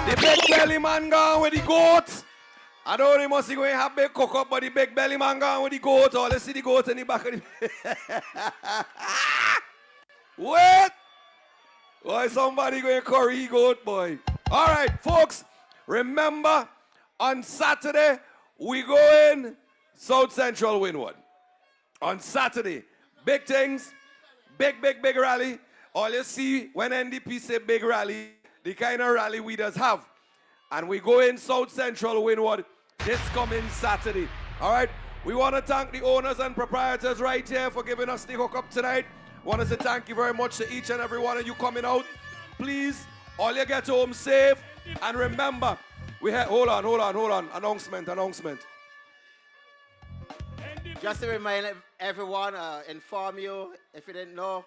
Speaker 3: The big belly man gone with the goat. I know they must be going to have big cook up, but the big belly man gone with the goat. Oh, let's see the goat in the back of the... Wait! Why somebody going to curry goat, boy? All right, folks. Remember, on Saturday, we go in South Central Windward. On Saturday, big things, big rally. All you see when NDP say big rally, the kind of rally we does have. And we go in South Central Windward this coming Saturday. All right? We want to thank the owners and proprietors right here for giving us the hookup tonight. Want to say thank you very much to each and every one of you coming out. please, all you get home safe. And remember, we have, hold on. Announcement.
Speaker 11: Just to remind everyone, inform you, if you didn't know,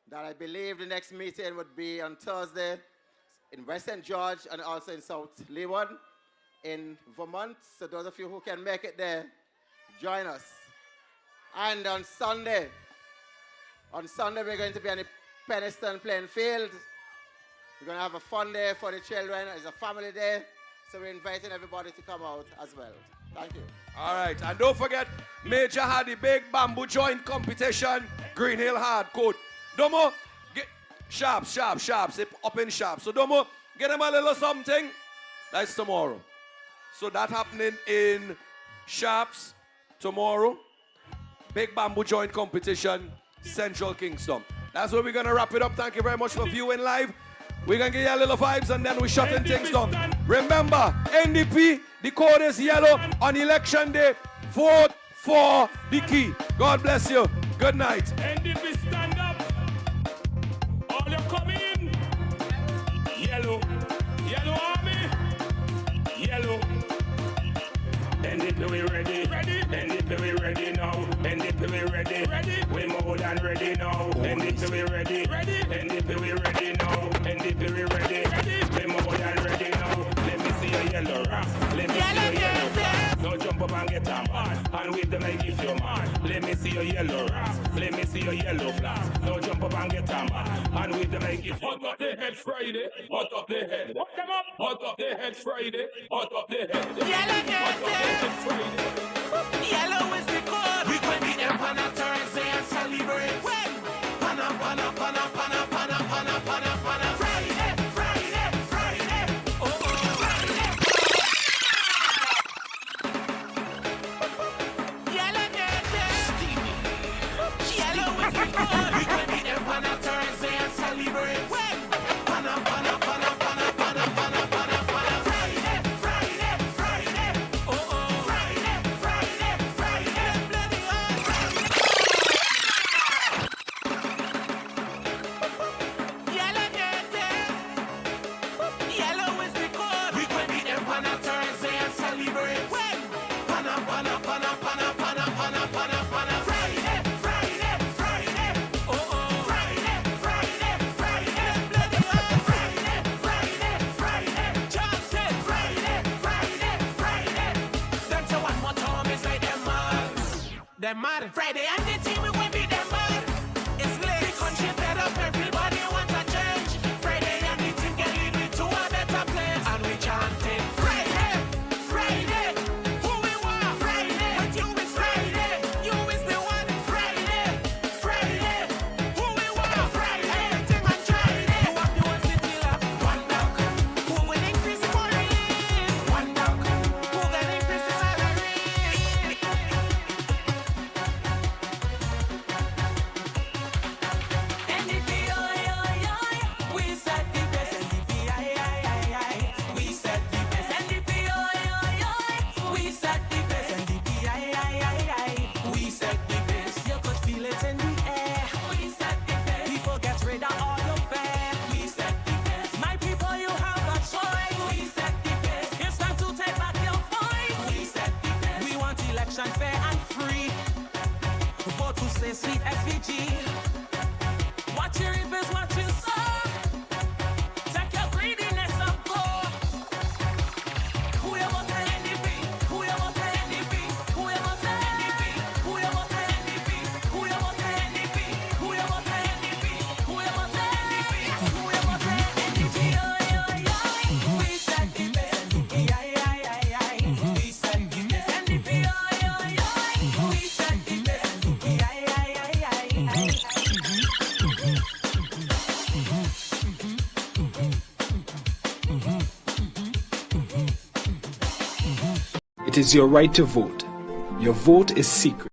Speaker 11: that I believe the next meeting would be on Thursday in West St. George and also in South Leeward in Vermont. So those of you who can make it there, join us. And on Sunday we're going to be on the Penniston playing field. We're going to have a fun day for the children. It's a family day. So we're inviting everybody to come out as well. Thank you.
Speaker 3: All right, and don't forget, Major had the big bamboo joint competition, Green Hill Hardcourt. Domo, get sharps, up in sharp. So Domo, get them a little something. That's tomorrow. So that happening in Sharps tomorrow. Big bamboo joint competition, Central Kingstown. That's where we're gonna wrap it up. Thank you very much for viewing live. We're gonna give you a little vibes and then we're shutting things down. Remember, NDP, the code is yellow. On election day, vote for the key. God bless you. Good night.
Speaker 2: NDP stand up. All you come in. Yellow army. Yellow. NDP we ready. NDP we ready now. NDP we ready. We more than ready now. NDP we ready. NDP we ready now. NDP we ready. We more than ready now. Let me see your yellow rap. Let me see your yellow rap. No jump up and get a man. And with them like if you're man. Let me see your yellow rap. Let me see your yellow flash. No jump up and get a man. And with them like if hot up the head Friday. Hot up the head. Hot them up. Hot up the head Friday. Hot up the head.
Speaker 15: Yellow is the code. We can be them on a Thursday and celebrate. Pana. Friday. Friday. Yellow is the code. We can be them on a Thursday and celebrate. Pana. Them mad. Friday and the team we will be them mad. It's late. The country fed up. Everybody want a change. Friday and the team can lead me to a better place. And we chanting Friday. Who we want? Friday. But you is Friday. You is the one. Friday. Who we want? Friday. Everything on Friday. Who have the one city love? One dog. Who will increase the relief? One dog. Who will increase the salary? Fair and free. Vote to say sweet SVG. What you reap is what you sow. Take your greediness up, go. Who you want to NDP? Who you want to NDP? Who you want to NDP? Who you want to NDP? Who you want to NDP? Who you want to NDP? Who you want to NDP? Who you want to NDP? We said the best. We said the best. NDP.
Speaker 1: It is your right to vote. Your vote is secret.